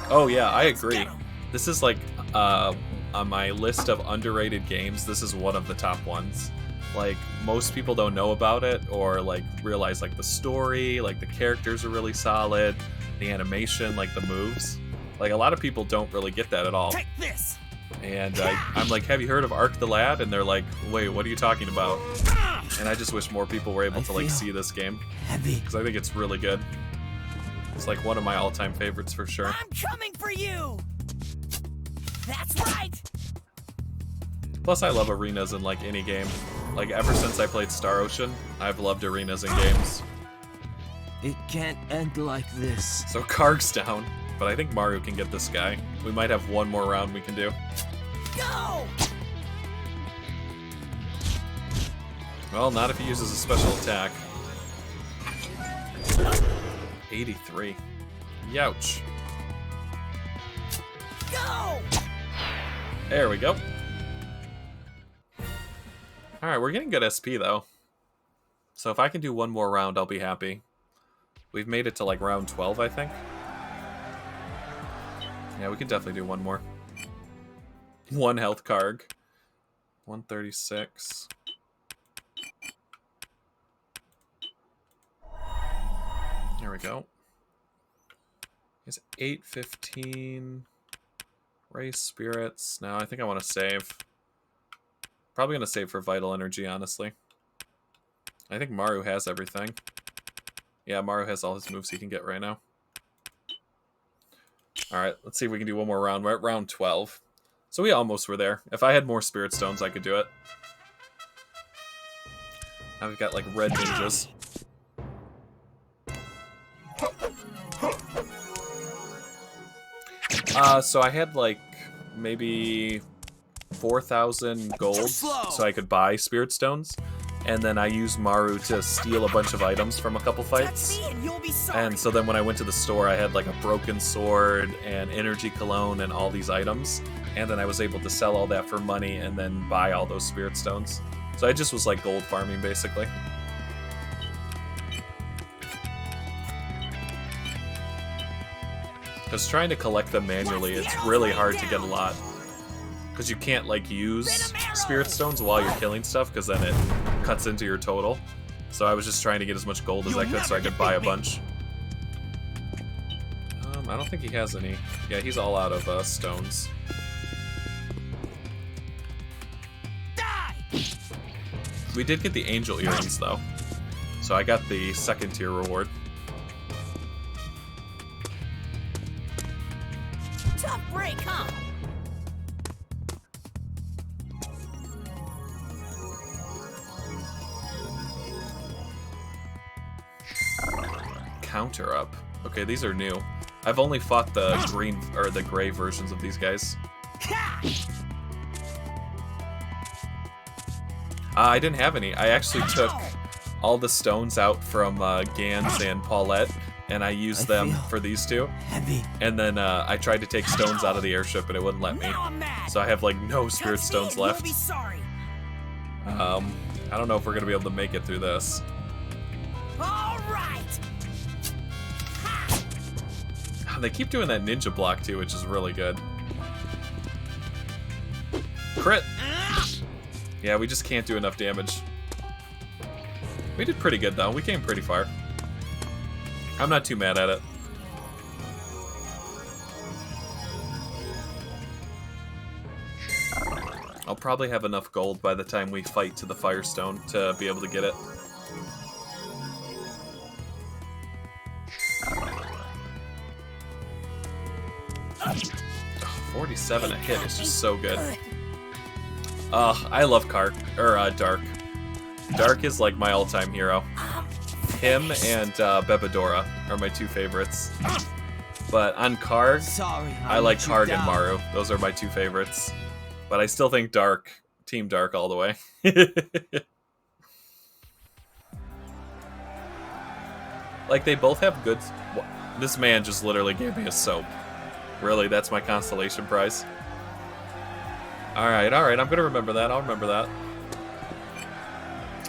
Oh yeah, I agree. get 'em. This is like, on my list of underrated games, this is one of the top ones. Like, most people don't know about it, or like realize like the story, like the characters are really solid, the animation, like the moves. Like, a lot of people don't really get that at all. Take this! And I'm like, have you heard of Ark the Lad? And they're like, wait, what are you talking about? Ah! And I just wish more people were able I to like feel see this game, Heavy. because I think it's really good. It's like one of my all-time favorites for sure. I'm coming for you. That's right. Plus, I love arenas in like any game. Like, ever since I played Star Ocean, I've loved arenas in games. It can't end like this. So Karg's down, but I think Mario can get this guy. We might have one more round we can do. Go. Well, not if he uses a special attack. 83. Youch. Go. There we go. Alright, we're getting good SP, though. So if I can do one more round, I'll be happy. We've made it to, like, round 12, I think. Yeah, we can definitely do one more. 1 health Karg. 136. There we go. He's 815. Raise spirits. No, I think I want to save. Probably going to save for vital energy, honestly. I think Maru has everything. Yeah, Maru has all his moves he can get right now. Alright, let's see if we can do one more round. We're at round 12. So we almost were there. If I had more Spirit Stones, I could do it. Now we've got, like, red ninjas. So I had, like, maybe 4,000 gold so I could buy Spirit Stones. And then I used Maru to steal a bunch of items from a couple fights. Touch me and you'll be sorry. And so then when I went to the store, I had like a broken sword and energy cologne and all these items. And then I was able to sell all that for money and then buy all those Spirit Stones. So I just was like gold farming, basically. Because trying to collect them manually, it's really hard to get a lot. Because you can't like use Spirit Stones while you're killing stuff, because then it cuts into your total. So I was just trying to get as much gold as I could so I could buy a bunch. I don't think he has any. Yeah, he's all out of stones. Die! We did get the angel earrings though, so I got the second tier reward. Tough break, huh? Counter up. Okay, these are new. I've only fought the green or the gray versions of these guys. I didn't have any. I actually took all the stones out from Gans and Paulette, and I used them for these two. Heavy. And then I tried to take stones out of the airship, and it wouldn't let me. Now I'm mad. So I have like no spirit Concede, stones you'll left. be sorry. I don't know if we're gonna be able to make it through this. All right. They keep doing that ninja block too, which is really good. Crit! Yeah, we just can't do enough damage. We did pretty good though. We came pretty far. I'm not too mad at it. I'll probably have enough gold by the time we fight to the Firestone to be able to get it. 47 a hit is just so good. I love Dark. Dark is like my all-time hero. Him and Bebedora are my two favorites. But on Karg, Sorry, I like let you Karg and down. Maru. Those are my two favorites. But I still think Dark, Team Dark all the way. Like, they both have good... This man just literally gave me a soap. Really, that's my consolation prize. Alright, I'm gonna remember that. I'll remember that.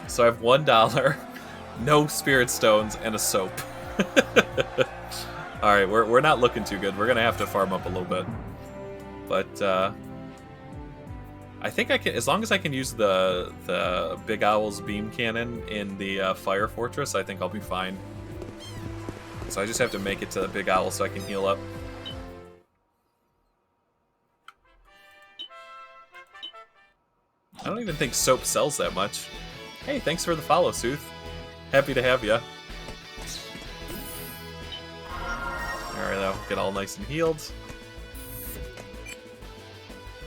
So I have $1, no spirit stones, and a soap. Alright, we're not looking too good. We're gonna have to farm up a little bit. But, I think I can, as long as I can use the Big Owl's beam cannon in the Fire Fortress, I think I'll be fine. So I just have to make it to the Big Owl so I can heal up. I don't even think soap sells that much. Hey, thanks for the follow, Sooth. Happy to have ya. Alright, I'll get all nice and healed.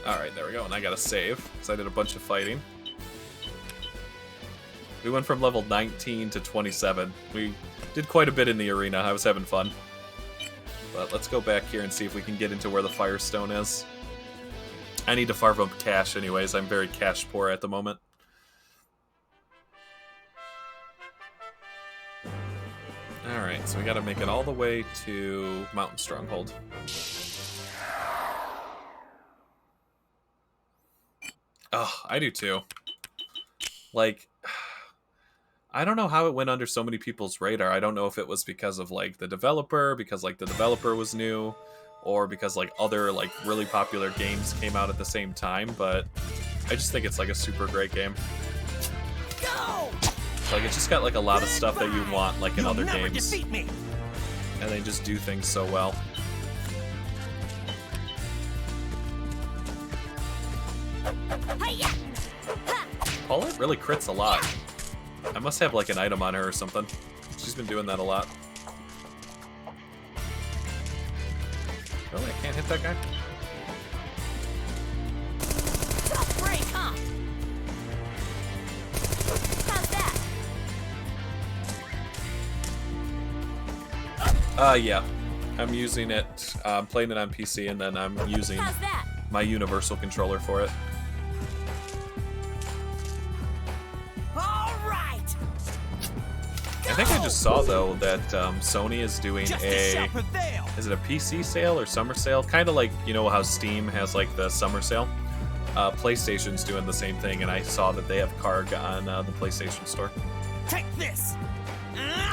Alright, there we go, and I got a save, because I did a bunch of fighting. We went from level 19 to 27. We did quite a bit in the arena. I was having fun. But let's go back here and see if we can get into where the Firestone is. I need to farm up cash anyways. I'm very cash poor at the moment. Alright, so we gotta make it all the way to Mountain Stronghold. Oh, I do too. Like, I don't know how it went under so many people's radar. I don't know if it was because of, like, the developer, because, like, the developer was new, or because, like, other, like, really popular games came out at the same time, but I just think it's, like, a super great game. Go! Like, it's just got, like, a lot of stuff that you want, like, in You'll other never games. defeat me. And they just do things so well. Hi-ya! Paulette really crits a lot. I must have, like, an item on her or something. She's been doing that a lot. Really? I can't hit that guy? Tough break, huh? How's that? Yeah. I'm using it, playing it on PC, and then I'm using How's that? my universal controller for it. All right. I think I just saw, though, that Sony is doing Justice a... shall prevail. Is it a PC sale or summer sale? Kind of like, you know how Steam has, like, the summer sale? PlayStation's doing the same thing, and I saw that they have Karg on the PlayStation Store. Take this.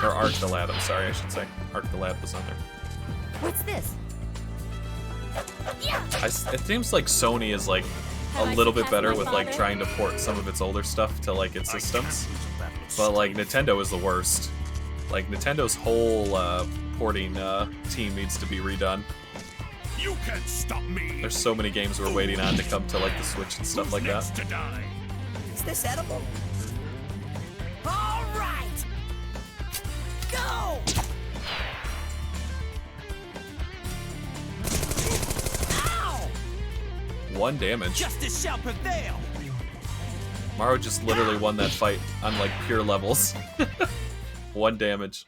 Or Arc the Lad, I'm sorry, I should say. Arc the Lad was on there. What's this? Yeah! It seems like Sony is, like, Have a I little bit surpassed better my with, like, father? trying to port some of its older stuff to, like, its systems. But like Nintendo is the worst. Like Nintendo's whole porting team needs to be redone. You can't stop me. There's so many games we're waiting on to come to like the Switch and stuff like that. To die? Is this edible? All right. Go. Ow! 1 damage. Justice shall prevail. Mario just literally won that fight on like pure levels. 1 damage.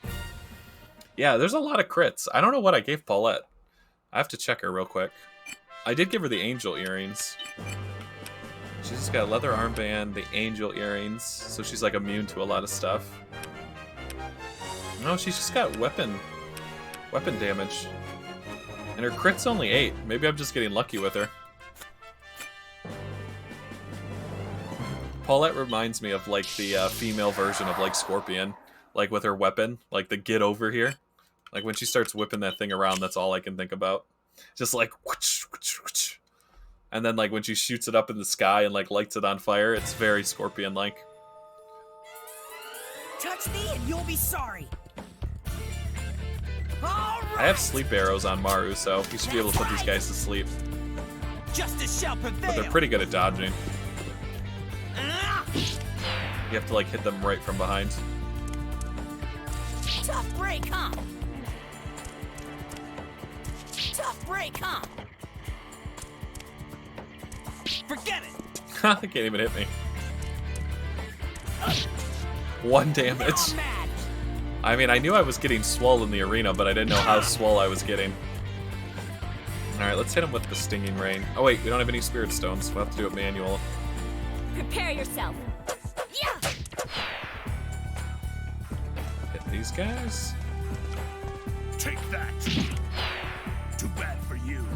Yeah, there's a lot of crits. I don't know what I gave Paulette. I have to check her real quick. I did give her the angel earrings. She's just got a leather armband, the angel earrings, so she's like immune to a lot of stuff. No, she's just got weapon damage. And her crit's only 8. Maybe I'm just getting lucky with her. Paulette reminds me of like the female version of like Scorpion, like with her weapon, like the get over here. Like when she starts whipping that thing around, that's all I can think about. Just like whoosh, whoosh, whoosh. And then like when she shoots it up in the sky and like lights it on fire, it's very Scorpion-like. Touch me and you'll be sorry. All right. I have sleep arrows on Maru, so he should be able to put these guys to sleep. Justice shall prevail. But they're pretty good at dodging. Ah! You have to like hit them right from behind. Tough break, huh? Tough break, huh? Forget it. They can't even hit me. 1 damage. Now I'm mad. I mean, I knew I was getting swole in the arena, but I didn't know how swole I was getting. Alright, let's hit him with the Stinging Rain. Oh wait, we don't have any Spirit Stones. We'll have to do it manual. Prepare yourself. Yeah. Hit these guys. Take that. Too bad for you.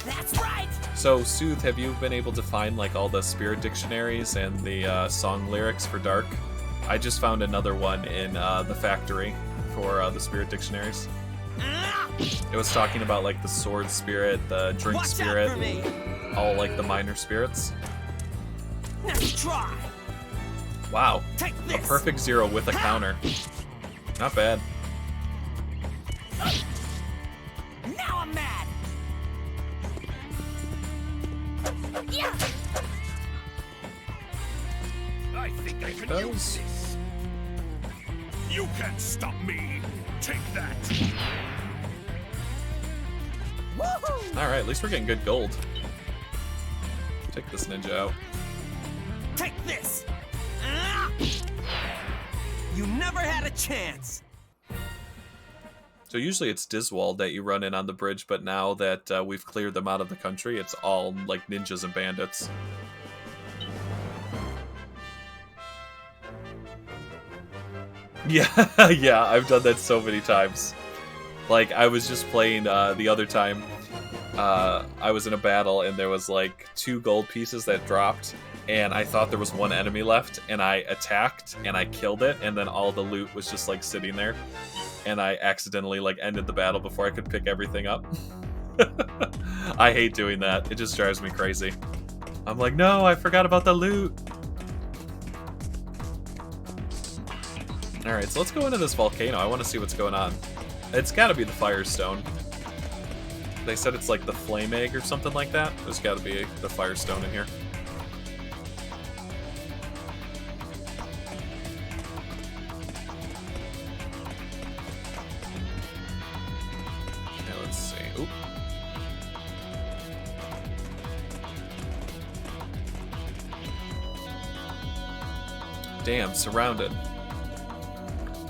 That's right. So, Soothe, have you been able to find like all the spirit dictionaries and the song lyrics for Dark? I just found another one in the factory for the spirit dictionaries. Ah! It was talking about like the sword spirit, the drink Watch spirit, out for me. all like the minor spirits. Nice try. Wow, Take a this. perfect 0 with a counter. Not bad. Now I'm mad. Yeah. I think I can Those. use this. You can't stop me. Take that. Woohoo! Alright, at least we're getting good gold. Take this ninja out. Take this. Ah! You never had a chance. So usually it's Dilzweld that you run in on the bridge, but now that we've cleared them out of the country, it's all like ninjas and bandits. Yeah, yeah, I've done that so many times. Like, I was just playing the other time. I was in a battle and there was like 2 gold pieces that dropped, and I thought there was 1 enemy left, and I attacked and I killed it, and then all the loot was just like sitting there, and I accidentally like ended the battle before I could pick everything up. I hate doing that. It just drives me crazy. I'm like, no, I forgot about the loot. Alright, so let's go into this volcano. I want to see what's going on. It's gotta be the Firestone. They said it's like the Flame Egg or something like that. There's gotta be the Firestone in here. Okay, let's see. Oop. Damn, surrounded.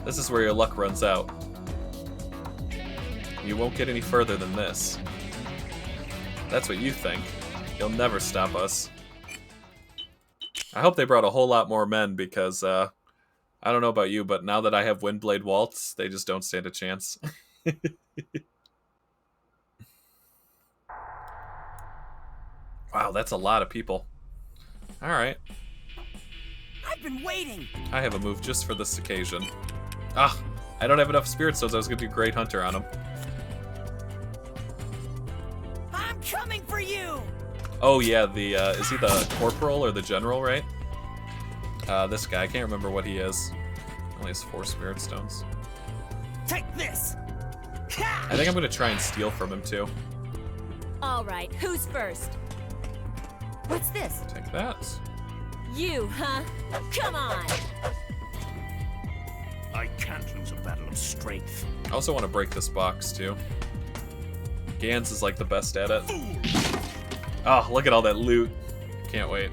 This is where your luck runs out. You won't get any further than this. That's what you think. You'll never stop us. I hope they brought a whole lot more men because, I don't know about you, but now that I have Windblade Waltz, they just don't stand a chance. Wow, that's a lot of people. Alright. I've been waiting. I have a move just for this occasion. Ah, I don't have enough Spirit Stones. I was going to do Great Hunter on him. I'm coming for you. Oh yeah, the is he the corporal or the general, right? This guy, I can't remember what he is. Only has 4 spirit stones. Take this! I think I'm gonna try and steal from him too. All right, who's first? What's this? Take that. You, huh? Come on! I can't lose a battle of strength. I also want to break this box too. Gans is like the best at it. Oh, look at all that loot. Can't wait.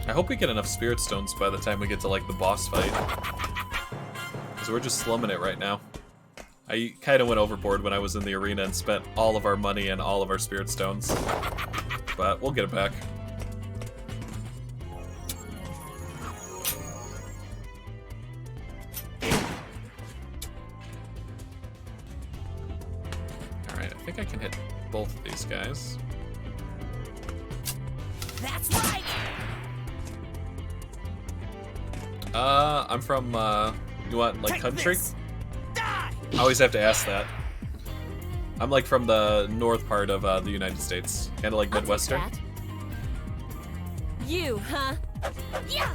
I hope we get enough spirit stones by the time we get to like the boss fight. Because we're just slumming it right now. I kind of went overboard when I was in the arena and spent all of our money and all of our spirit stones. But we'll get it back. Alright, I think I can hit both of these guys. That's right! I'm from, you want, like, Take country? this. Die! I always have to ask that. I'm, like, from the north part of, the United States. Kind of like I'll take Midwestern. that. You, huh? Yeah!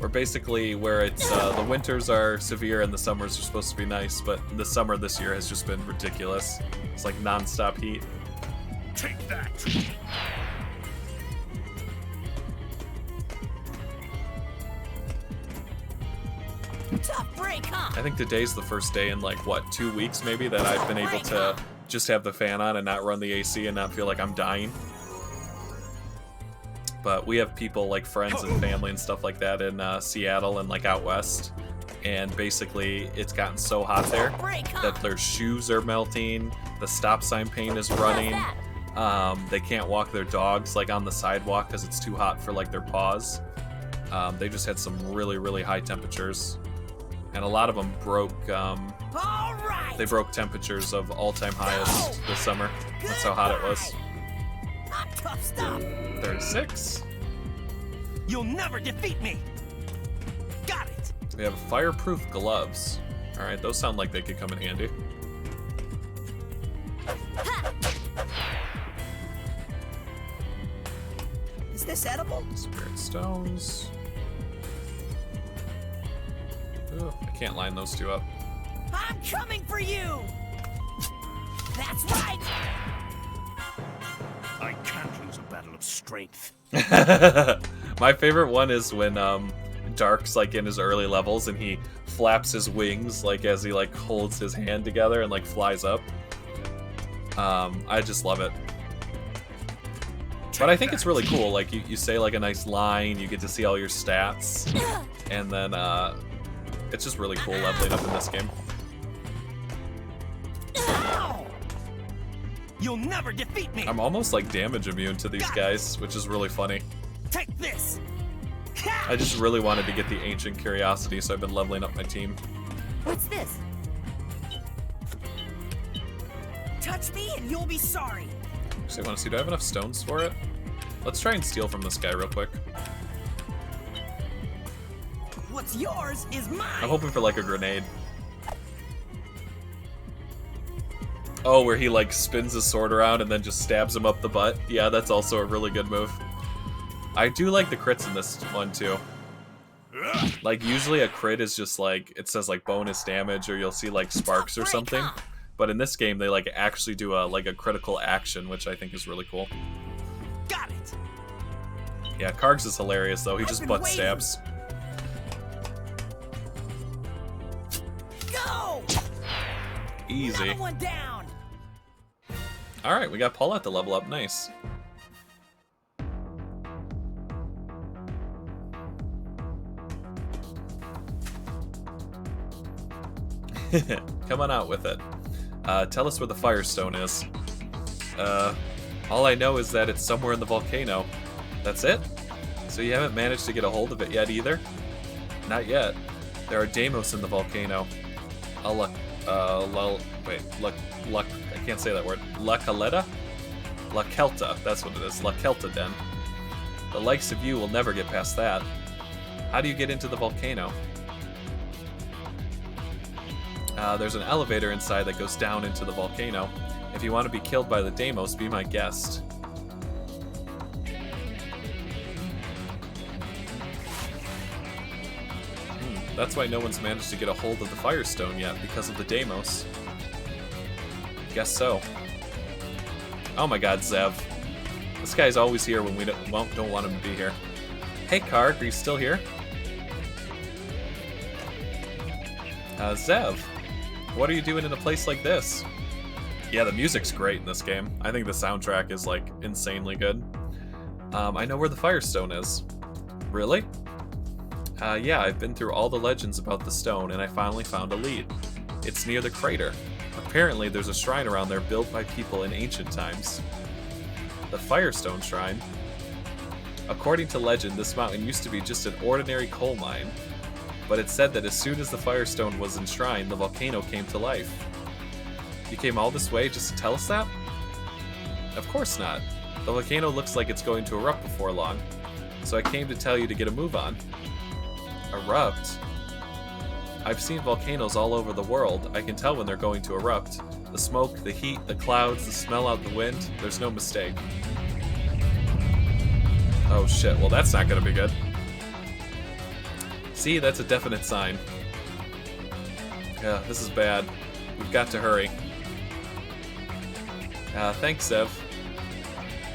We're basically where it's, the winters are severe and the summers are supposed to be nice, but the summer this year has just been ridiculous. It's like non-stop heat. Take that! Tough break, huh? I think today's the first day in, like, what, 2 weeks maybe that I've been able to just have the fan on and not run the AC and not feel like I'm dying. But we have people, like friends and family and stuff like that in Seattle and, like, out west. And basically, it's gotten so hot there Break, huh? that their shoes are melting, the stop sign paint is running. They can't walk their dogs, like, on the sidewalk because it's too hot for, like, their paws. They just had some really, really high temperatures. And a lot of them broke, All right! they broke temperatures of all-time highest this summer. That's how hot it was. I'm tough stuff! 36. You'll never defeat me! Got it! We have fireproof gloves. Alright, those sound like they could come in handy. Is this edible? Spirit stones. Ooh, I can't line those two up. I'm coming for you! That's right! I can't lose a battle of strength. My favorite one is when Dark's like in his early levels and he flaps his wings like as he like holds his hand together and like flies up. I just love it. But I think it's really cool. Like you say like a nice line, you get to see all your stats, and then it's just really cool leveling up in this game. Ow! You'll never defeat me! I'm almost like damage immune to these guys, which is really funny. Take this! I just really wanted to get the Ancient Curiosity, so I've been leveling up my team. What's this? Touch me and you'll be sorry. Actually, I want to see, do I have enough stones for it? Let's try and steal from this guy real quick. What's yours is mine. I'm hoping for like a grenade. Oh, where he like spins his sword around and then just stabs him up the butt. Yeah, that's also a really good move. I do like the crits in this one too. Like usually a crit is just like, it says like bonus damage or you'll see like sparks or something. But in this game they like actually do a like a critical action, which I think is really cool. Got it! Yeah, Kargs is hilarious though. He just butt stabs. Go! Easy. Another one down. Alright, we got Paulette to level up. Nice. Come on out with it. Tell us where the Firestone is. All I know is that it's somewhere in the volcano. That's it? So you haven't managed to get a hold of it yet either? Not yet. There are Deimos in the volcano. I can't say that word. La Caleta? La Kelta, that's what it is. La Kelta Den. The likes of you will never get past that. How do you get into the volcano? There's an elevator inside that goes down into the volcano. If you want to be killed by the Deimos, be my guest. That's why no one's managed to get a hold of the Firestone yet, because of the Deimos. Guess so. Oh my god, Zev. This guy's always here when we don't want him to be here. Hey, Karg, are you still here? Zev, what are you doing in a place like this? Yeah, the music's great in this game. I think the soundtrack is, like, insanely good. I know where the Firestone is. Really? Yeah, I've been through all the legends about the stone, and I finally found a lead. It's near the crater. Apparently, there's a shrine around there built by people in ancient times. The Firestone Shrine? According to legend, this mountain used to be just an ordinary coal mine. But it's said that as soon as the Firestone was enshrined, the volcano came to life. You came all this way just to tell us that? Of course not. The volcano looks like it's going to erupt before long. So I came to tell you to get a move on. Erupt? I've seen volcanoes all over the world. I can tell when they're going to erupt. The smoke, the heat, the clouds, the smell out the wind. There's no mistake. Oh shit, well that's not gonna be good. See, that's a definite sign. Yeah, this is bad. We've got to hurry. Thanks, Zev.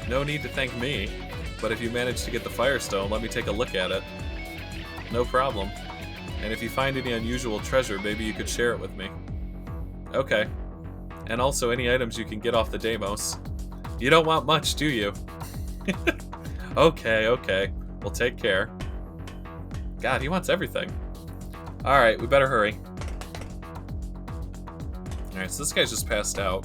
No need to thank me, but if you manage to get the Firestone, let me take a look at it. No problem. And if you find any unusual treasure, maybe you could share it with me. Okay. And also any items you can get off the Deimos. You don't want much, do you? Okay. We'll take care. God, he wants everything. Alright, we better hurry. Alright, so this guy's just passed out.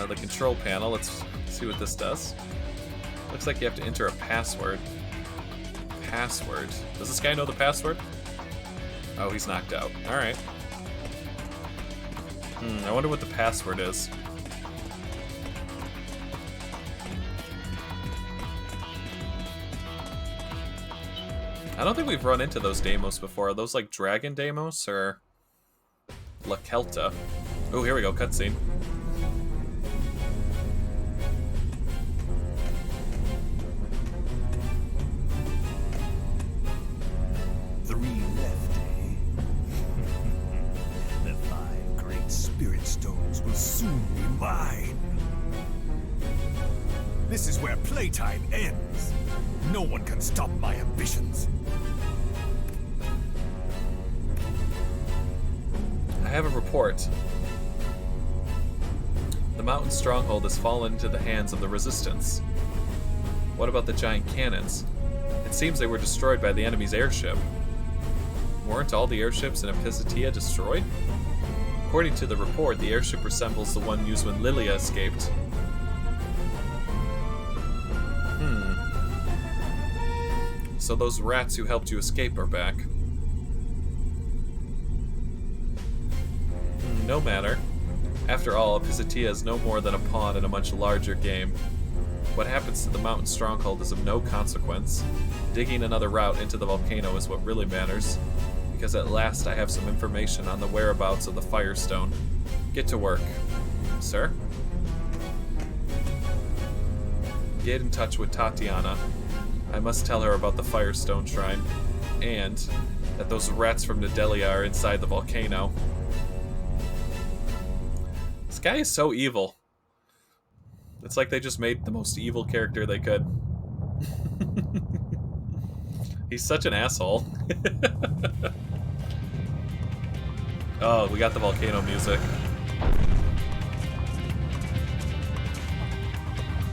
The control panel, let's see what this does. Looks like you have to enter a password. Password. Does this guy know the password? Oh, he's knocked out. Alright. I wonder what the password is. I don't think we've run into those Deimos before. Are those like Dragon Deimos or La Kelta? Oh, here we go, cutscene. Soon be mine. This is where playtime ends. No one can stop my ambitions. I have a report. The mountain stronghold has fallen into the hands of the resistance. What about the giant cannons? It seems they were destroyed by the enemy's airship. Weren't all the airships in Epicitia destroyed? According to the report, the airship resembles the one used when Lilia escaped. So those rats who helped you escape are back. No matter. After all, Epicitia is no more than a pawn in a much larger game. What happens to the mountain stronghold is of no consequence. Digging another route into the volcano is what really matters. Because at last I have some information on the whereabouts of the Firestone. Get to work. Sir? Get in touch with Tatiana. I must tell her about the Firestone Shrine. And that those rats from Nadelia are inside the volcano. This guy is so evil. It's like they just made the most evil character they could. He's such an asshole. Oh, we got the volcano music.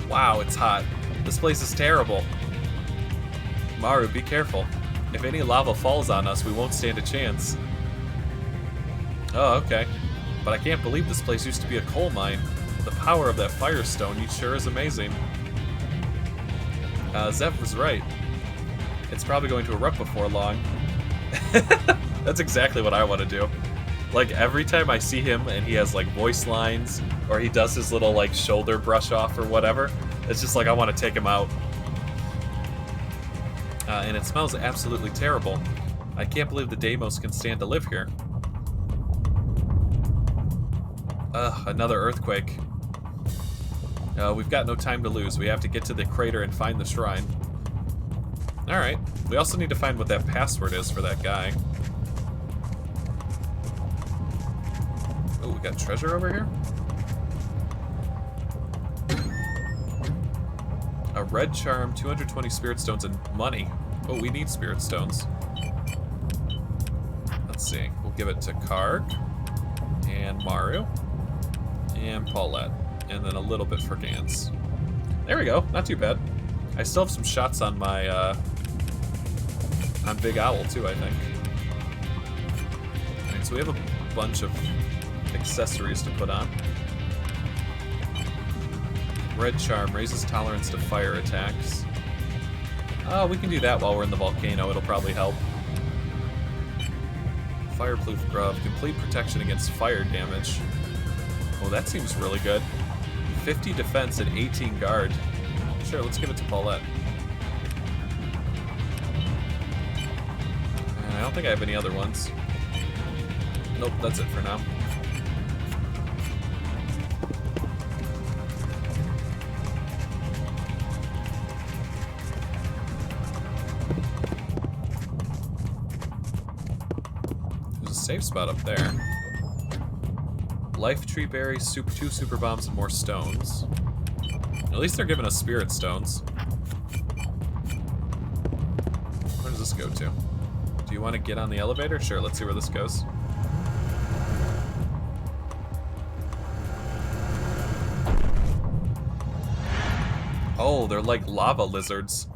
Wow, it's hot. This place is terrible. Maru, be careful. If any lava falls on us, we won't stand a chance. Oh, okay. But I can't believe this place used to be a coal mine. The power of that Firestone sure is amazing. Zev was right. It's probably going to erupt before long. That's exactly what I want to do. Like, every time I see him and he has, like, voice lines, or he does his little, like, shoulder brush off or whatever, it's just like I want to take him out. and it smells absolutely terrible. I can't believe the Deimos can stand to live here. Ugh, another earthquake. We've got no time to lose. We have to get to the crater and find the shrine. Alright. We also need to find what that password is for that guy. Oh, we got treasure over here? A red charm, 220 spirit stones, and money. Oh, we need spirit stones. Let's see. We'll give it to Karg, and Maru, and Paulette, and then a little bit for Gans. There we go. Not too bad. I still have some shots on my, on Big Owl, too, I think. Alright, so we have a bunch of accessories to put on. Red charm raises tolerance to fire attacks. Oh, we can do that while we're in the volcano. It'll probably help. Fireproof glove, complete protection against fire damage. Oh, that seems really good. 50 defense and 18 guard. Sure, let's give it to Paulette. I don't think I have any other ones. Nope, that's it for now. Safe spot up there. Life tree berry, 2 super bombs, and more stones. At least they're giving us spirit stones. Where does this go to? Do you want to get on the elevator? Sure, let's see where this goes. Oh, they're like lava lizards.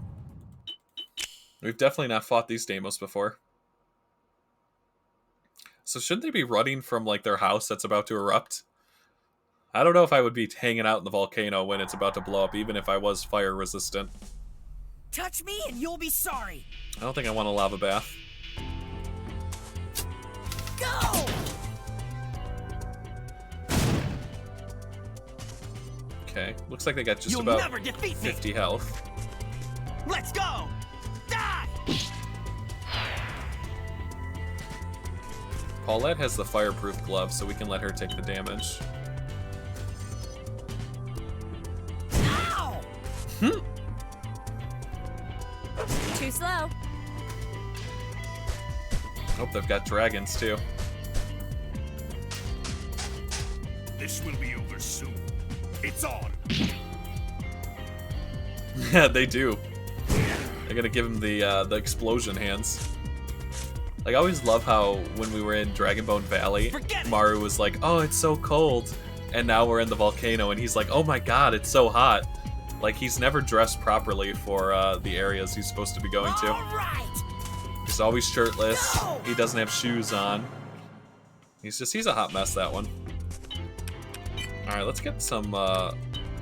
We've definitely not fought these Deimos before. So shouldn't they be running from, like, their house that's about to erupt? I don't know if I would be hanging out in the volcano when it's about to blow up, even if I was fire resistant. Touch me and you'll be sorry. I don't think I want a lava bath. Go! Okay, looks like they got just You'll about never defeat me. 50 health. Let's go! Die! Paulette has the fireproof glove, so we can let her take the damage. Ow! Too slow. Oh, they've got dragons, too. This will be over soon. It's on. Yeah, they do. They're gonna give him the explosion hands. Like, I always love how when we were in Dragonbone Valley, Maru was like, "Oh, it's so cold," and now we're in the volcano, and he's like, "Oh my god, it's so hot." Like, he's never dressed properly for the areas he's supposed to be going to. All right. He's always shirtless. No! He doesn't have shoes on. He's a hot mess, that one. All right, let's get some.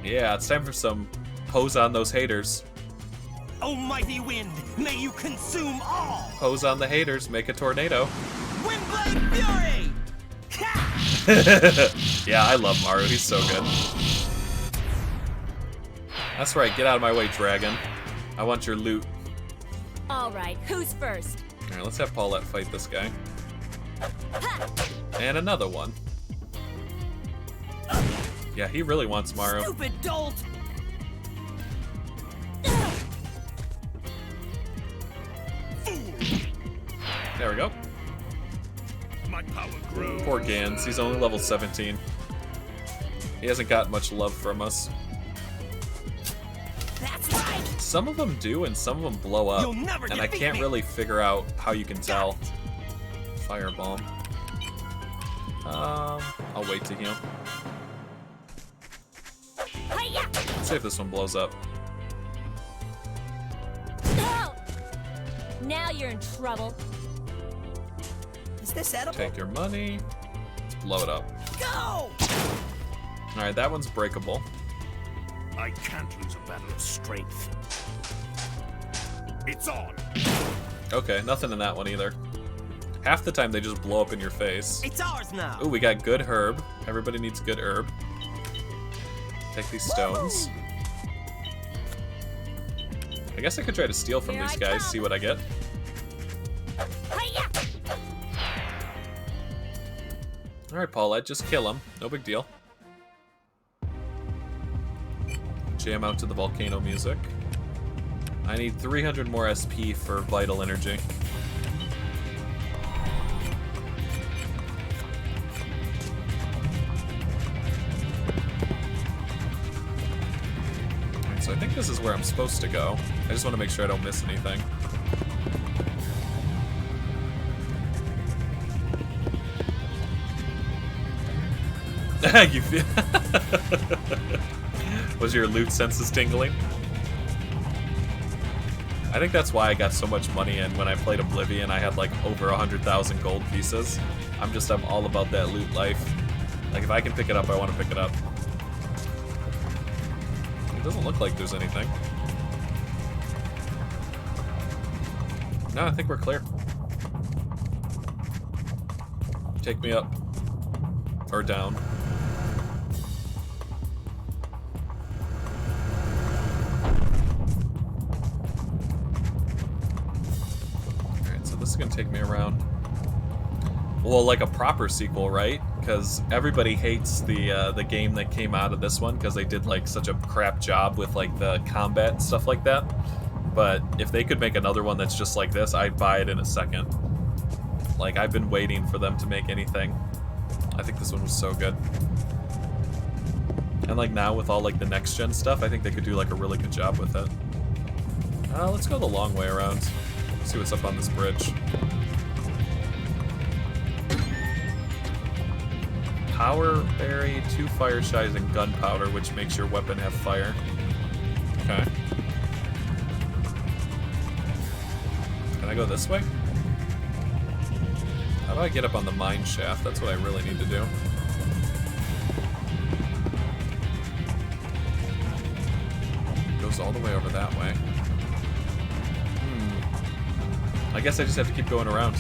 Yeah, it's time for some pose on those haters. Almighty wind, may you consume all! Pose on the haters, make a tornado. Windblade Fury! Ha! Yeah, I love Maru. He's so good. That's right. Get out of my way, dragon. I want your loot. All right, who's first? All right, let's have Paulette fight this guy. And another one. Yeah, he really wants Maru. Stupid dolt! There we go. My power grows. Poor Gans. He's only level 17. He hasn't got much love from us. That's right! Some of them do, and some of them blow up. You'll never And I defeat can't me. really figure out how you can tell. Firebomb. I'll wait to heal. Hi-ya! Let's see if this one blows up. No! Now you're in trouble. Is this edible? Take your money. Let's blow it up. Go! Alright, that one's breakable. I can't lose a battle of strength. It's on. Okay, nothing in that one either. Half the time they just blow up in your face. It's ours now! Ooh, we got good herb. Everybody needs good herb. Take these stones. I guess I could try to steal from Here these I guys, come. see what I get. Hi-ya! Alright, Paulette, just kill him. No big deal. Jam out to the volcano music. I need 300 more SP for vital energy. Alright, so I think this is where I'm supposed to go. I just want to make sure I don't miss anything. You feel Was your loot senses tingling? I think that's why I got so much money in when I played Oblivion. I had like over 100,000 gold pieces. I'm all about that loot life. Like if I can pick it up, I want to pick it up. It doesn't look like there's anything. No, I think we're clear. Take me up. Or down. This is gonna take me around. Well, like a proper sequel, right? Because everybody hates the game that came out of this one because they did like such a crap job with like the combat and stuff like that. But if they could make another one that's just like this, I'd buy it in a second. Like I've been waiting for them to make anything. I think this one was so good. And like now with all like the next gen stuff, I think they could do like a really good job with it. Let's go the long way around. See what's up on this bridge. Power berry, 2 fire shies, and gunpowder, which makes your weapon have fire. Okay. Can I go this way? How do I get up on the mine shaft? That's what I really need to do. It goes all the way over that way. I guess I just have to keep going around.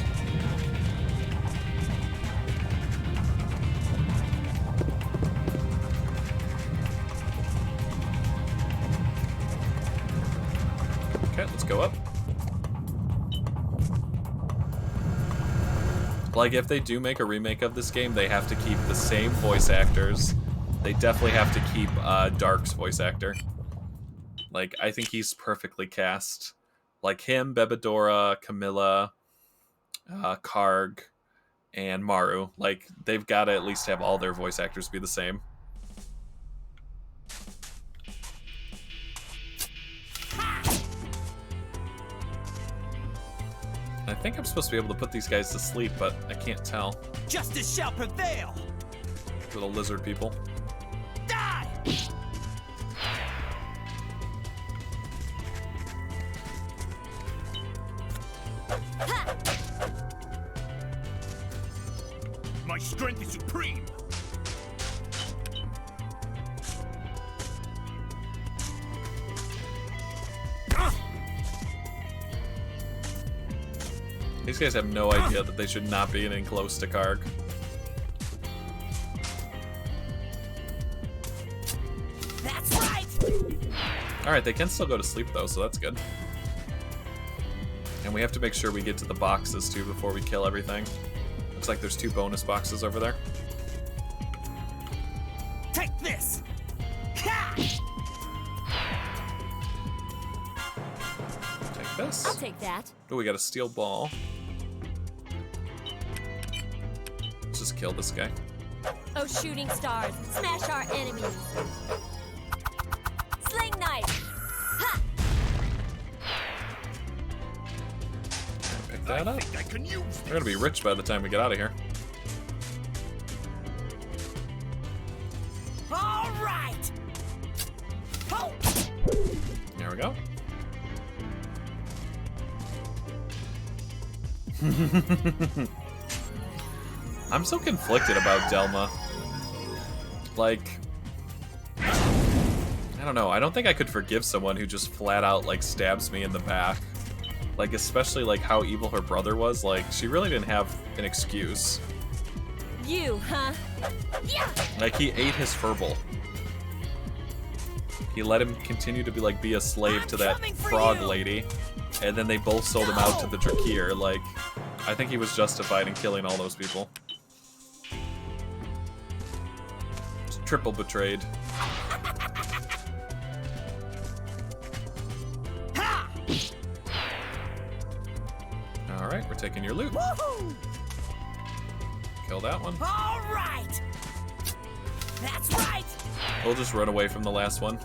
Okay, let's go up. Like, if they do make a remake of this game, they have to keep the same voice actors. They definitely have to keep Dark's voice actor. Like, I think he's perfectly cast. Like him, Bebedora, Camilla, Karg, and Maru. Like, they've got to at least have all their voice actors be the same. I think I'm supposed to be able to put these guys to sleep, but I can't tell. Justice shall prevail. Little lizard people. Die! My strength is supreme. These guys have no idea that they should not be getting close to Karg. That's right! Alright, they can still go to sleep though, so that's good. And we have to make sure we get to the boxes too before we kill everything. Looks like there's 2 bonus boxes over there. Take this! Take this. I'll take that. Oh, we got a steel ball. Let's just kill this guy. Oh, shooting stars, smash our enemies. Sling knife. Ha! Pick that up. I can use We're gonna be rich by the time we get out of here. All right! Oh! There we go. I'm so conflicted about Delma. Like, I don't know. I don't think I could forgive someone who just flat out, like, stabs me in the back. Like, especially, like, how evil her brother was. Like, she really didn't have an excuse. You, huh? Yeah! Like, he ate his furball. He let him continue to be a slave I'm to that coming for frog you. lady, and then they both sold him out to the Drakir. Like, I think he was justified in killing all those people. Just triple betrayed. Ha! All right, we're taking your loot. Woohoo! Kill that one. All right. That's right. We'll just run away from the last one,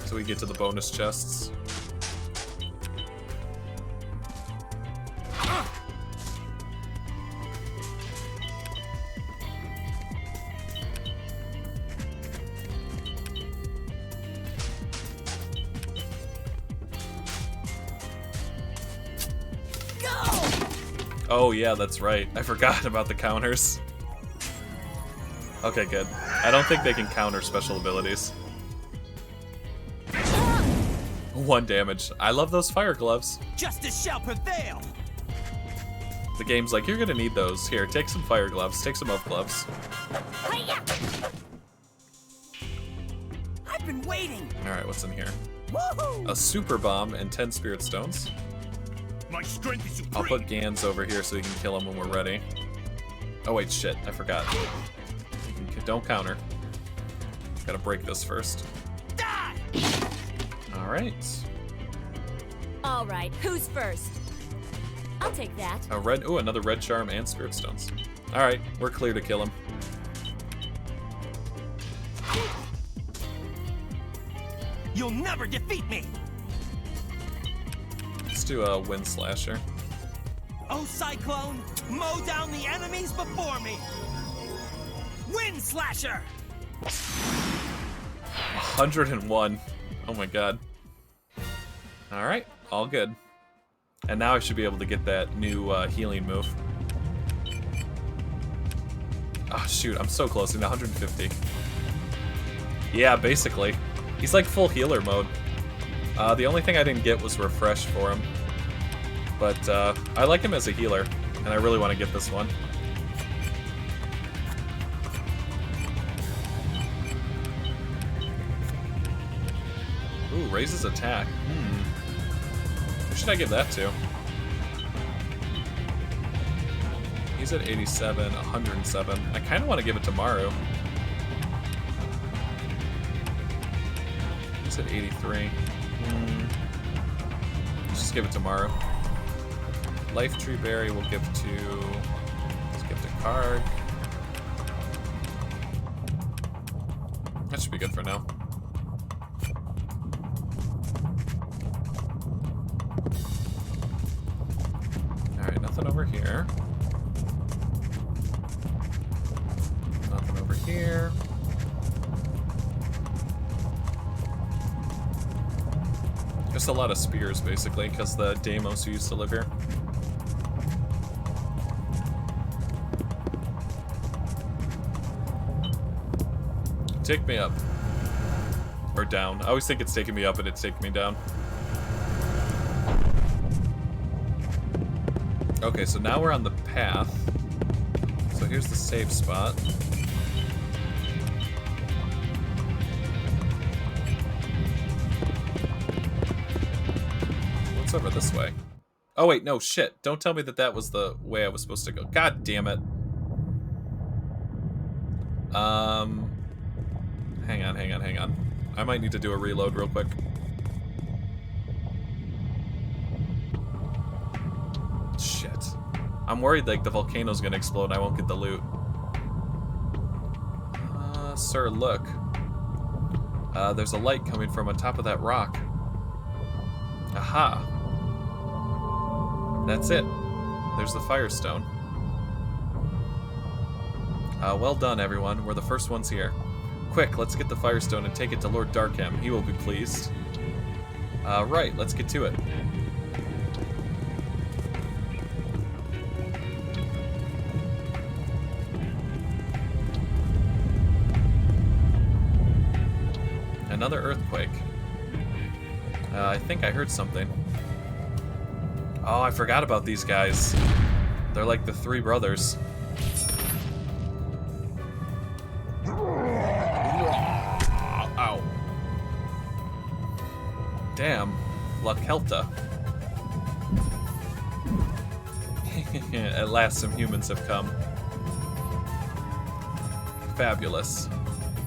so we get to the bonus chests. Oh yeah, that's right. I forgot about the counters. Okay, good. I don't think they can counter special abilities. 1 damage. I love those fire gloves. Justice shall prevail. The game's like, you're gonna need those. Here, take some fire gloves. Take some oak gloves. Hi-ya! I've been waiting. Alright, what's in here? Woohoo! A super bomb and 10 spirit stones. My strength is supreme. I'll put Gans over here so you can kill him when we're ready. Oh wait, shit, I forgot. Don't counter. Gotta break this first. Die! Alright. Alright, who's first? I'll take that. A red, ooh, another red charm and spirit stones. Alright, we're clear to kill him. You'll never defeat me. Let's do a wind slasher. Oh, Cyclone, mow down the enemies before me. Wind Slasher. 101. Oh my god. Alright, all good. And now I should be able to get that new healing move. Oh shoot, I'm so close, in 150. Yeah, basically. He's like full healer mode. The only thing I didn't get was refresh for him. But I like him as a healer, and I really want to get this one. Ooh, raises attack. Who should I give that to? He's at 87, 107. I kind of want to give it to Maru. He's at 83. Let's just give it to Maru. Life Tree Berry we'll give to... Let's give to Karg. That should be good for now. Alright, nothing over here. Nothing over here. Just a lot of spears, basically, because the Deimos who used to live here. Take me up. Or down. I always think it's taking me up and it's taking me down. Okay, so now we're on the path. So here's the safe spot. What's over this way? Oh wait, no, shit. Don't tell me that that was the way I was supposed to go. God damn it. Hang on. I might need to do a reload real quick. Shit. I'm worried like the volcano's gonna explode and I won't get the loot. Sir, look. There's a light coming from on top of that rock. Aha. That's it. There's the Firestone. Well done, everyone. We're the first ones here. Quick, let's get the Firestone and take it to Lord Darkham. He will be pleased. Right, let's get to it. Another earthquake. I think I heard something. Oh, I forgot about these guys. They're like the three brothers. Ow. Damn. La Kelta. At last some humans have come. Fabulous.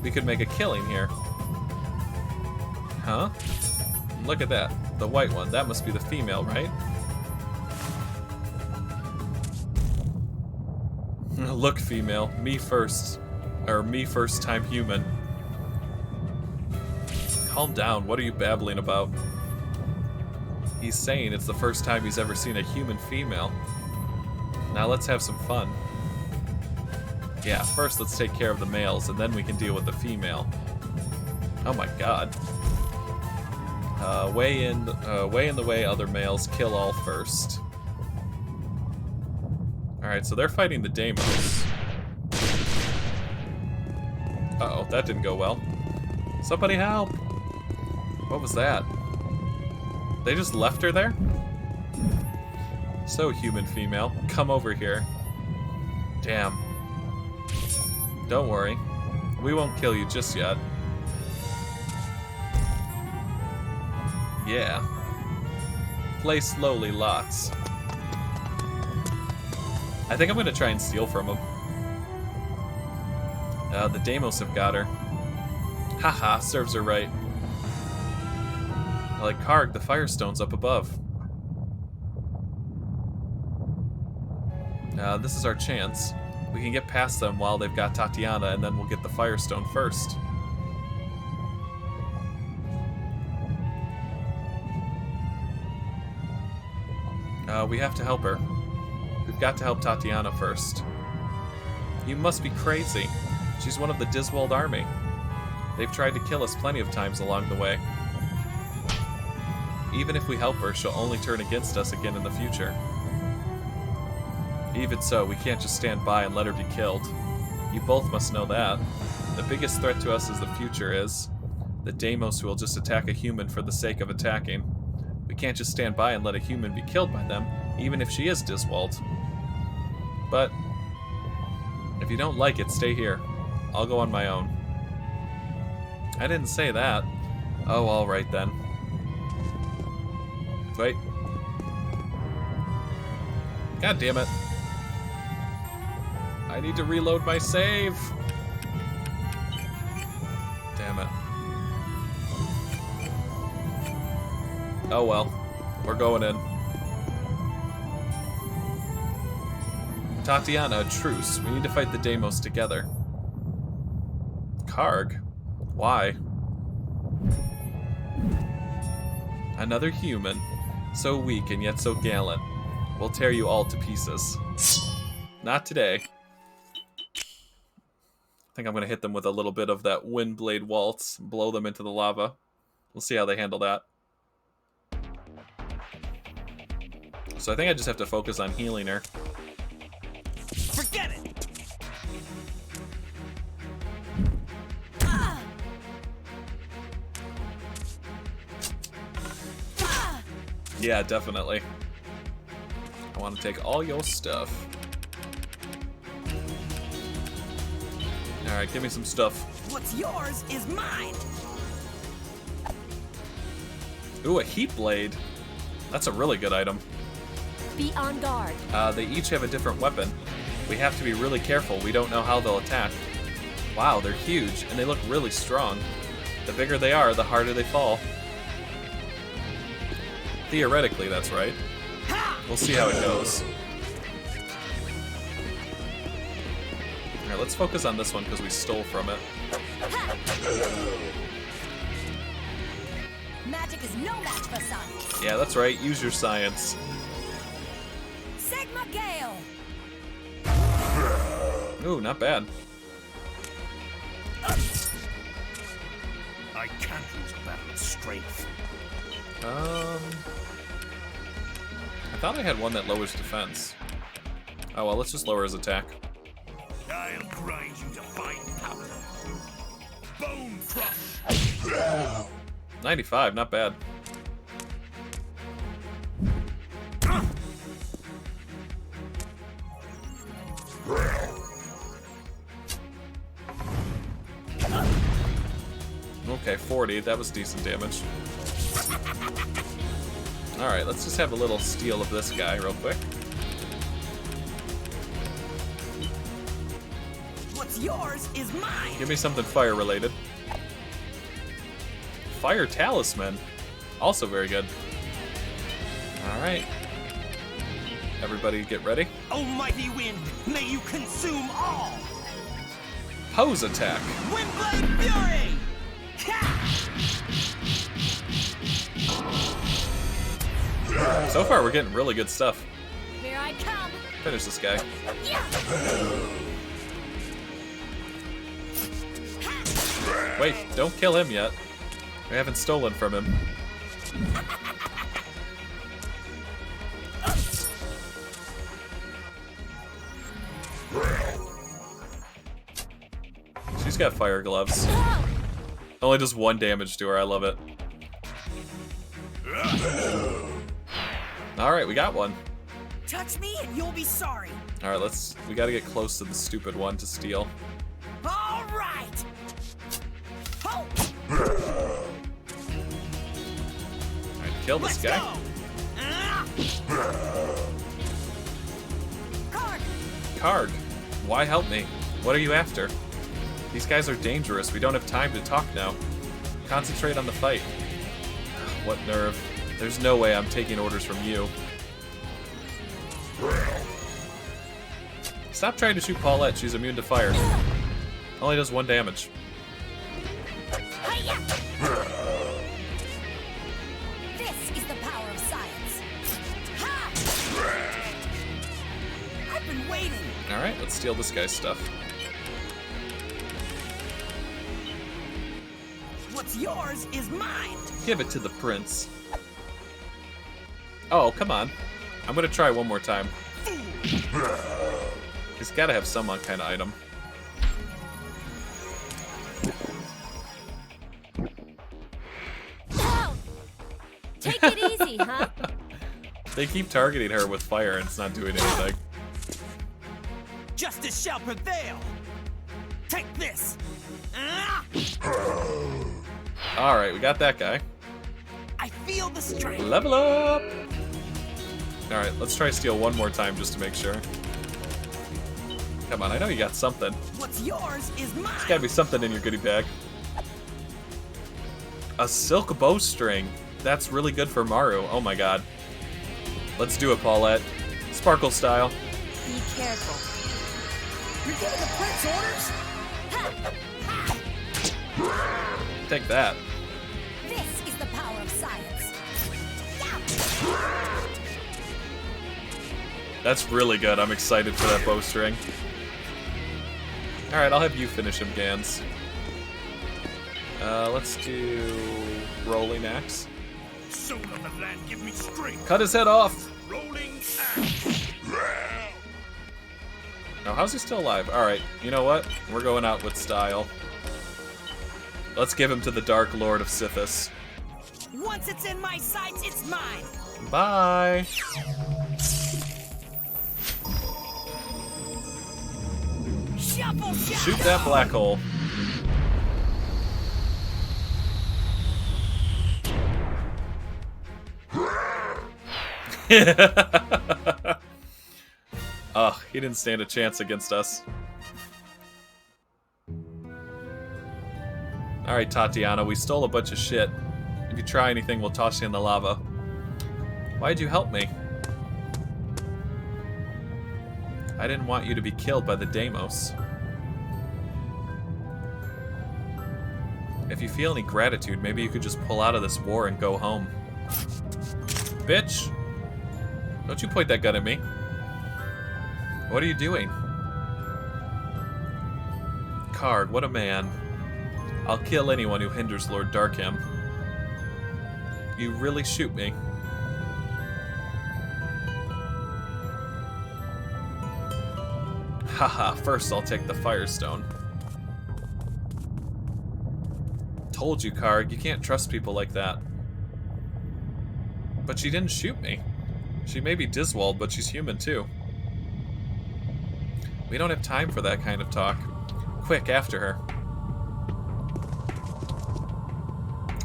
We could make a killing here. Huh? Look at that. The white one. That must be the female, right? Look, female. Me first. Or me first time human. Calm down. What are you babbling about? He's saying it's the first time he's ever seen a human female. Now let's have some fun. Yeah, first let's take care of the males, and then we can deal with the female. Oh my god. Way in the way, other males. Kill all first. Alright, so they're fighting the Deimos. Uh-oh, that didn't go well. Somebody help! What was that? They just left her there? So, human female, come over here. Damn. Don't worry. We won't kill you just yet. Yeah. Play slowly, lots. I think I'm gonna try and steal from him. The Deimos have got her. Haha, serves her right. Like Karg, the Firestone's up above. This is our chance. We can get past them while they've got Tatiana, and then we'll get the Firestone first. We have to help her. We've got to help Tatiana first. You must be crazy. She's one of the Dilzweld Army. They've tried to kill us plenty of times along the way. Even if we help her, she'll only turn against us again in the future. Even so, we can't just stand by and let her be killed. You both must know that. The biggest threat to us as the future is the Deimos who will just attack a human for the sake of attacking. We can't just stand by and let a human be killed by them, even if she is Dilzweld. But if you don't like it, stay here. I'll go on my own. I didn't say that. Oh, alright then. Wait. God damn it. I need to reload my save. Damn it. Oh well. We're going in. Tatiana, a truce. We need to fight the Deimos together. Karg? Why? Another human. So weak and yet so gallant. We'll tear you all to pieces. Not today. I think I'm going to hit them with a little bit of that Windblade Waltz. Blow them into the lava. We'll see how they handle that. So I think I just have to focus on healing her. Forget it! Yeah, definitely. I want to take all your stuff. Alright, give me some stuff. What's yours is mine. Ooh, a heat blade. That's a really good item. Be on guard. They each have a different weapon. We have to be really careful. We don't know how they'll attack. Wow, they're huge, and they look really strong. The bigger they are, the harder they fall. Theoretically, that's right. We'll see how it goes. Alright, let's focus on this one because we stole from it. Magic is no match for science. Yeah, that's right. Use your science. Sigma Gale. Ooh, not bad. I can't lose a battle of strength. I thought I had one that lowers defense. Oh well, let's just lower his attack. I'll grind you to fine powder. Bone crush. 95, not bad. Okay, 40. That was decent damage. Alright, let's just have a little steal of this guy real quick. What's yours is mine. Give me something fire related. Fire Talisman. Also very good. Alright. Everybody get ready. Almighty wind, may you consume all! Pose attack. Windblade Fury! Ha! So far, we're getting really good stuff. Here I come. Finish this guy. Yeah. Wait, don't kill him yet. We haven't stolen from him. She's got fire gloves. Only does 1 damage to her, I love it. Alright, we got one. Touch me and you'll be sorry. Alright, we gotta get close to the stupid one to steal. All right. Oh, Alright, kill this let's guy. go. Ah! Card. Card, why help me? What are you after? These guys are dangerous. We don't have time to talk now. Concentrate on the fight. What nerve. There's no way I'm taking orders from you. Stop trying to shoot Paulette. She's immune to fire. Only does 1 damage. Hi-ya. This is the power of science. Ha! I've been waiting. Alright, let's steal this guy's stuff. What's yours is mine. Give it to the prince. Oh, come on. I'm gonna try one more time. He's gotta have some kind of item. Oh. Take it easy, huh? They keep targeting her with fire and it's not doing anything. Justice shall prevail! Take this! Ah! Alright, we got that guy. I feel the strength. Level up! Alright, let's try steal one more time just to make sure. Come on, I know you got something. What's yours is mine. There's gotta be something in your goodie bag. A silk bowstring. That's really good for Maru. Oh my god. Let's do it, Paulette. Sparkle style. Be careful. You're giving the prince orders? Take that. This is the power of science. That's really good. I'm excited for that bowstring. Alright, I'll have you finish him, Gans. Let's do rolling axe. Soul of the land, give me strength. Cut his head off! Rolling axe. Oh, how's he still alive? Alright, you know what? We're going out with style. Let's give him to the Dark Lord of Sithis. Once it's in my sights, it's mine. Bye! Shuffle, shuffle. Shoot that black hole. Ugh, he didn't stand a chance against us. Alright, Tatiana, we stole a bunch of shit. If you try anything, we'll toss you in the lava. Why'd you help me? I didn't want you to be killed by the Deimos. If you feel any gratitude, maybe you could just pull out of this war and go home. Bitch! Don't you point that gun at me. What are you doing? Karg, what a man. I'll kill anyone who hinders Lord Darkham. You really shoot me. Haha, first I'll take the Firestone. Told you, Karg, you can't trust people like that. But she didn't shoot me. She may be Dilzweld, but she's human too. We don't have time for that kind of talk. Quick, after her.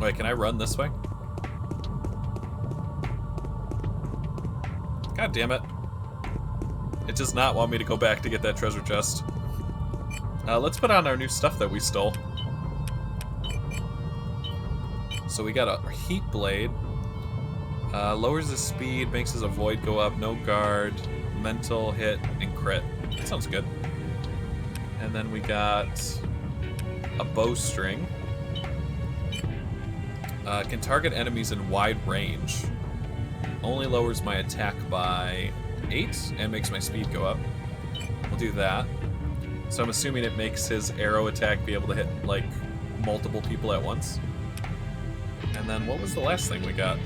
Wait, can I run this way? God damn it. It does not want me to go back to get that treasure chest. Let's put on our new stuff that we stole. So we got a heat blade. Lowers the speed, makes his avoid go up, no guard, mental, hit, and crit. That sounds good. And then we got a bowstring. Can target enemies in wide range. Only lowers my attack by 8 and makes my speed go up. We'll do that. So I'm assuming it makes his arrow attack be able to hit, like, multiple people at once. And then what was the last thing we got?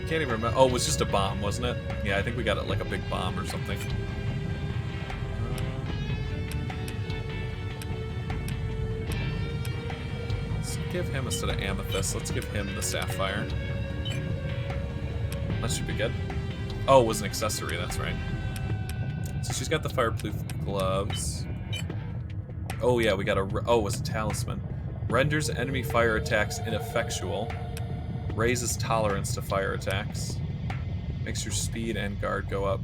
Can't even remember. Oh, it was just a bomb, wasn't it? Yeah, I think we got it like a big bomb or something. Let's give him, instead of amethyst, let's give him the sapphire. That should be good. Oh, it was an accessory, that's right. So she's got the fireproof gloves. Oh yeah, we got a... Oh, it was a talisman. Renders enemy fire attacks ineffectual. Raises tolerance to fire attacks. Makes your speed and guard go up.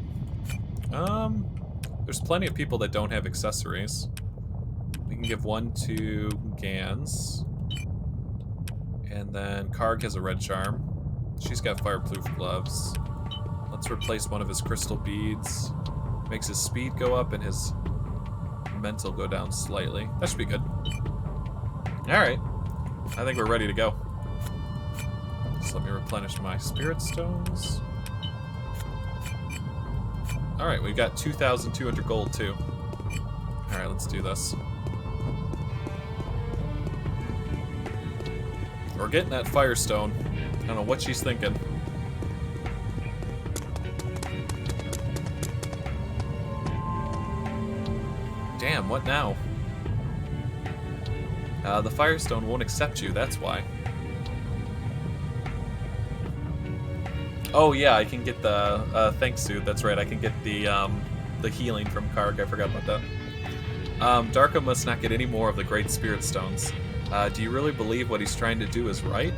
There's plenty of people that don't have accessories. We can give one to Gans. And then Karg has a red charm. She's got fireproof gloves. Let's replace one of his crystal beads. Makes his speed go up and his mental go down slightly. That should be good. Alright. I think we're ready to go. Just let me replenish my spirit stones. Alright, we've got 2,200 gold too. Alright, let's do this. We're getting that firestone. I don't know what she's thinking. Damn, what now? The firestone won't accept you, that's why. Oh yeah, I can get the thanks, dude. That's right. I can get the healing from Karg. I forgot about that. Darko must not get any more of the great spirit stones. Do you really believe what he's trying to do is right?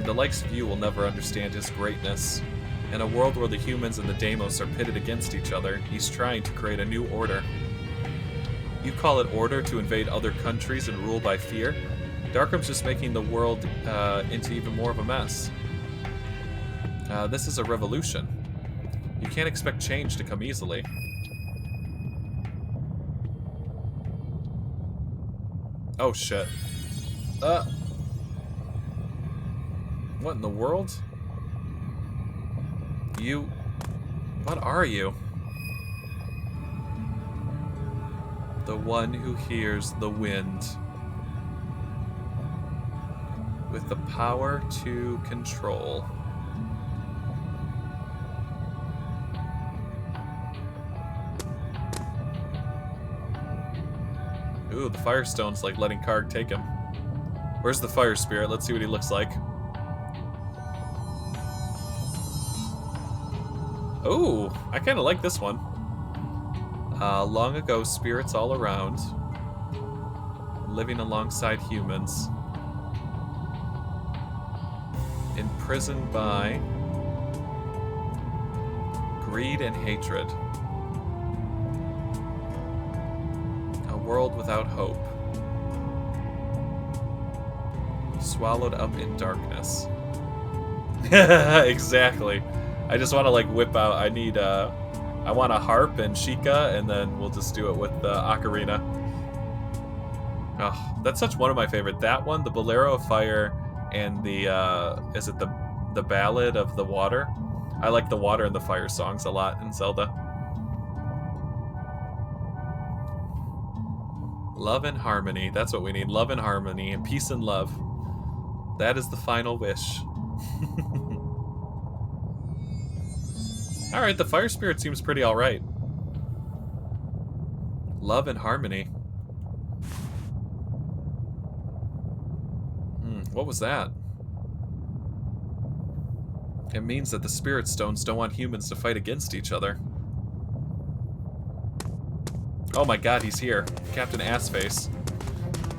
The likes of you will never understand his greatness. In a world where the humans and the Deimos are pitted against each other, he's trying to create a new order. You call it order to invade other countries and rule by fear? Darkham's just making the world into even more of a mess. This is a revolution. You can't expect change to come easily. Oh shit. What in the world? You... What are you? The one who hears the wind. With the power to control. Ooh, the Firestone's like letting Karg take him. Where's the Fire Spirit? Let's see what he looks like. Ooh, I kind of like this one. Long ago, spirits all around, living alongside humans, imprisoned by greed and hatred. A world without hope. Swallowed up in darkness. Exactly. I just want to like whip out. I want a harp and Sheikah, and then we'll just do it with the ocarina. Oh, that's such one of my favorite. That one, the Bolero of Fire, and the is it the Ballad of the Water? I like the Water and the Fire songs a lot in Zelda. Love and harmony. That's what we need. Love and harmony, and peace and love. That is the final wish. Alright, the Fire Spirit seems pretty alright. Love and harmony. What was that? It means that the Spirit Stones don't want humans to fight against each other. Oh my god, he's here. Captain Assface.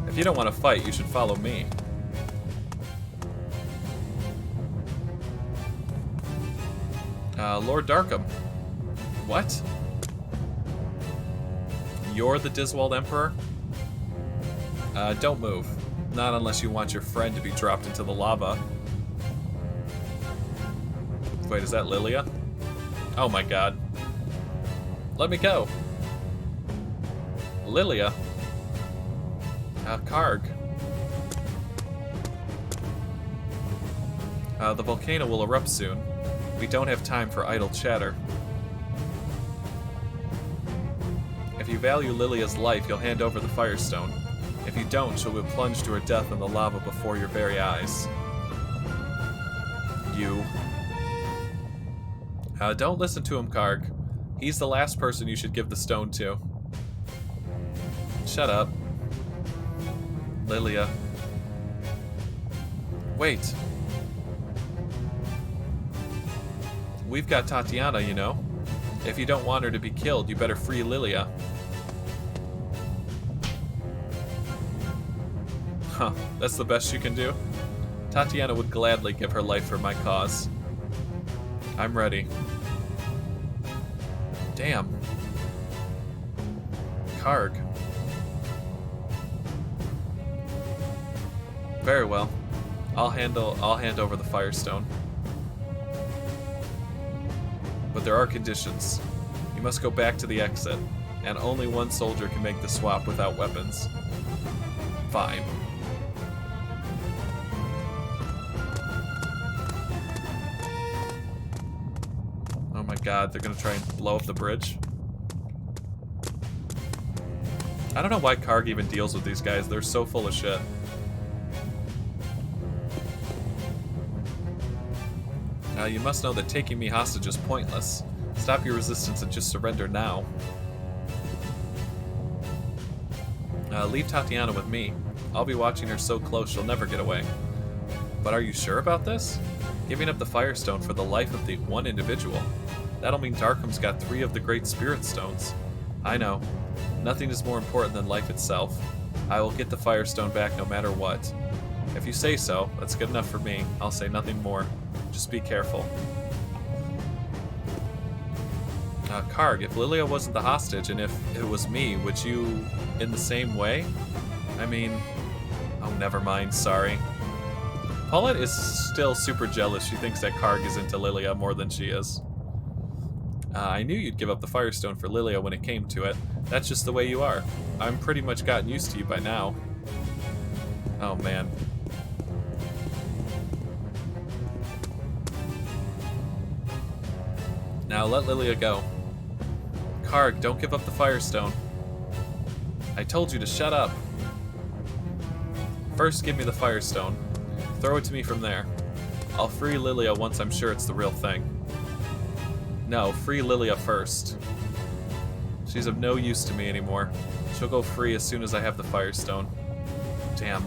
If you don't want to fight, you should follow me. Lord Darkham. What? You're the Dilzweld Emperor? Don't move. Not unless you want your friend to be dropped into the lava. Wait, is that Lilia? Oh my god. Let me go. Lilia. Karg. The volcano will erupt soon. We don't have time for idle chatter. If you value Lilia's life, you'll hand over the Firestone. If you don't, she'll be plunged to her death in the lava before your very eyes. You. Don't listen to him, Karg. He's the last person you should give the stone to. Shut up. Lilia. Wait. We've got Tatiana, you know. If you don't want her to be killed, you better free Lilia. Huh, that's the best you can do? Tatiana would gladly give her life for my cause. I'm ready. Damn. Karg. Very well. I'll hand over the Firestone. But there are conditions. You must go back to the exit, and only one soldier can make the swap without weapons. Fine. Oh my god, they're gonna try and blow up the bridge? I don't know why Karg even deals with these guys, they're so full of shit. You must know that taking me hostage is pointless. Stop your resistance and just surrender now. Leave Tatiana with me. I'll be watching her so close she'll never get away. But are you sure about this? Giving up the Firestone for the life of the one individual. That'll mean Darkham's got 3 of the Great Spirit Stones. I know. Nothing is more important than life itself. I will get the Firestone back no matter what. If you say so, that's good enough for me. I'll say nothing more. Just be careful. Karg, if Lilia wasn't the hostage and if it was me, would you in the same way? I mean... Oh, never mind, sorry. Paulette is still super jealous. She thinks that Karg is into Lilia more than she is. I knew you'd give up the Firestone for Lilia when it came to it. That's just the way you are. I'm pretty much gotten used to you by now. Oh, man. Now let Lilia go. Karg, don't give up the Firestone. I told you to shut up. First, give me the Firestone. Throw it to me from there. I'll free Lilia once I'm sure it's the real thing. No, free Lilia first. She's of no use to me anymore. She'll go free as soon as I have the Firestone. Damn.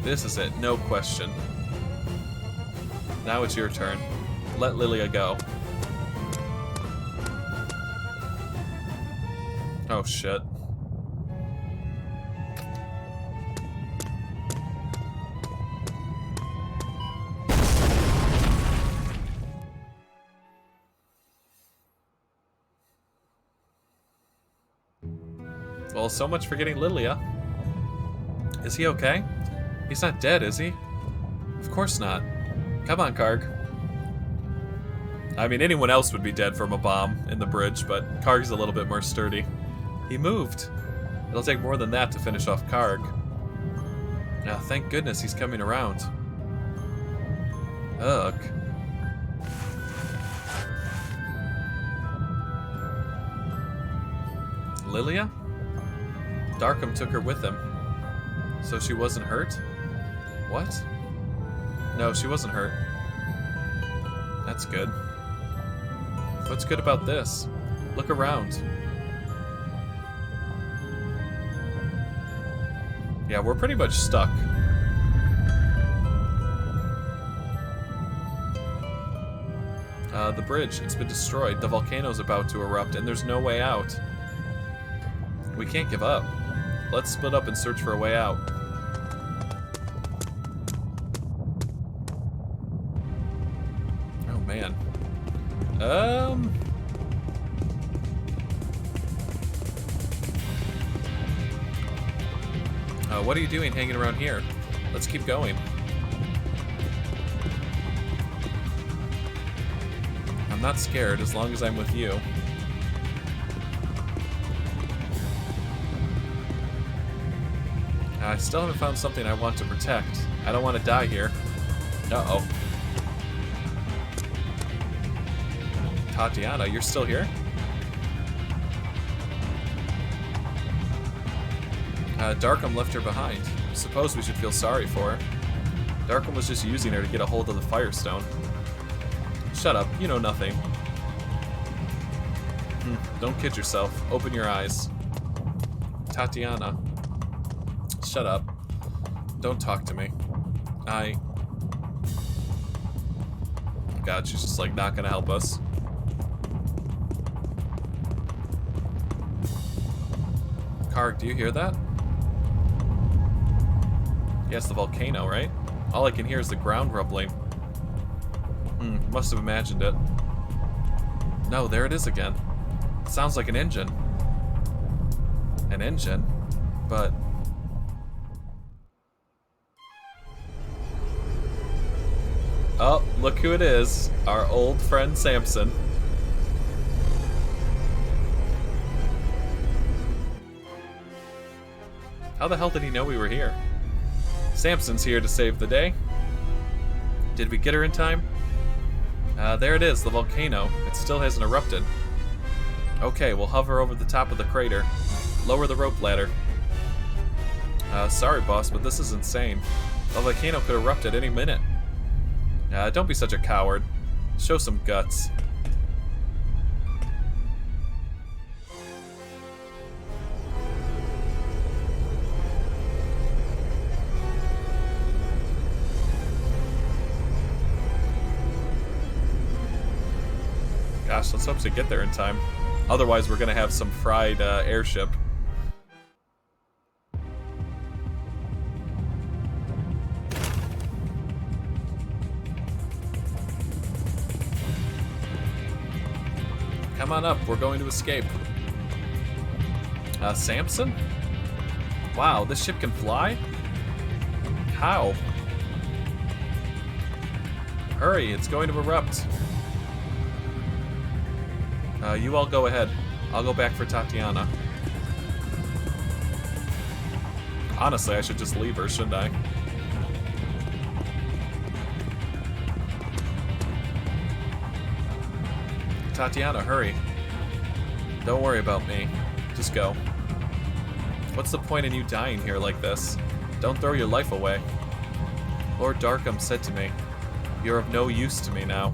This is it, no question. Now it's your turn. Let Lilia go. Oh shit. Well, so much for getting Lilia. Is he okay? He's not dead, is he? Of course not. Come on, Karg. I mean, anyone else would be dead from a bomb in the bridge, but Karg's a little bit more sturdy. He moved. It'll take more than that to finish off Karg. Now, thank goodness he's coming around. Ugh. Lilia? Darkham took her with him. So she wasn't hurt? What? No, she wasn't hurt. That's good. What's good about this? Look around. Yeah, we're pretty much stuck. The bridge, it's been destroyed. The volcano's about to erupt, and there's no way out. We can't give up. let's split up and search for a way out. Oh man. What are you doing hanging around here? Let's keep going. I'm not scared as long as I'm with you. I still haven't found something I want to protect. I don't want to die here. Uh-oh. Tatiana, you're still here? Darkham left her behind. Suppose we should feel sorry for her. Darkham was just using her to get a hold of the Firestone. Shut up, you know nothing. Don't kid yourself. Open your eyes. Tatiana. Shut up. Don't talk to me. God, she's just like not gonna help us. Karg, do you hear that? Yeah, it's the volcano, right? All I can hear is the ground rumbling. Must have imagined it. No, there it is again. It sounds like an engine. An engine? But... oh, look who it is. Our old friend Samson. How the hell did he know we were here? Samson's here to save the day. Did we get her in time? There it is, the volcano. It still hasn't erupted. Okay, we'll hover over the top of the crater. Lower the rope ladder. Sorry, boss, but this is insane. The volcano could erupt at any minute. Don't be such a coward. Show some guts. Gosh, let's hope to get there in time. Otherwise, we're gonna have some fried airship. Come on up, we're going to escape. Samson? Wow, this ship can fly? How? Hurry, it's going to erupt. You all go ahead. I'll go back for Tatiana. Honestly, I should just leave her, shouldn't I? Tatiana, hurry. Don't worry about me. Just go. What's the point in you dying here like this? Don't throw your life away. Lord Darkham said to me, "You're of no use to me now.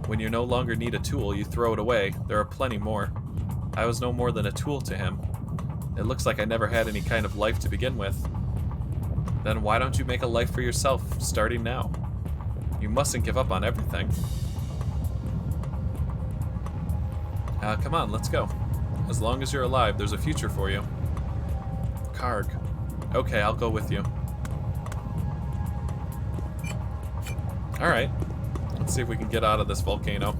When you no longer need a tool, you throw it away. There are plenty more. I was no more than a tool to him. It looks like I never had any kind of life to begin with. Then why don't you make a life for yourself, starting now? You mustn't give up on everything." Come on, let's go. As long as you're alive, there's a future for you. Karg. Okay, I'll go with you. Alright. Let's see if we can get out of this volcano.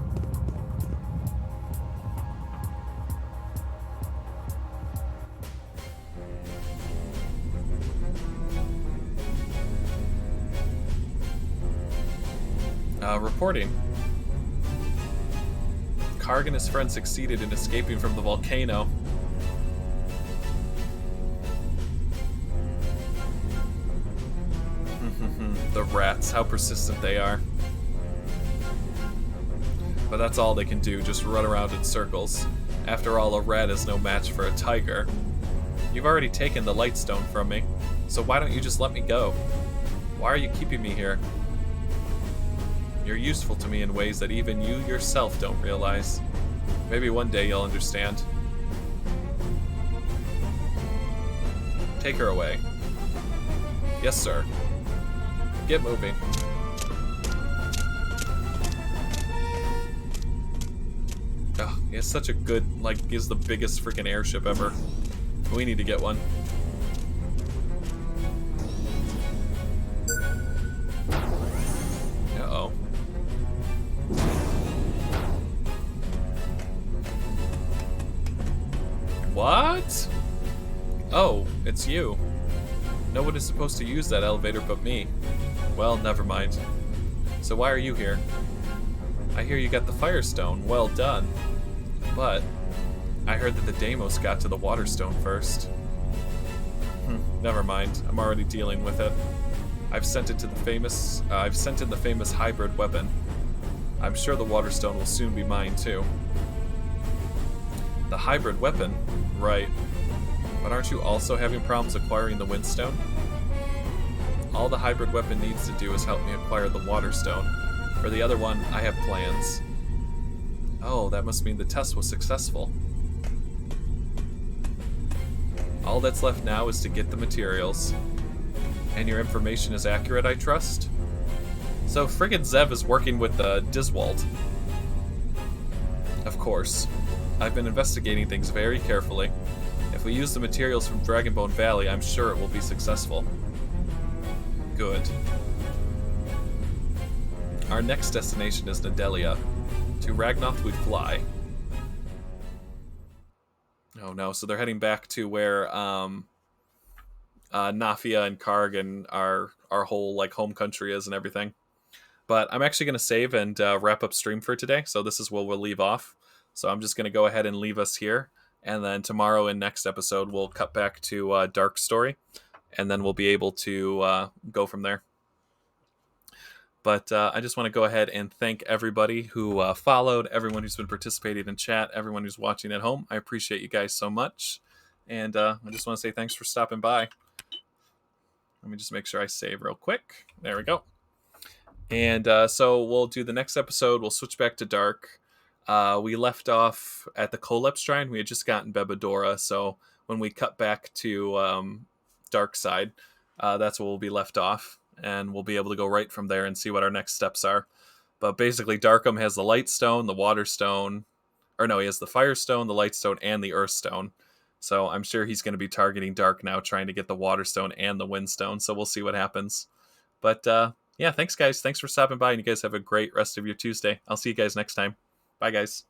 Reporting. Karg and his friend succeeded in escaping from the volcano. The rats, how persistent they are. But that's all they can do, just run around in circles. After all, a rat is no match for a tiger. You've already taken the Lightstone from me, so why don't you just let me go? Why are you keeping me here? You're useful to me in ways that even you yourself don't realize. Maybe one day you'll understand. Take her away. Yes, sir. Get moving. Oh, he has such a good, like, he's the biggest freaking airship ever. We need to get one. What? Oh, it's you. No one is supposed to use that elevator but me. Well, never mind. So why are you here? I hear you got the Firestone. Well done. But I heard that the Deimos got to the Waterstone first. Never mind. I'm already dealing with it. I've sent in the famous hybrid weapon. I'm sure the Waterstone will soon be mine too. The hybrid weapon? Right. But aren't you also having problems acquiring the Windstone? All the hybrid weapon needs to do is help me acquire the Waterstone. For the other one, I have plans. Oh, that must mean the test was successful. All that's left now is to get the materials. And your information is accurate, I trust? So friggin' Zev is working with Dilzweld. Of course. I've been investigating things very carefully. If we use the materials from Dragonbone Valley, I'm sure it will be successful. Good. Our next destination is Nadelia. To Ragnoth we fly. Oh no, so they're heading back to where Nafia and Karg and our whole like home country is and everything. But I'm actually going to save and wrap up stream for today, so this is where we'll leave off. So I'm just going to go ahead and leave us here, and then tomorrow in next episode we'll cut back to Dark Story, and then we'll be able to go from there. But I just want to go ahead and thank everybody who followed, everyone who's been participating in chat, everyone who's watching at home. I appreciate you guys so much. And I just want to say thanks for stopping by. Let me just make sure I save real quick. There we go. And so we'll do the next episode. We'll switch back to Dark. We left off at the Kolep Shrine. We had just gotten Bebedora. So when we cut back to Dark Side, that's where we'll be left off. And we'll be able to go right from there and see what our next steps are. But basically, Darkham has the Lightstone, the Waterstone, or no, he has the Firestone, the Lightstone, and the Earthstone. So I'm sure he's going to be targeting Dark now, trying to get the Waterstone and the Windstone. So we'll see what happens. But yeah, thanks guys. Thanks for stopping by, and you guys have a great rest of your Tuesday. I'll see you guys next time. Bye guys.